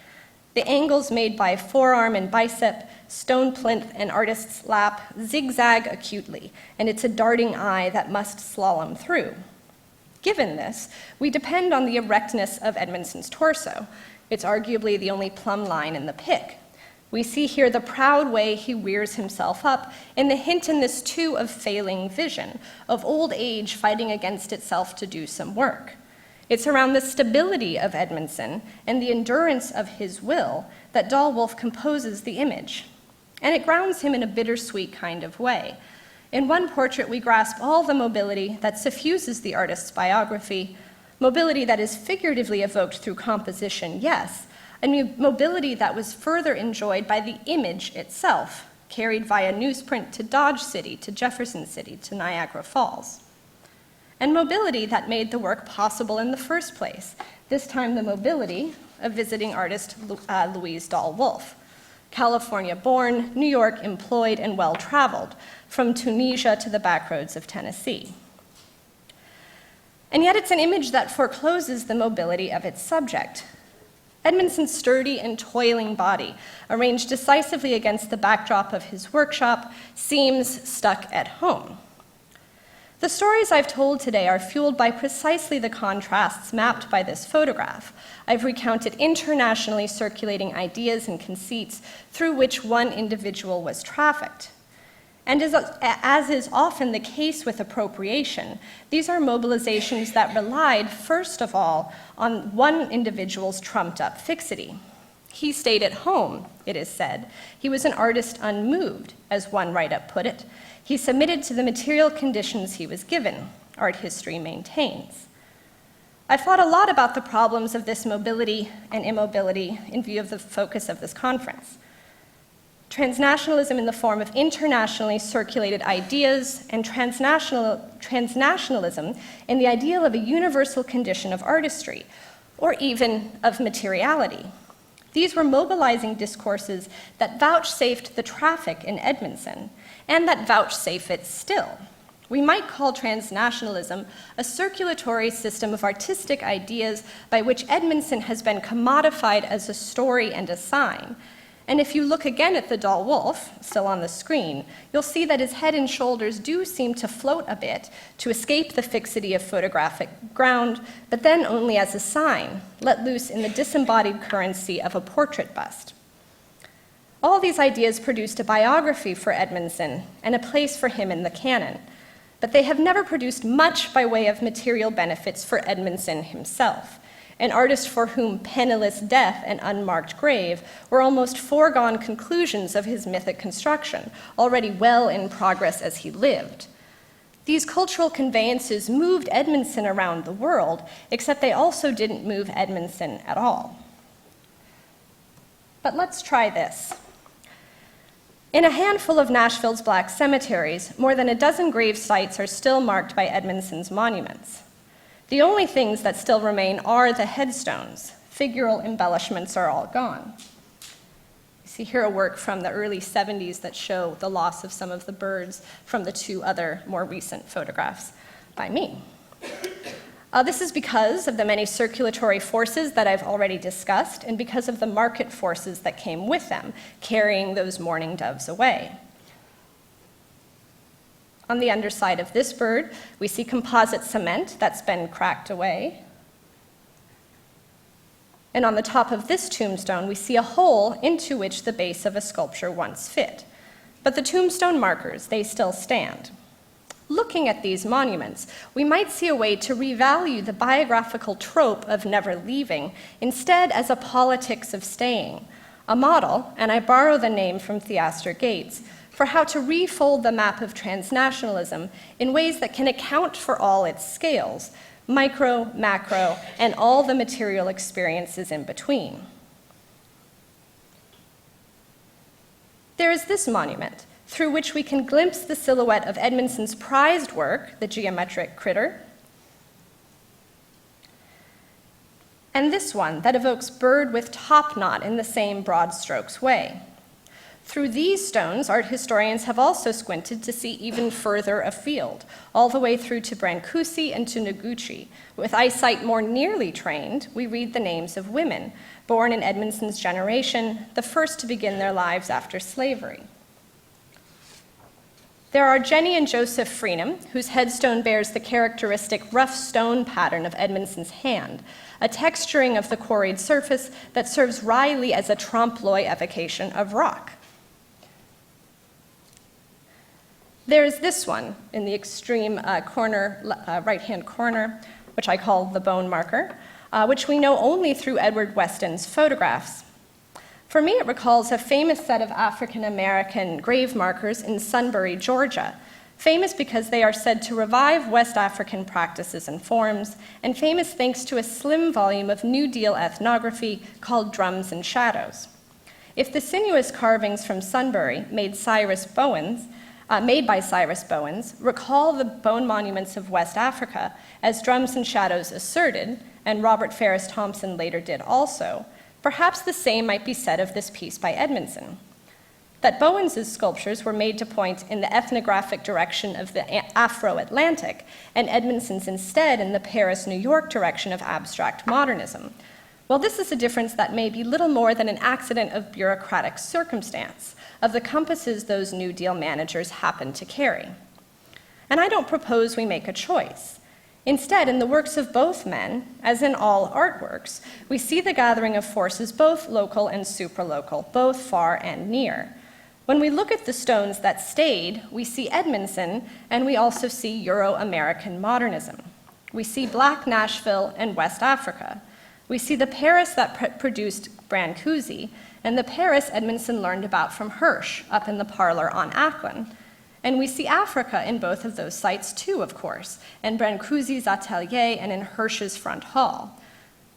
The angles made by forearm and bicep, stone plinth, and artist's lap zigzag acutely, and it's a darting eye that must slalom through. Given this, we depend on the erectness of Edmondson's torso. It's arguably the only plumb line in the pic. We see here the proud way he rears himself up, and the hint in this too of failing vision, of old age fighting against itself to do some work. It's around the stability of Edmondson and the endurance of his will that Dahlwolf composes the image. And it grounds him in a bittersweet kind of way. In one portrait, we grasp all the mobility that suffuses the artist's biography, mobility that is figuratively evoked through composition, yes, and mobility that was further enjoyed by the image itself, carried via newsprint to Dodge City, to Jefferson City, to Niagara Falls. And mobility that made the work possible in the first place, this time the mobility of visiting artist Louise Dahlwolf. California-born, New York employed, and well-traveled, from Tunisia to the backroads of Tennessee. And yet it's an image that forecloses the mobility of its subject. Edmondson's sturdy and toiling body, arranged decisively against the backdrop of his workshop, seems stuck at home. The stories I've told today are fueled by precisely the contrasts mapped by this photograph. I've recounted internationally circulating ideas and conceits through which one individual was trafficked. And as is often the case with appropriation, these are mobilizations that relied, first of all, on one individual's trumped-up fixity. He stayed at home, it is said. He was an artist unmoved, as one write-up put it. He submitted to the material conditions he was given, art history maintains. I've thought a lot about the problems of this mobility and immobility in view of the focus of this conference. Transnationalism in the form of internationally circulated ideas and transnationalism in the ideal of a universal condition of artistry, or even of materiality. These were mobilizing discourses that vouchsafed the traffic in Edmondson, and that vouchsafe it still. We might call transnationalism a circulatory system of artistic ideas by which Edmondson has been commodified as a story and a sign. And if you look again at the doll wolf, still on the screen, you'll see that his head and shoulders do seem to float a bit to escape the fixity of photographic ground, but then only as a sign, let loose in the disembodied currency of a portrait bust. All these ideas produced a biography for Edmondson and a place for him in the canon, but they have never produced much by way of material benefits for Edmondson himself, an artist for whom penniless death and unmarked grave were almost foregone conclusions of his mythic construction, already well in progress as he lived. These cultural conveyances moved Edmondson around the world, except they also didn't move Edmondson at all. But let's try this. In a handful of Nashville's black cemeteries, more than a dozen grave sites are still marked by Edmondson's monuments. The only things that still remain are the headstones. Figural embellishments are all gone. You see here a work from the early 70s that show the loss of some of the birds from the two other more recent photographs by me. This is because of the many circulatory forces that I've already discussed and because of the market forces that came with them, carrying those mourning doves away. On the underside of this bird, we see composite cement that's been cracked away. And on the top of this tombstone, we see a hole into which the base of a sculpture once fit. But the tombstone markers, they still stand. Looking at these monuments, we might see a way to revalue the biographical trope of never leaving, instead as a politics of staying, a model, and I borrow the name from Theaster Gates, for how to refold the map of transnationalism in ways that can account for all its scales, micro, macro, and all the material experiences in between. There is this monument, through which we can glimpse the silhouette of Edmondson's prized work, the geometric critter, and this one that evokes bird with top knot in the same broad strokes way. Through these stones, art historians have also squinted to see even further afield, all the way through to Brancusi and to Noguchi. With eyesight more nearly trained, we read the names of women, born in Edmondson's generation, the first to begin their lives after slavery. There are Jenny and Joseph Freenham, whose headstone bears the characteristic rough stone pattern of Edmondson's hand, a texturing of the quarried surface that serves wryly as a trompe-l'oeil evocation of rock. There is this one in the extreme right-hand corner, which I call the bone marker, which we know only through Edward Weston's photographs. For me, it recalls a famous set of African-American grave markers in Sunbury, Georgia, famous because they are said to revive West African practices and forms, and famous thanks to a slim volume of New Deal ethnography called Drums and Shadows. If the sinuous carvings from Sunbury made by Cyrus Bowens recall the bone monuments of West Africa, as Drums and Shadows asserted, and Robert Ferris Thompson later did also, perhaps the same might be said of this piece by Edmondson. That Bowens' sculptures were made to point in the ethnographic direction of the Afro-Atlantic, and Edmondson's instead in the Paris-New York direction of abstract modernism. Well, this is a difference that may be little more than an accident of bureaucratic circumstance, of the compasses those New Deal managers happened to carry. and I don't propose we make a choice. Instead, in the works of both men, as in all artworks, we see the gathering of forces both local and supralocal, both far and near. When we look at the stones that stayed, we see Edmondson, and we also see Euro-American modernism. We see Black Nashville and West Africa. We see the Paris that produced Brancusi, and the Paris Edmondson learned about from Hirsch, up in the parlor on Acland. And we see Africa in both of those sites too, of course, in Brancusi's atelier and in Hirsch's front hall.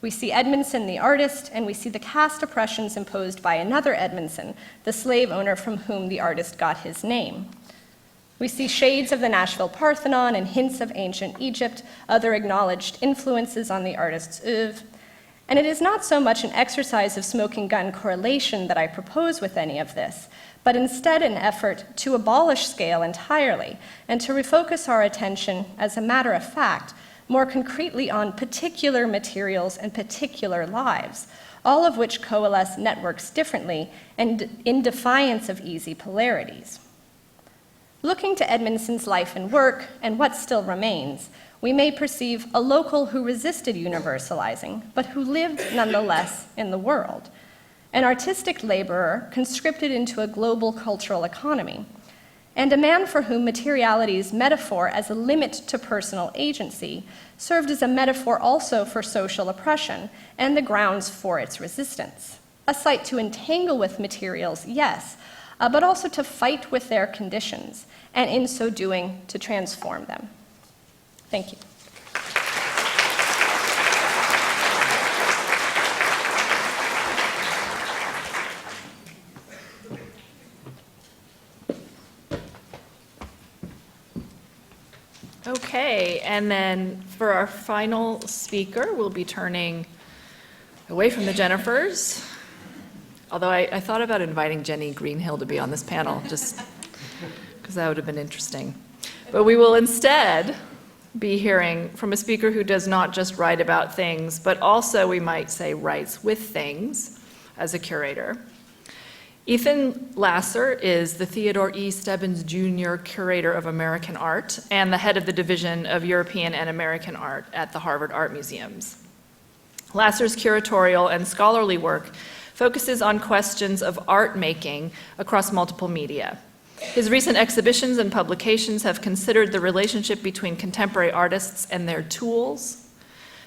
We see Edmondson the artist, and we see the caste oppressions imposed by another Edmondson, the slave owner from whom the artist got his name. We see shades of the Nashville Parthenon and hints of ancient Egypt, other acknowledged influences on the artist's oeuvre. And it is not so much an exercise of smoking gun correlation that I propose with any of this, but instead an effort to abolish scale entirely and to refocus our attention, as a matter of fact, more concretely on particular materials and particular lives, all of which coalesce networks differently and in defiance of easy polarities. Looking to Edmondson's life and work and what still remains, we may perceive a local who resisted universalizing, but who lived nonetheless in the world, an artistic laborer conscripted into a global cultural economy, and a man for whom materiality's metaphor as a limit to personal agency served as a metaphor also for social oppression and the grounds for its resistance. A site to entangle with materials, yes, but also to fight with their conditions, and in so doing, to transform them. Thank you.
Okay, and then for our final speaker, we'll be turning away from the Jennifers. Although I thought about inviting Jenny Greenhill to be on this panel, just because that would have been interesting. But we will instead be hearing from a speaker who does not just write about things, but also, we might say, writes with things as a curator. Ethan Lasser is the Theodore E. Stebbins Jr. Curator of American Art and the head of the Division of European and American Art at the Harvard Art Museums. Lasser's curatorial and scholarly work focuses on questions of art making across multiple media. His recent exhibitions and publications have considered the relationship between contemporary artists and their tools,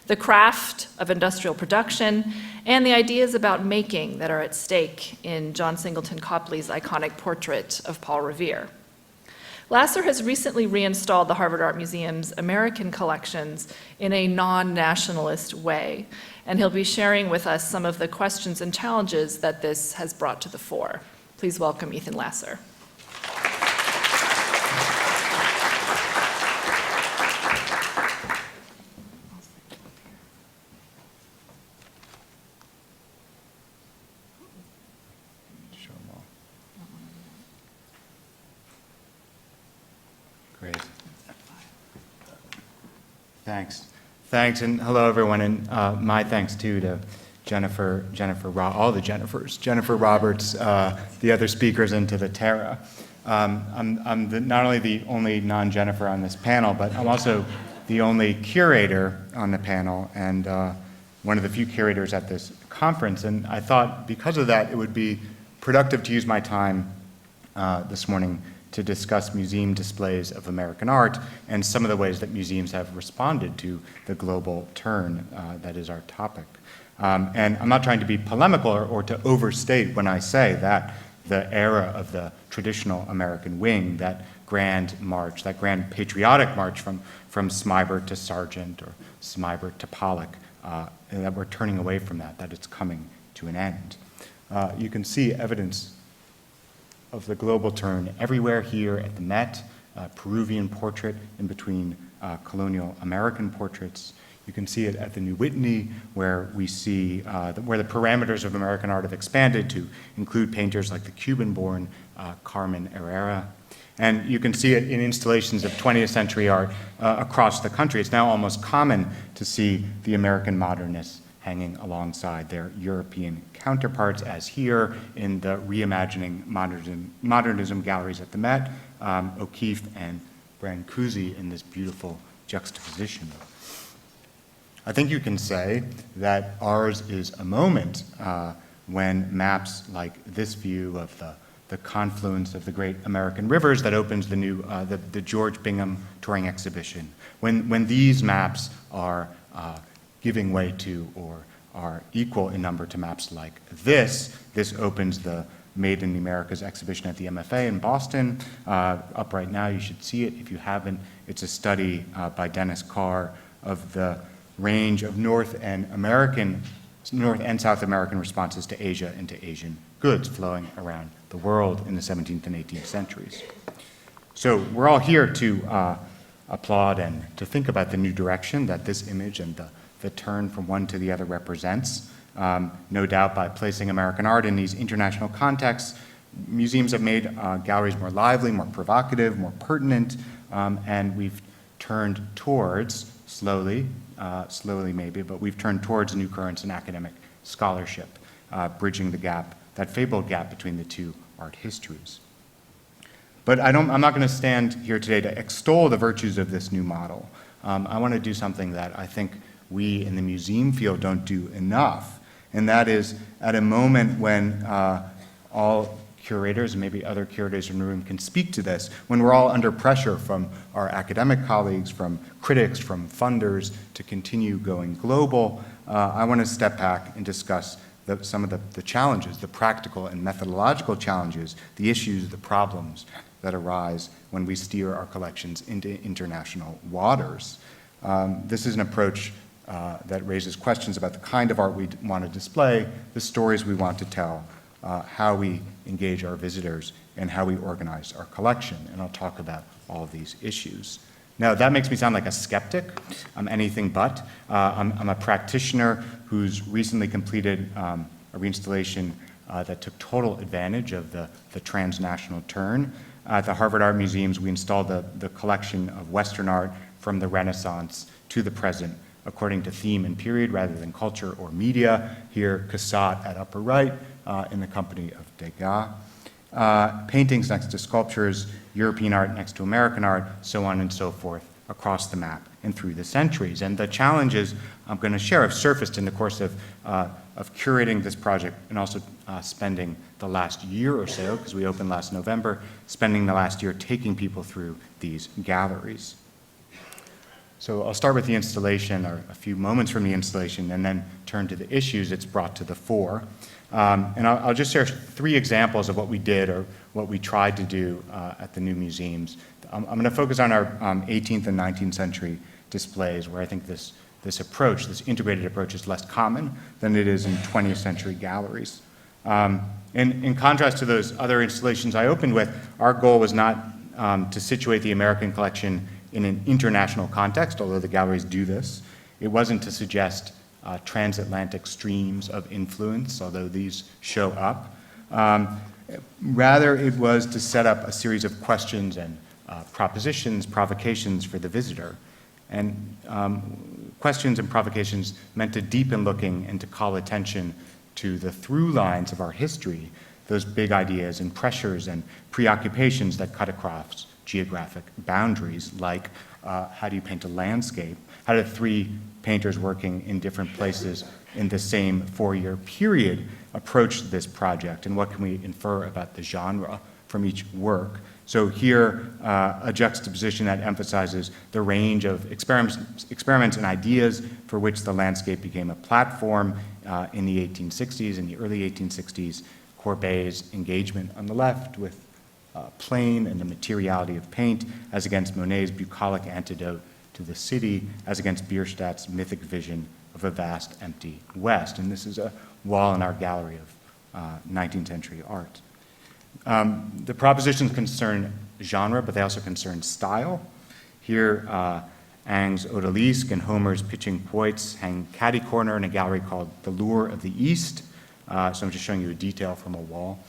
the craft of industrial production, and the ideas about making that are at stake in John Singleton Copley's iconic portrait of Paul Revere. Lasser has recently reinstalled the Harvard Art Museum's American collections in a non-nationalist way, and he'll be sharing with us some of the questions and challenges that this has brought to the fore. Please welcome Ethan Lasser.
Great. Thanks, and hello everyone, and my thanks too to Jennifer, all the Jennifers, Jennifer Roberts, the other speakers, and to the Terra. I'm not only the only non-Jennifer on this panel, but I'm also the only curator on the panel, and one of the few curators at this conference, and I thought because of that it would be productive to use my time this morning to discuss museum displays of American art and some of the ways that museums have responded to the global turn that is our topic. And I'm not trying to be polemical or to overstate when I say that the era of the traditional American wing, that grand march, that grand patriotic march from Smyber to Sargent or Smyber to Pollock, and that we're turning away from that it's coming to an end. You can see evidence of the global turn everywhere here at the Met, Peruvian portrait in between colonial American portraits. You can see it at the New Whitney, where we see where the parameters of American art have expanded to include painters like the Cuban-born Carmen Herrera. And you can see it in installations of 20th century art across the country. It's now almost common to see the American modernists hanging alongside their European counterparts, as here in the Reimagining Modernism galleries at the Met, O'Keeffe and Brancusi in this beautiful juxtaposition. I think you can say that ours is a moment when maps like this view of the confluence of the great American rivers that opens the new, the George Bingham touring exhibition, when these maps are giving way to or are equal in number to maps like this opens the Made in the Americas exhibition at the MFA in Boston. Up right now, you should see it if you haven't. It's a study by Dennis Carr of the range of North and South American responses to Asia and to Asian goods flowing around the world in the 17th and 18th centuries. So we're all here to applaud and to think about the new direction that this image and the turn from one to the other represents. No doubt by placing American art in these international contexts, museums have made galleries more lively, more provocative, more pertinent, and we've turned towards, slowly maybe, but we've turned towards new currents in academic scholarship, bridging the gap, that fabled gap between the two art histories. But I'm not going to stand here today to extol the virtues of this new model. I want to do something that I think we in the museum field don't do enough, and that is at a moment when all curators, and maybe other curators in the room can speak to this, when we're all under pressure from our academic colleagues, from critics, from funders to continue going global, I want to step back and discuss some of the challenges, the practical and methodological challenges, the issues, the problems that arise when we steer our collections into international waters. This is an approach that raises questions about the kind of art we want to display, the stories we want to tell, how we engage our visitors, and how we organize our collection. And I'll talk about all of these issues. Now, that makes me sound like a skeptic. I'm anything but. I'm a practitioner who's recently completed a reinstallation that took total advantage of the transnational turn. At the Harvard Art Museums, we installed the collection of Western art from the Renaissance to the present, according to theme and period rather than culture or media. Here, Cassatt at upper right, in the company of Degas. Paintings next to sculptures, European art next to American art, so on and so forth, across the map and through the centuries. And the challenges I'm going to share have surfaced in the course of curating this project and also spending the last year or so, because we opened last November, spending the last year taking people through these galleries. So I'll start with the installation, or a few moments from the installation, and then turn to the issues it's brought to the fore. And I'll just share 3 examples of what we did or what we tried to do at the new museums. I'm going to focus on our 18th and 19th century displays, where I think this approach, this integrated approach, is less common than it is in 20th century galleries. In contrast to those other installations I opened with, our goal was not to situate the American collection in an international context, although the galleries do this. It wasn't to suggest transatlantic streams of influence, although these show up. Rather, it was to set up a series of questions and propositions, provocations for the visitor. And questions and provocations meant to deepen looking and to call attention to the through lines of our history, those big ideas and pressures and preoccupations that cut across geographic boundaries, like how do you paint a landscape? How do 3 painters working in different places in the same 4-year period approach this project, and what can we infer about the genre from each work? So here, a juxtaposition that emphasizes the range of experiments and ideas for which the landscape became a platform in the 1860s, in the early 1860s, Courbet's engagement on the left with plane and the materiality of paint, as against Monet's bucolic antidote to the city, as against Bierstadt's mythic vision of a vast, empty West. And this is a wall in our gallery of 19th century art. The propositions concern genre, but they also concern style. Here, Ingres' Odalisque and Homer's Pitching Poets hang catty-corner in a gallery called The Lure of the East. So I'm just showing you a detail from a wall.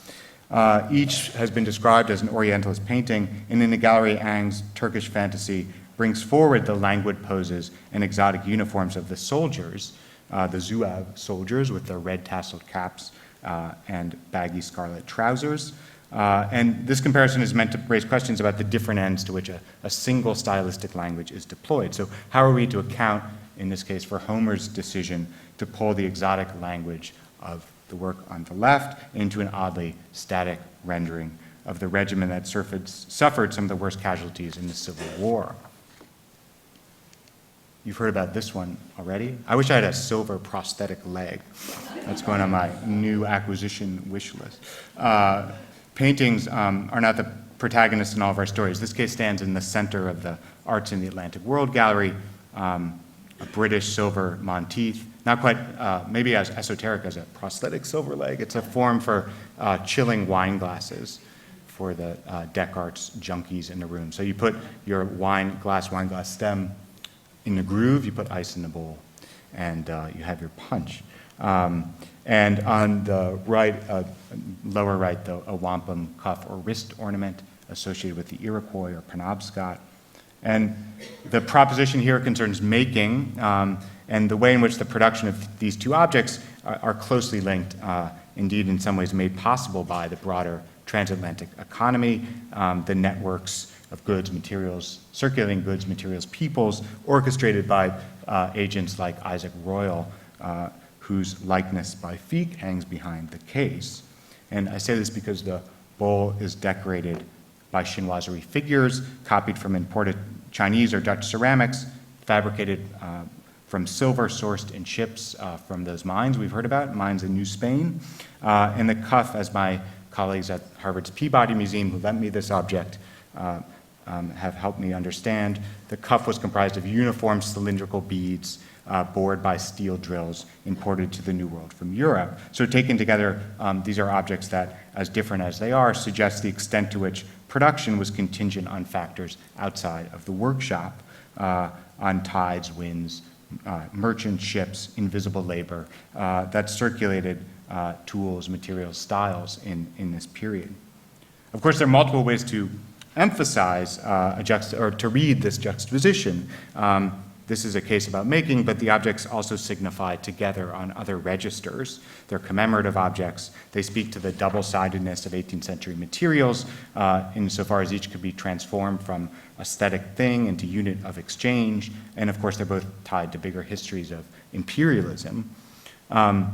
Each has been described as an Orientalist painting, and in the gallery, Ingres' Turkish fantasy brings forward the languid poses and exotic uniforms of the soldiers, the Zouave soldiers with their red tasseled caps and baggy scarlet trousers. And this comparison is meant to raise questions about the different ends to which a single stylistic language is deployed. So how are we to account, in this case, for Homer's decision to pull the exotic language of the work on the left into an oddly static rendering of the regiment that suffered some of the worst casualties in the Civil War? You've heard about this one already. I wish I had a silver prosthetic leg. That's going on my new acquisition wish list. Paintings are not the protagonists in all of our stories. This case stands in the center of the Arts in the Atlantic World Gallery, a British silver Monteith, not quite maybe as esoteric as a prosthetic silver leg. It's a form for chilling wine glasses for the deck arts junkies in the room. So you put your glass wine glass stem in the groove, you put ice in the bowl, and you have your punch. And on the right, lower right, though, a wampum cuff or wrist ornament associated with the Iroquois or Penobscot. And the proposition here concerns making, and the way in which the production of these two objects are closely linked, indeed in some ways made possible by the broader transatlantic economy, the networks of goods, materials, circulating goods, materials, peoples, orchestrated by agents like Isaac Royal, whose likeness by Feek hangs behind the case. And I say this because the bowl is decorated by chinoiserie figures, copied from imported Chinese or Dutch ceramics, fabricated from silver sourced in ships from those mines we've heard about, mines in New Spain. And the cuff, as my colleagues at Harvard's Peabody Museum who lent me this object have helped me understand, the cuff was comprised of uniform cylindrical beads bored by steel drills imported to the New World from Europe. So taken together, these are objects that, as different as they are, suggest the extent to which production was contingent on factors outside of the workshop, on tides, winds, merchant ships, invisible labor, that circulated tools, materials, styles in this period. Of course, there are multiple ways to emphasize or to read this juxtaposition. This is a case about making, but the objects also signify together on other registers. They're commemorative objects. They speak to the double-sidedness of 18th century materials, insofar as each could be transformed from aesthetic thing into unit of exchange. And of course, they're both tied to bigger histories of imperialism. And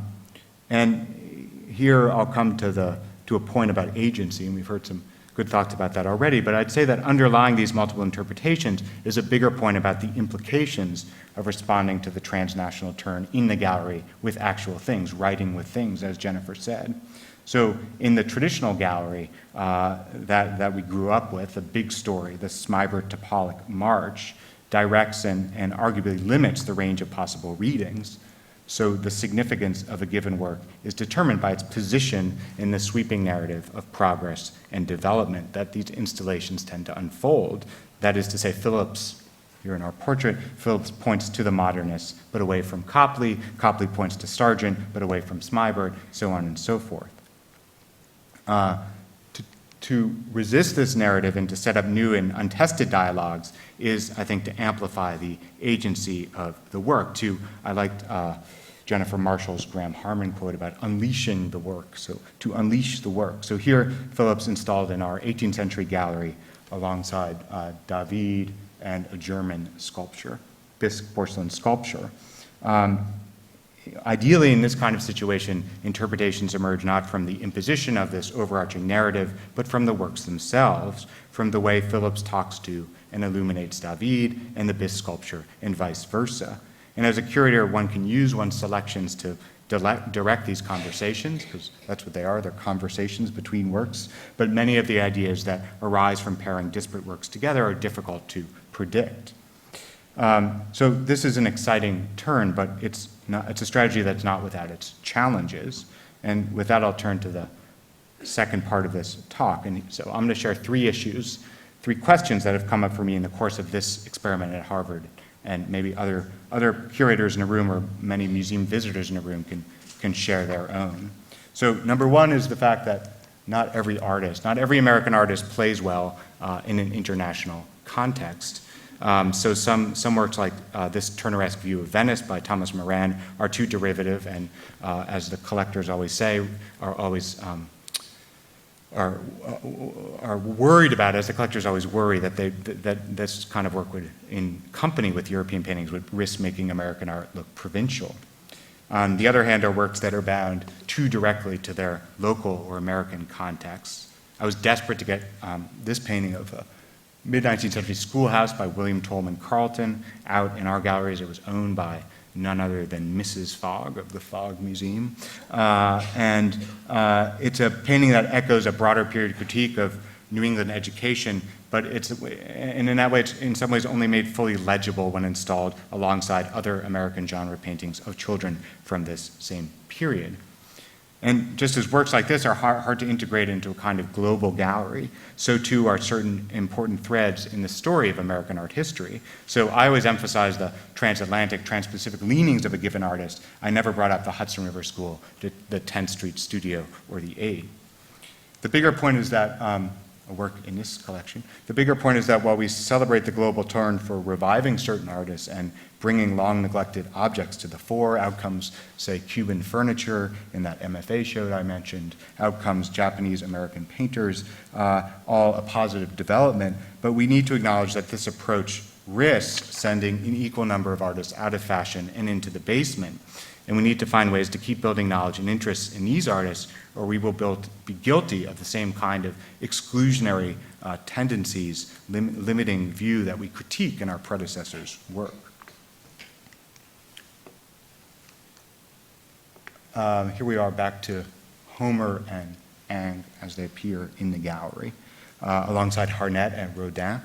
here I'll come to a point about agency, and we've heard some good thoughts about that already, but I'd say that underlying these multiple interpretations is a bigger point about the implications of responding to the transnational turn in the gallery with actual things, writing with things, as Jennifer said. So in the traditional gallery that we grew up with, the big story, the Smibert to Pollock march, directs and arguably limits the range of possible readings. So the significance of a given work is determined by its position in the sweeping narrative of progress and development that these installations tend to unfold. That is to say, Phillips, here in our portrait, Phillips points to the modernists, but away from Copley. Copley points to Sargent, but away from Smibert, so on and so forth. To resist this narrative and to set up new and untested dialogues is, I think, to amplify the agency of the work. I liked Jennifer Marshall's Graham Harman quote about unleashing the work, so to unleash the work. So here, Phillips installed in our 18th century gallery alongside David and a German sculpture, bisque porcelain sculpture. Ideally, in this kind of situation, interpretations emerge not from the imposition of this overarching narrative, but from the works themselves, from the way Phillips talks to and illuminates David and the bisque sculpture, and vice versa. And as a curator, one can use one's selections to direct these conversations, because that's what they are, they're conversations between works, but many of the ideas that arise from pairing disparate works together are difficult to predict. So this is an exciting turn, but it's a strategy that's not without its challenges. And with that, I'll turn to the second part of this talk. And so I'm going to share three questions that have come up for me in the course of this experiment at Harvard, and maybe other curators in a room or many museum visitors in a room can share their own. So number one is the fact that not every American artist plays well in an international context. So some works like this Turneresque View of Venice by Thomas Moran are too derivative and, as the collectors always say, are always are worried about, as the collectors always worry, that this kind of work would, in company with European paintings, would risk making American art look provincial. On the other hand, are works that are bound too directly to their local or American contexts. I was desperate to get this painting of a mid-19th century schoolhouse by William Tolman Carleton out in our galleries. It was owned by none other than Mrs. Fogg of the Fogg Museum. It's a painting that echoes a broader period critique of New England education, but and in that way, it's in some ways only made fully legible when installed alongside other American genre paintings of children from this same period. And just as works like this are hard to integrate into a kind of global gallery, so too are certain important threads in the story of American art history. So I always emphasize the transatlantic, transpacific leanings of a given artist. I never brought up the Hudson River School, the 10th Street Studio, or the Aid. The bigger point is that, a work in this collection, the bigger point is that while we celebrate the global turn for reviving certain artists and bringing long-neglected objects to the fore, out comes, say, Cuban furniture in that MFA show that I mentioned, out comes Japanese-American painters, all a positive development, but we need to acknowledge that this approach risks sending an equal number of artists out of fashion and into the basement. And we need to find ways to keep building knowledge and interests in these artists, or we will be guilty of the same kind of exclusionary tendencies, limiting view that we critique in our predecessors' work. Here we are back to Homer and Ingres as they appear in the gallery, alongside Harnett and Rodin.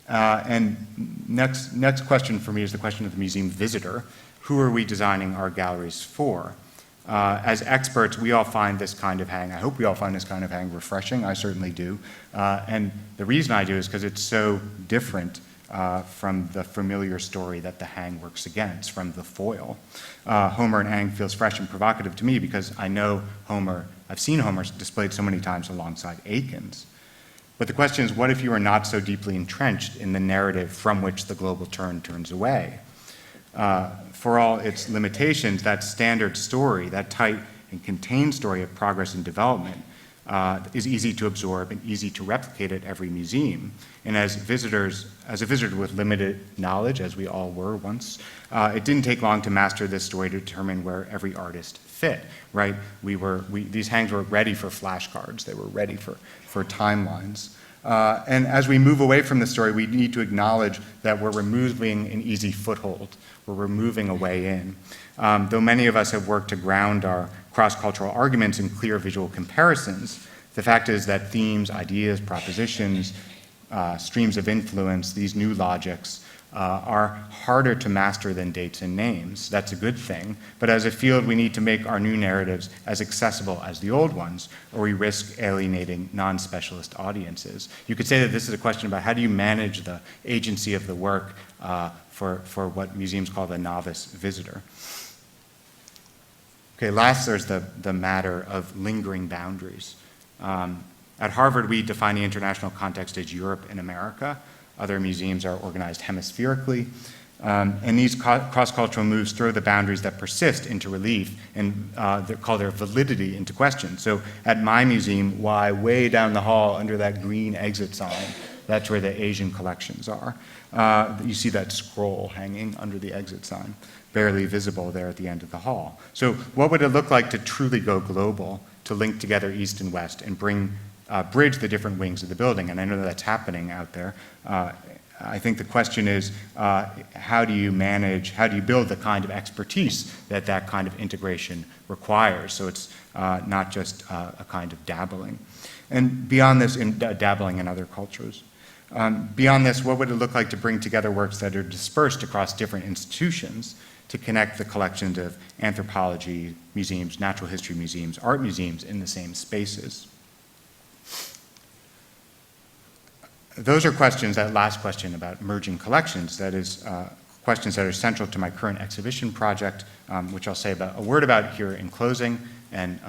And next question for me is the question of the museum visitor. Who are we designing our galleries for? As experts, we all find this kind of hang, I hope we all find this kind of hang refreshing, I certainly do. And the reason I do is because it's so different from the familiar story that the hang works against, from the foil. Homer and Ingres feels fresh and provocative to me because I know Homer, I've seen Homer displayed so many times alongside Eakins. But the question is, what if you are not so deeply entrenched in the narrative from which the global turn turns away? For all its limitations, that standard story, that tight and contained story of progress and development, is easy to absorb and easy to replicate at every museum. And as a visitor with limited knowledge, as we all were once, it didn't take long to master this story to determine where every artist fit, right? These hangs were ready for flashcards. They were ready for timelines. And as we move away from the story, we need to acknowledge that we're removing an easy foothold. We're removing a way in. Though many of us have worked to ground our cross-cultural arguments in clear visual comparisons, the fact is that themes, ideas, propositions, streams of influence, these new logics, are harder to master than dates and names. That's a good thing. But as a field, we need to make our new narratives as accessible as the old ones, or we risk alienating non-specialist audiences. You could say that this is a question about how do you manage the agency of the work for what museums call the novice visitor. Okay, last there's the matter of lingering boundaries. At Harvard, we define the international context as Europe and America. Other museums are organized hemispherically. And these cross-cultural moves throw the boundaries that persist into relief and call their validity into question. So at my museum, way down the hall under that green exit sign, that's where the Asian collections are. You see that scroll hanging under the exit sign, barely visible there at the end of the hall. So what would it look like to truly go global, to link together East and West and bridge the different wings of the building? And I know that's happening out there. I think the question is, how do you build the kind of expertise that kind of integration requires? So it's not just a kind of dabbling. And beyond this, dabbling in other cultures. Beyond this, what would it look like to bring together works that are dispersed across different institutions to connect the collections of anthropology museums, natural history museums, art museums in the same spaces? Those are questions, that last question about merging collections, that is questions that are central to my current exhibition project, which I'll say a word about here in closing. And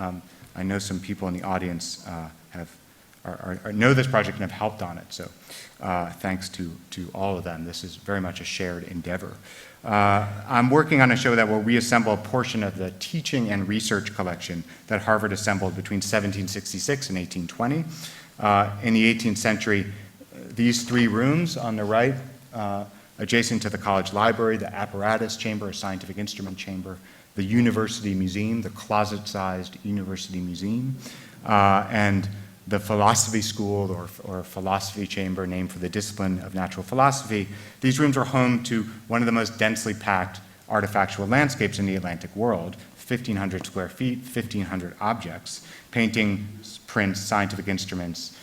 I know some people in the audience have know this project and have helped on it. So thanks to all of them. This is very much a shared endeavor. I'm working on a show that will reassemble a portion of the teaching and research collection that Harvard assembled between 1766 and 1820. In the 18th century, these three rooms on the right, adjacent to the college library, the apparatus chamber, a scientific instrument chamber, the university museum, the closet-sized university museum, and the philosophy school or philosophy chamber named for the discipline of natural philosophy. These rooms are home to one of the most densely packed artifactual landscapes in the Atlantic world, 1,500 square feet, 1,500 objects, paintings, prints, scientific instruments,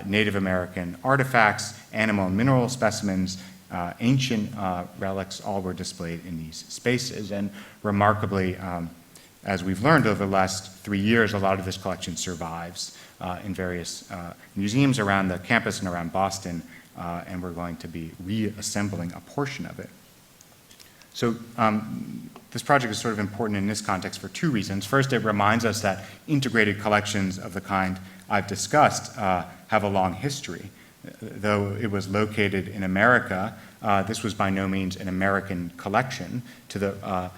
Native American artifacts, animal and mineral specimens, ancient relics, all were displayed in these spaces. And remarkably, as we've learned over the last 3 years, a lot of this collection survives in various museums around the campus and around Boston, and we're going to be reassembling a portion of it. So this project is sort of important in this context for two reasons. First, it reminds us that integrated collections of the kind I've discussed have a long history. Though it was located in America, this was by no means an American collection. To the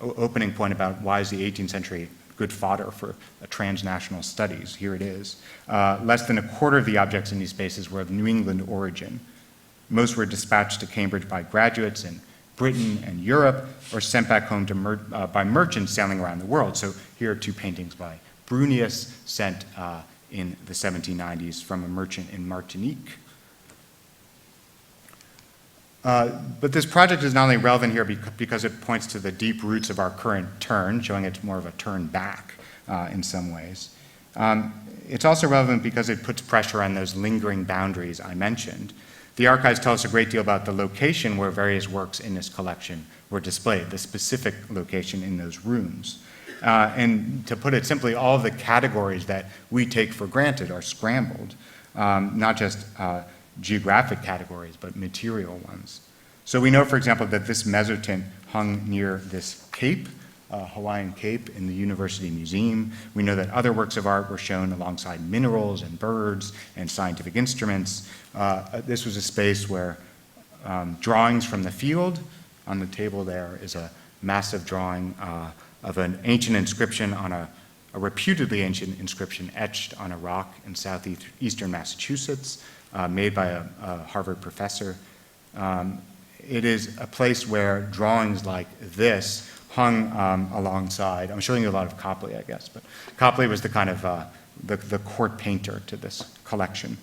opening point about why is the 18th century good fodder for transnational studies, here it is. Less than a quarter of the objects in these spaces were of New England origin. Most were dispatched to Cambridge by graduates in Britain and Europe, or sent back home to by merchants sailing around the world. So here are two paintings by Brunius, sent in the 1790s from a merchant in Martinique. But this project is not only relevant here because it points to the deep roots of our current turn, showing it's more of a turn back in some ways. It's also relevant because it puts pressure on those lingering boundaries I mentioned. The archives tell us a great deal about the location where various works in this collection were displayed, the specific location in those rooms. And to put it simply, all of the categories that we take for granted are scrambled, not just geographic categories, but material ones. So we know, for example, that this mezzotint hung near this cape, Hawaiian cape, in the University Museum. We know that other works of art were shown alongside minerals and birds and scientific instruments. This was a space where drawings from the field, on the table there is a massive drawing of an ancient inscription on a reputedly ancient inscription etched on a rock in southeastern Massachusetts, made by a Harvard professor. It is a place where drawings like this hung alongside. I'm showing you a lot of Copley, I guess, but Copley was the kind of the court painter to this collection,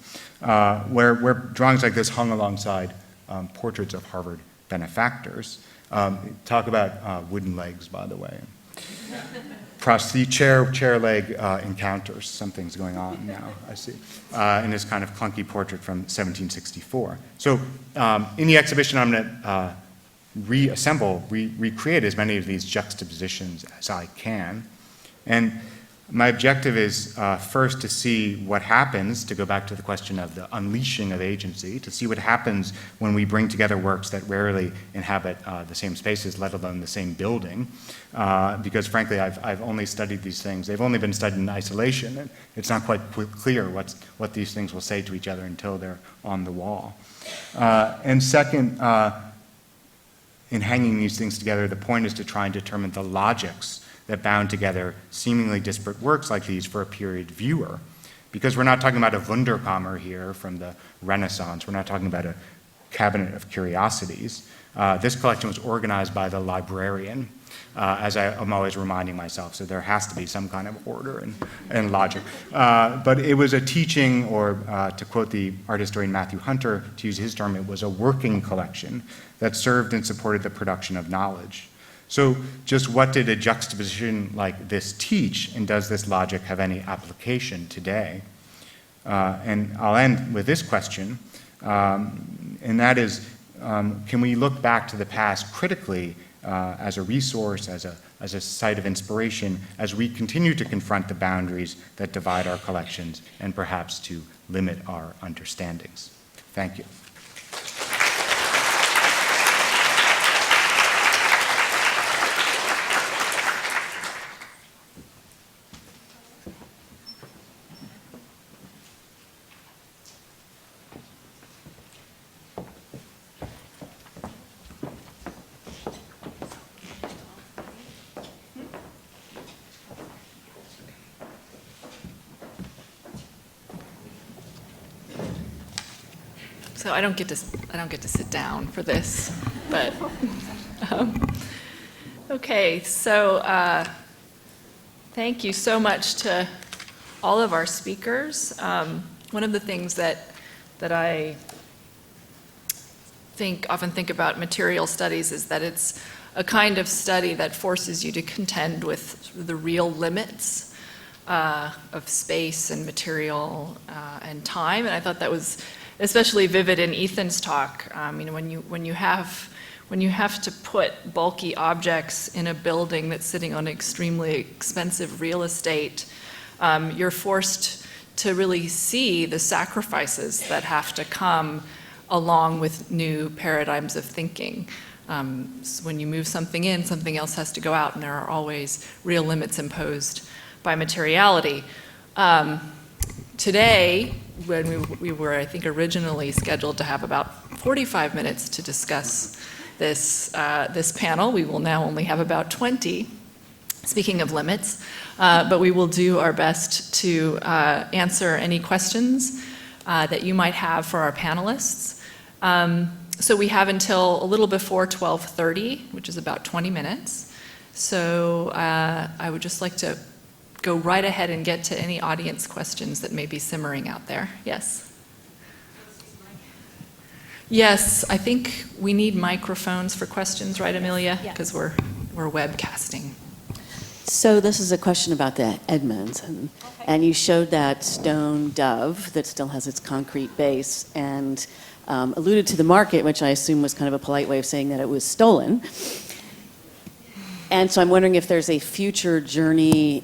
where drawings like this hung alongside portraits of Harvard benefactors. Talk about wooden legs, by the way. Chair leg encounters. Something's going on now, I see, in this kind of clunky portrait from 1764. So in the exhibition, I'm going to recreate as many of these juxtapositions as I can. And my objective is first to see what happens, to go back to the question of the unleashing of agency, to see what happens when we bring together works that rarely inhabit the same spaces, let alone the same building. Because frankly, I've only studied these things. They've only been studied in isolation, and it's not quite clear what these things will say to each other until they're on the wall. And second, in hanging these things together, the point is to try and determine the logics that bound together seemingly disparate works like these for a period viewer. Because we're not talking about a Wunderkammer here from the Renaissance. We're not talking about a cabinet of curiosities. This collection was organized by the librarian, as I'm always reminding myself, so there has to be some kind of order and logic. But it was a teaching, or to quote the art historian Matthew Hunter, to use his term, it was a working collection that served and supported the production of knowledge. So just what did a juxtaposition like this teach, and does this logic have any application today? And I'll end with this question, and that is, can we look back to the past critically as a resource, as a site of inspiration, as we continue to confront the boundaries that divide our collections and perhaps to limit our understandings? Thank you.
So I don't get to sit down for this, but, okay, so thank you so much to all of our speakers. One of the things that I often think about material studies is that it's a kind of study that forces you to contend with the real limits of space and material and time. And I thought that was especially vivid in Ethan's talk. When you have to put bulky objects in a building that's sitting on extremely expensive real estate, you're forced to really see the sacrifices that have to come along with new paradigms of thinking. So when you move something in, something else has to go out, and there are always real limits imposed by materiality. Today, when we were, I think, originally scheduled to have about 45 minutes to discuss this panel, we will now only have about 20, speaking of limits, but we will do our best to answer any questions that you might have for our panelists. So we have until a little before 12:30, which is about 20 minutes. So I would just like to go right ahead and get to any audience questions that may be simmering out there. Yes? Yes, I think we need microphones for questions, right, Amelia? Because we're webcasting.
So this is a question about the Edmondson. Okay. And you showed that stone dove that still has its concrete base and alluded to the market, which I assume was kind of a polite way of saying that it was stolen. And so I'm wondering if there's a future journey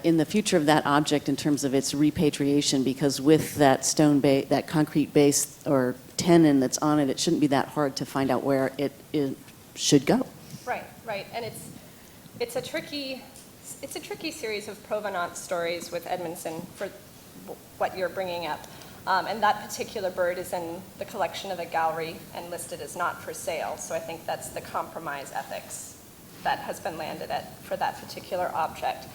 in the future of that object in terms of its repatriation, because with that stone base, that concrete base or tenon that's on it, it shouldn't be that hard to find out where it should go.
Right, and it's a tricky series of provenance stories with Edmondson for what you're bringing up. And that particular bird is in the collection of a gallery and listed as not for sale. So I think that's the compromise ethics that has been landed at for that particular object.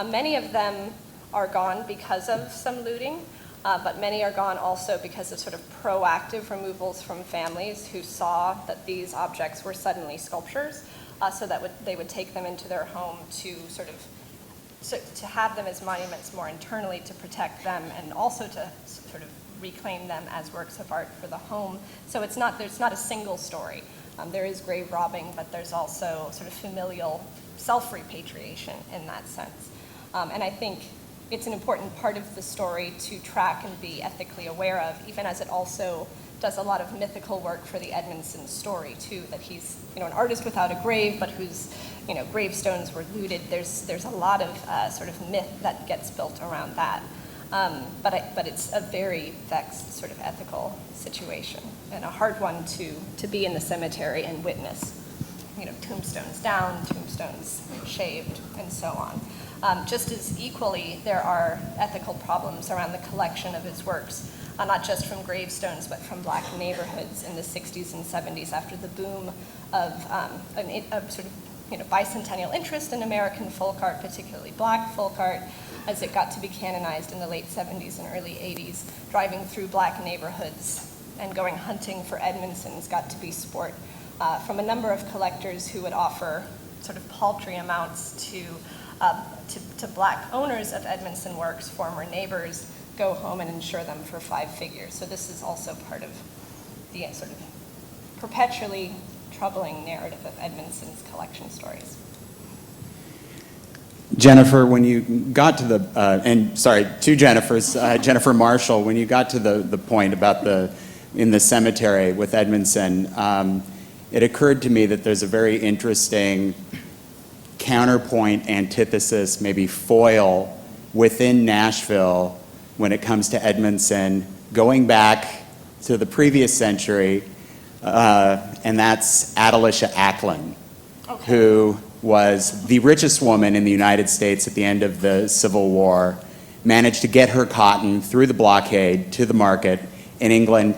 Many of them are gone because of some looting, but many are gone also because of sort of proactive removals from families who saw that these objects were suddenly sculptures, so that they would take them into their home to to have them as monuments more internally to protect them, and also to sort of reclaim them as works of art for the home. So there's not a single story. There is grave robbing, but there's also sort of familial self-repatriation in that sense. And I think it's an important part of the story to track and be ethically aware of, even as it also does a lot of mythical work for the Edmondson story too, that he's an artist without a grave, but whose gravestones were looted. There's a lot of sort of myth that gets built around that. But it's a very vexed sort of ethical situation, and a hard one to be in the cemetery and witness. Tombstones down, tombstones shaved, and so on. Just as equally, there are ethical problems around the collection of his works, not just from gravestones, but from Black neighborhoods in the 60s and 70s after the boom of sort of bicentennial interest in American folk art, particularly Black folk art, as it got to be canonized in the late 70s and early 80s. Driving through Black neighborhoods and going hunting for Edmondsons got to be sport from a number of collectors who would offer sort of paltry amounts to Black owners of Edmondson works, former neighbors, go home and insure them for 5 figures. So this is also part of the sort of perpetually troubling narrative of Edmondson's collection stories.
Jennifer, when you got to two Jennifers, Jennifer Marshall, when you got to the point about in the cemetery with Edmondson, it occurred to me that there's a very interesting counterpoint, antithesis, maybe foil within Nashville when it comes to Edmondson, going back to the previous century, and that's Adelicia Ackland, who was the richest woman in the United States at the end of the Civil War, managed to get her cotton through the blockade to the market in England,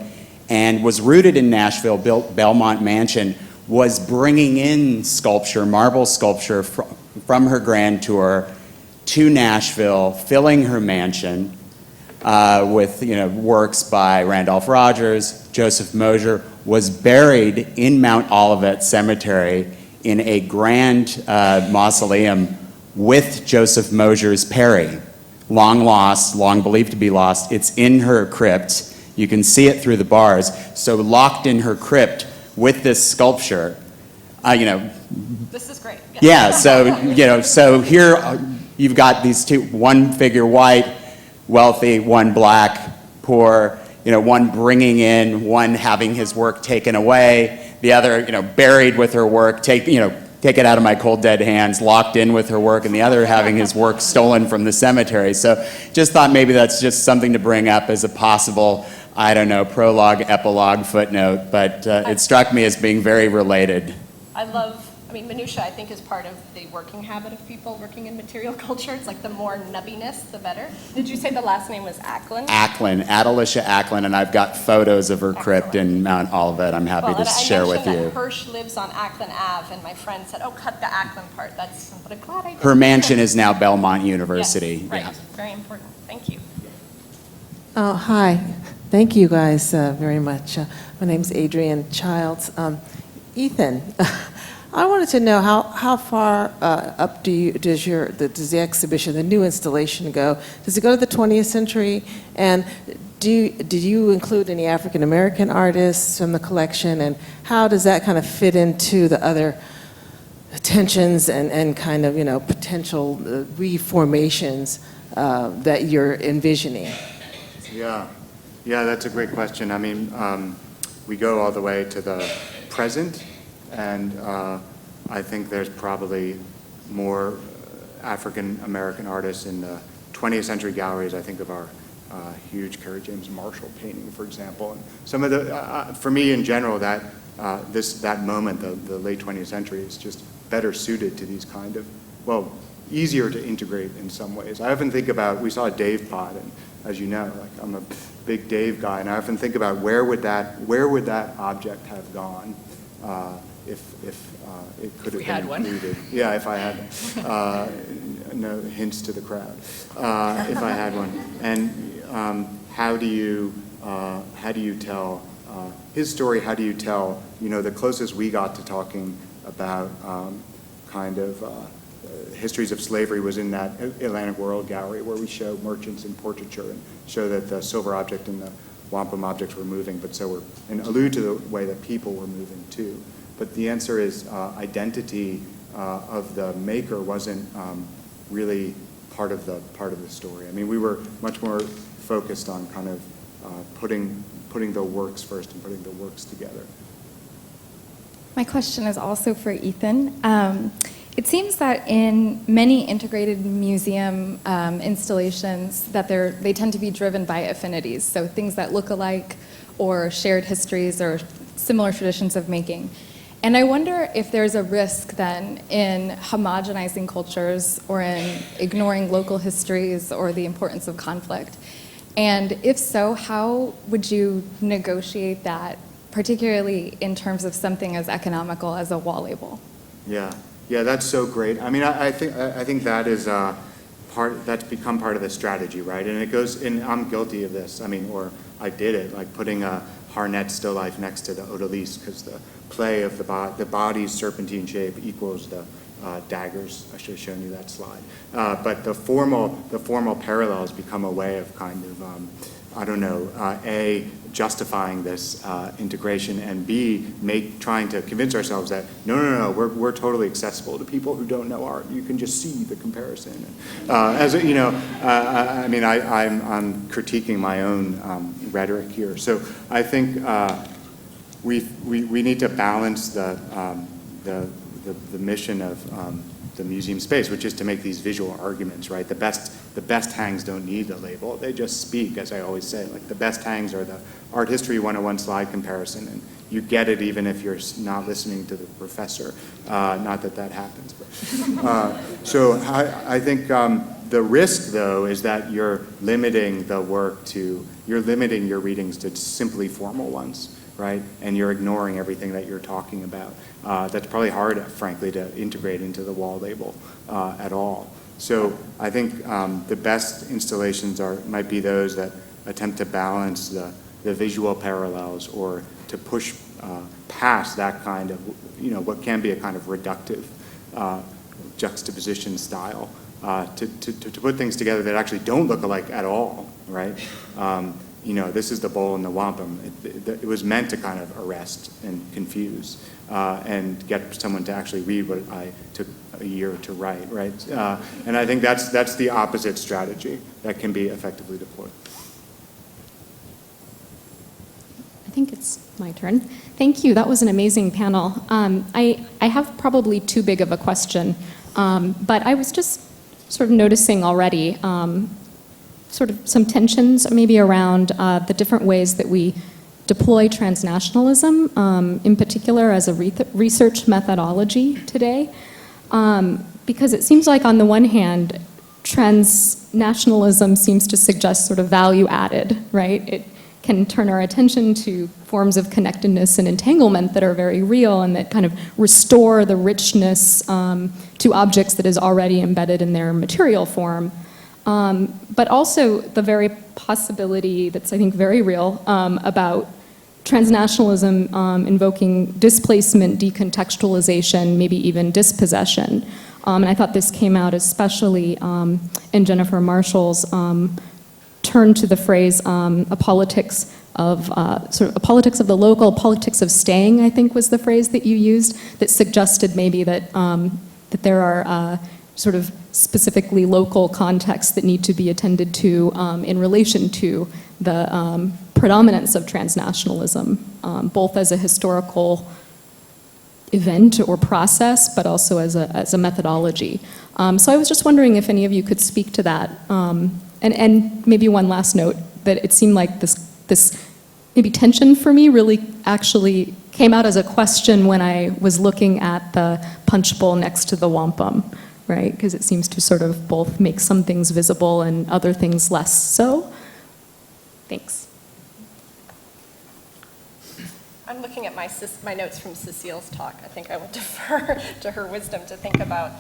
and was rooted in Nashville, built Belmont Mansion, was bringing in sculpture, marble sculpture from her grand tour to Nashville, filling her mansion, with works by Randolph Rogers, Joseph Mosher, was buried in Mount Olivet Cemetery in a grand mausoleum with Joseph Mosher's Perry. Long lost, long believed to be lost. It's in her crypt. You can see it through the bars. So locked in her crypt with this sculpture,
This is great.
yeah, so here you've got these two, one figure white, wealthy, one black, poor, one bringing in, one having his work taken away, the other, buried with her work, take it out of my cold dead hands, locked in with her work, and the other having his work stolen from the cemetery. So just thought maybe that's just something to bring up as a possible, I don't know, prologue, epilogue, footnote, but it struck me as being very related.
Minutia, I think, is part of the working habit of people working in material culture. It's like the more nubbiness, the better. Did you say the last name was Acklin?
Acklin, Adelicia Acklin, and I've got photos of her crypt in Mount Olivet I'm happy to share with you.
I mentioned that Hirsch lives on Acklin Ave, and my friend said, oh, cut the Acklin part. That's what I'm glad I did.
Her mansion is now Belmont University.
Yes, right.
Yeah.
Very important. Thank you.
Oh, hi. Thank you guys very much. My name's Adrienne Childs. Ethan, I wanted to know how far up does the exhibition, the new installation go? Does it go to the 20th century? And did you include any African American artists from the collection? And how does that kind of fit into the other tensions and kind of potential reformations that you're envisioning?
Yeah, that's a great question. I mean, we go all the way to the present, and I think there's probably more African American artists in the 20th century galleries. I think of our huge Cary James Marshall painting, for example. And some of the, for me in general, that moment, the late 20th century, is just better suited to these kind of, well, easier to integrate in some ways. I often think about, we saw a Dave pot, and as you know, like I'm a big Dave guy, and I often think about where would that object have gone if it could have been included. Yeah, if I had no hints to the crowd. If I had one, and how do you tell his story? How do you tell? The closest we got to talking about histories of slavery was in that Atlantic World Gallery, where we show merchants in portraiture and show that the silver object and the wampum objects were moving, and allude to the way that people were moving too. But the answer is identity of the maker wasn't really part of the story. I mean, we were much more focused on kind of putting the works first and putting the works together.
My question is also for Ethan. It seems that in many integrated museum installations that they tend to be driven by affinities, so things that look alike or shared histories or similar traditions of making. And I wonder if there's a risk then in homogenizing cultures or in ignoring local histories or the importance of conflict. And if so, how would you negotiate that, particularly in terms of something as economical as a wall label?
Yeah, that's so great. I mean, I think that is that's become part of the strategy, right? And it goes, and I'm guilty of this. I mean, or I did it, like putting a Harnett still life next to the odalisque, because the play of the body's serpentine shape equals the daggers. I should have shown you that slide. But the formal parallels become a way of kind of, A, justifying this integration, and B, trying to convince ourselves that no, we're totally accessible to people who don't know art. You can just see the comparison. I'm critiquing my own rhetoric here. So I think we need to balance the mission of the museum space, which is to make these visual arguments, right? The best hangs don't need a label. They just speak, as I always say. Like, the best hangs are the art history 101 slide comparison, and you get it even if you're not listening to the professor. Not that happens. But, so I think the risk, though, is that you're limiting you're limiting your readings to simply formal ones, right? And you're ignoring everything that you're talking about. That's probably hard, frankly, to integrate into the wall label at all. So I think the best installations might be those that attempt to balance the visual parallels or to push past that kind of, what can be a kind of reductive juxtaposition style to put things together that actually don't look alike at all, right? This is the bowl and the wampum. It was meant to kind of arrest and confuse and get someone to actually read what I took a year to write, right? And I think that's the opposite strategy that can be effectively deployed.
I think it's my turn. Thank you. That was an amazing panel. I have probably too big of a question, but I was just sort of noticing already sort of some tensions maybe around the different ways that we deploy transnationalism, in particular as a research methodology today. Because it seems like on the one hand, transnationalism seems to suggest sort of value added, right? It can turn our attention to forms of connectedness and entanglement that are very real and that kind of restore the richness to objects that is already embedded in their material form. But also the very possibility that's, I think, very real about transnationalism invoking displacement, decontextualization, maybe even dispossession. And I thought this came out especially in Jennifer Marshall's turn to the phrase a politics of sort of a politics of the local, politics of staying, I think was the phrase that you used, that suggested maybe that that there are sort of specifically local contexts that need to be attended to in relation to the predominance of transnationalism, both as a historical event or process, but also as a methodology. So I was just wondering if any of you could speak to that. And maybe one last note, that it seemed like this maybe tension for me really actually came out as a question when I was looking at the punch bowl next to the wampum, right? Because it seems to sort of both make some things visible and other things less so. Thanks.
I'm looking at my notes from Cécile's talk. I think I will defer to her wisdom to think about,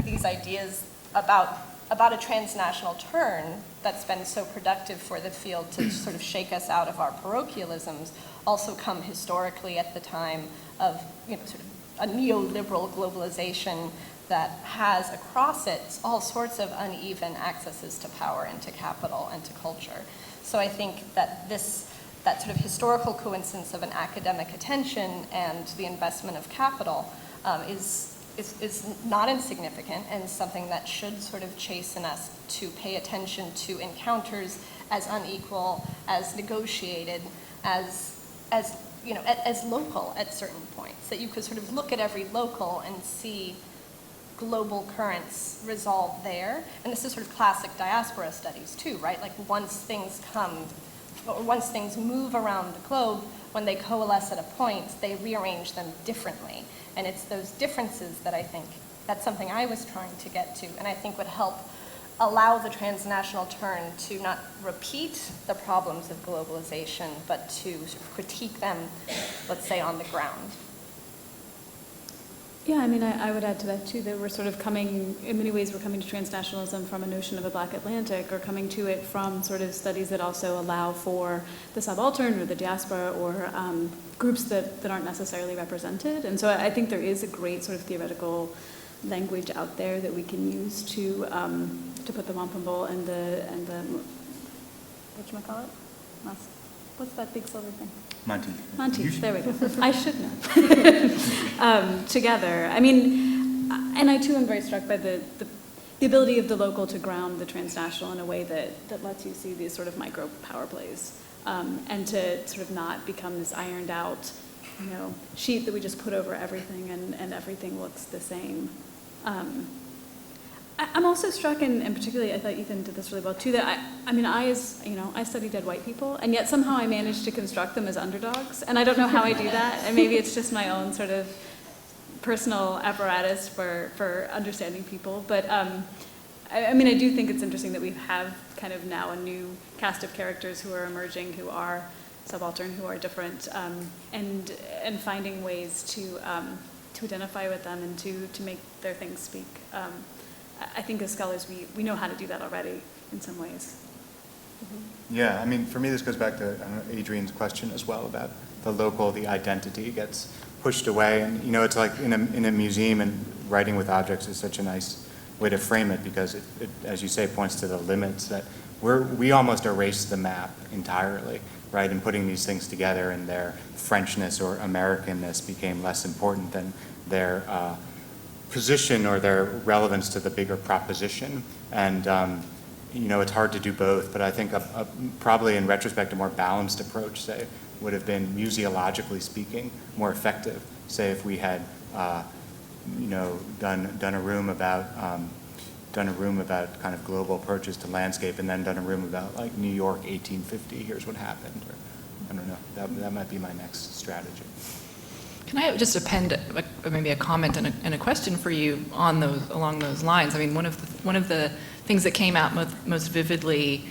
these ideas about a transnational turn that's been so productive for the field to sort of shake us out of our parochialisms also come historically at the time of, sort of a neoliberal globalization that has across it all sorts of uneven accesses to power and to capital and to culture. So I think that that sort of historical coincidence of an academic attention and the investment of capital is not insignificant and something that should sort of chasten us to pay attention to encounters as unequal, as negotiated, as local at certain points. That you could sort of look at every local and see global currents resolve there. And this is sort of classic diaspora studies too, right? Like once things move around the globe, when they coalesce at a point, they rearrange them differently. And it's those differences that I think, that's something I was trying to get to, and I think would help allow the transnational turn to not repeat the problems of globalization, but to sort of critique them, let's say, on the ground.
Yeah, I mean, I would add to that too, that we're sort of coming, in many ways, we're coming to transnationalism from a notion of a Black Atlantic, or coming to it from sort of studies that also allow for the subaltern or the diaspora or groups that aren't necessarily represented. And so I think there is a great sort of theoretical language out there that we can use to put the wampum bowl and the whatchamacallit? What's that big silver thing? Monteith, there we go. I should know. Together. I mean, and I too am very struck by the ability of the local to ground the transnational in a way that lets you see these sort of micro power plays, and to sort of not become this ironed out, sheet that we just put over everything and everything looks the same. I'm also struck, and particularly I thought Ethan did this really well too, that I study dead white people, and yet somehow I managed to construct them as underdogs, and I don't know how I do that, and maybe it's just my own sort of personal apparatus for understanding people, but I do think it's interesting that we have kind of now a new cast of characters who are emerging, who are subaltern, who are different, and finding ways to identify with them and to make their things speak. I think as scholars, we know how to do that already in some ways.
Yeah, I mean, for me, this goes back to Adrian's question as well about the local, the identity gets pushed away. And, you know, it's like in a museum, and writing with objects is such a nice way to frame it, because it, as you say, points to the limits that we almost erased the map entirely, right? And putting these things together, and their Frenchness or Americanness became less important than their position or their relevance to the bigger proposition. And you know, it's hard to do both, but I think probably in retrospect, a more balanced approach, say, would have been, museologically speaking, more effective. Say if we had, you know, done a room about kind of global approaches to landscape, and then done a room about like New York 1850. Here's what happened. Or, I don't know. That might be my next strategy.
Can I just append maybe a comment and a question for you along those lines? I mean, one of the things that came out most vividly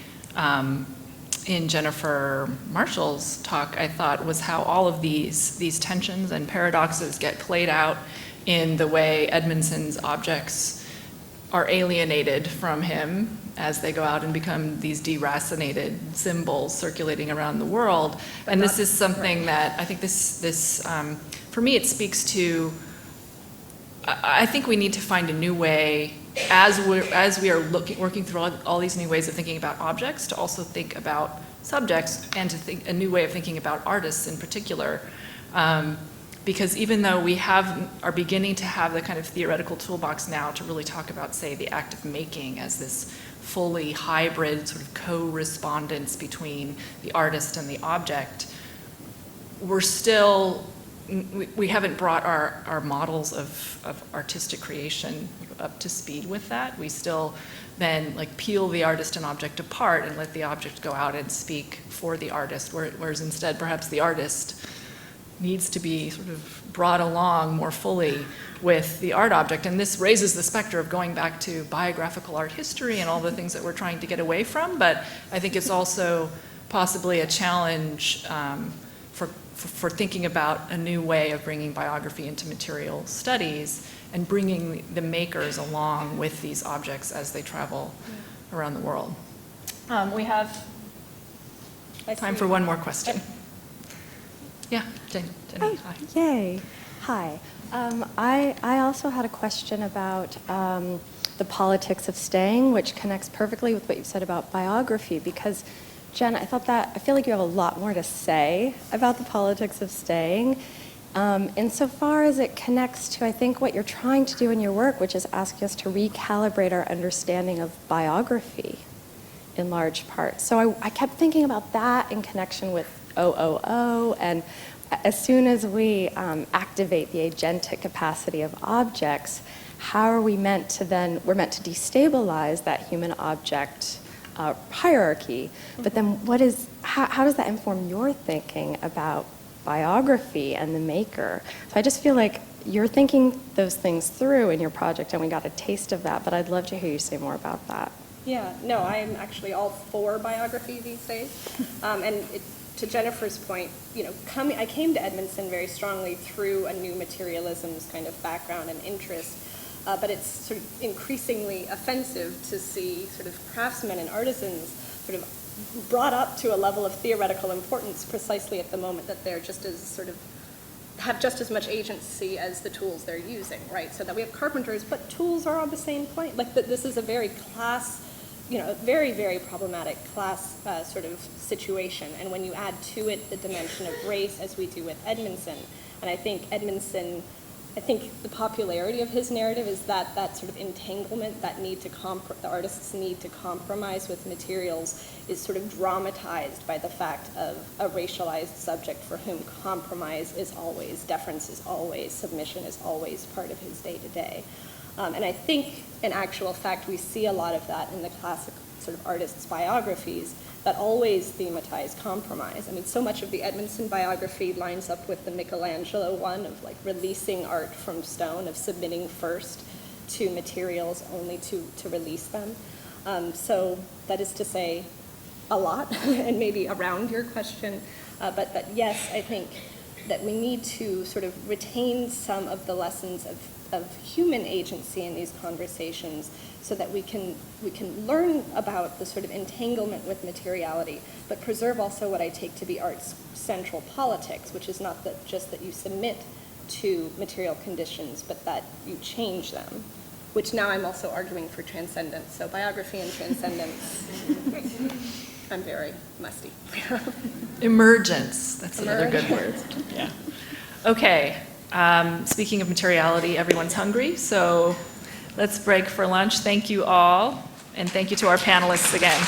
in Jennifer Marshall's talk, I thought, was how all of these tensions and paradoxes get played out in the way Edmondson's objects are alienated from him as they go out and become these deracinated symbols circulating around the world. And this is something that I think for me, it speaks to, I think we need to find a new way, as we are working through all these new ways of thinking about objects, to also think about subjects, and to think a new way of thinking about artists in particular. Because even though we are beginning to have the kind of theoretical toolbox now to really talk about, say, the act of making as this fully hybrid sort of co-respondence between the artist and the object, we haven't brought our models of artistic creation up to speed with that. We still then like peel the artist and object apart and let the object go out and speak for the artist, whereas instead perhaps the artist needs to be sort of brought along more fully with the art object. And this raises the specter of going back to biographical art history and all the things that we're trying to get away from. But I think it's also possibly a challenge for thinking about a new way of bringing biography into material studies and bringing the makers along with these objects as they travel around the world.
We have
time for one more question. Yeah, Jenny.
Oh,
Hi.
yay. Hi. I also had a question about the politics of staying, which connects perfectly with what you said about biography, because Jen, I feel like you have a lot more to say about the politics of staying, insofar as it connects to, I think, what you're trying to do in your work, which is asking us to recalibrate our understanding of biography in large part. So I kept thinking about that in connection with OOO, and as soon as we activate the agentic capacity of objects, how are we meant to we're meant to destabilize that human object hierarchy, but then how does that inform your thinking about biography and the maker? So I just feel like you're thinking those things through in your project, and we got a taste of that, but I'd love to hear you say more about that.
Yeah, no, I'm actually all for biography these days. And to Jennifer's point, you know, I came to Edmondson very strongly through a new materialisms kind of background and interest. But it's sort of increasingly offensive to see sort of craftsmen and artisans sort of brought up to a level of theoretical importance precisely at the moment that they're just as sort of have just as much agency as the tools they're using, right? So that we have carpenters, but tools are on the same plane. Like this is a very class, you know, very, very problematic class sort of situation. And when you add to it the dimension of race, as we do with Edmondson, and I think the popularity of his narrative is that sort of entanglement, that need to the artist's need to compromise with materials is sort of dramatized by the fact of a racialized subject for whom compromise is always, deference is always, submission is always part of his day-to-day. And I think, in actual fact, we see a lot of that in the classic sort of artists' biographies that always thematize compromise. I mean, so much of the Edmondson biography lines up with the Michelangelo one of like releasing art from stone, of submitting first to materials only to release them. So that is to say a lot, and maybe around your question. But yes, I think that we need to sort of retain some of the lessons of human agency in these conversations so that we can learn about the sort of entanglement with materiality, but preserve also what I take to be art's central politics, which is not just that you submit to material conditions, but that you change them, which now I'm also arguing for transcendence. So biography and transcendence, I'm very musty.
Emergence, that's another good word. Yeah. Okay, speaking of materiality, everyone's hungry, so let's break for lunch. Thank you all, and thank you to our panelists again.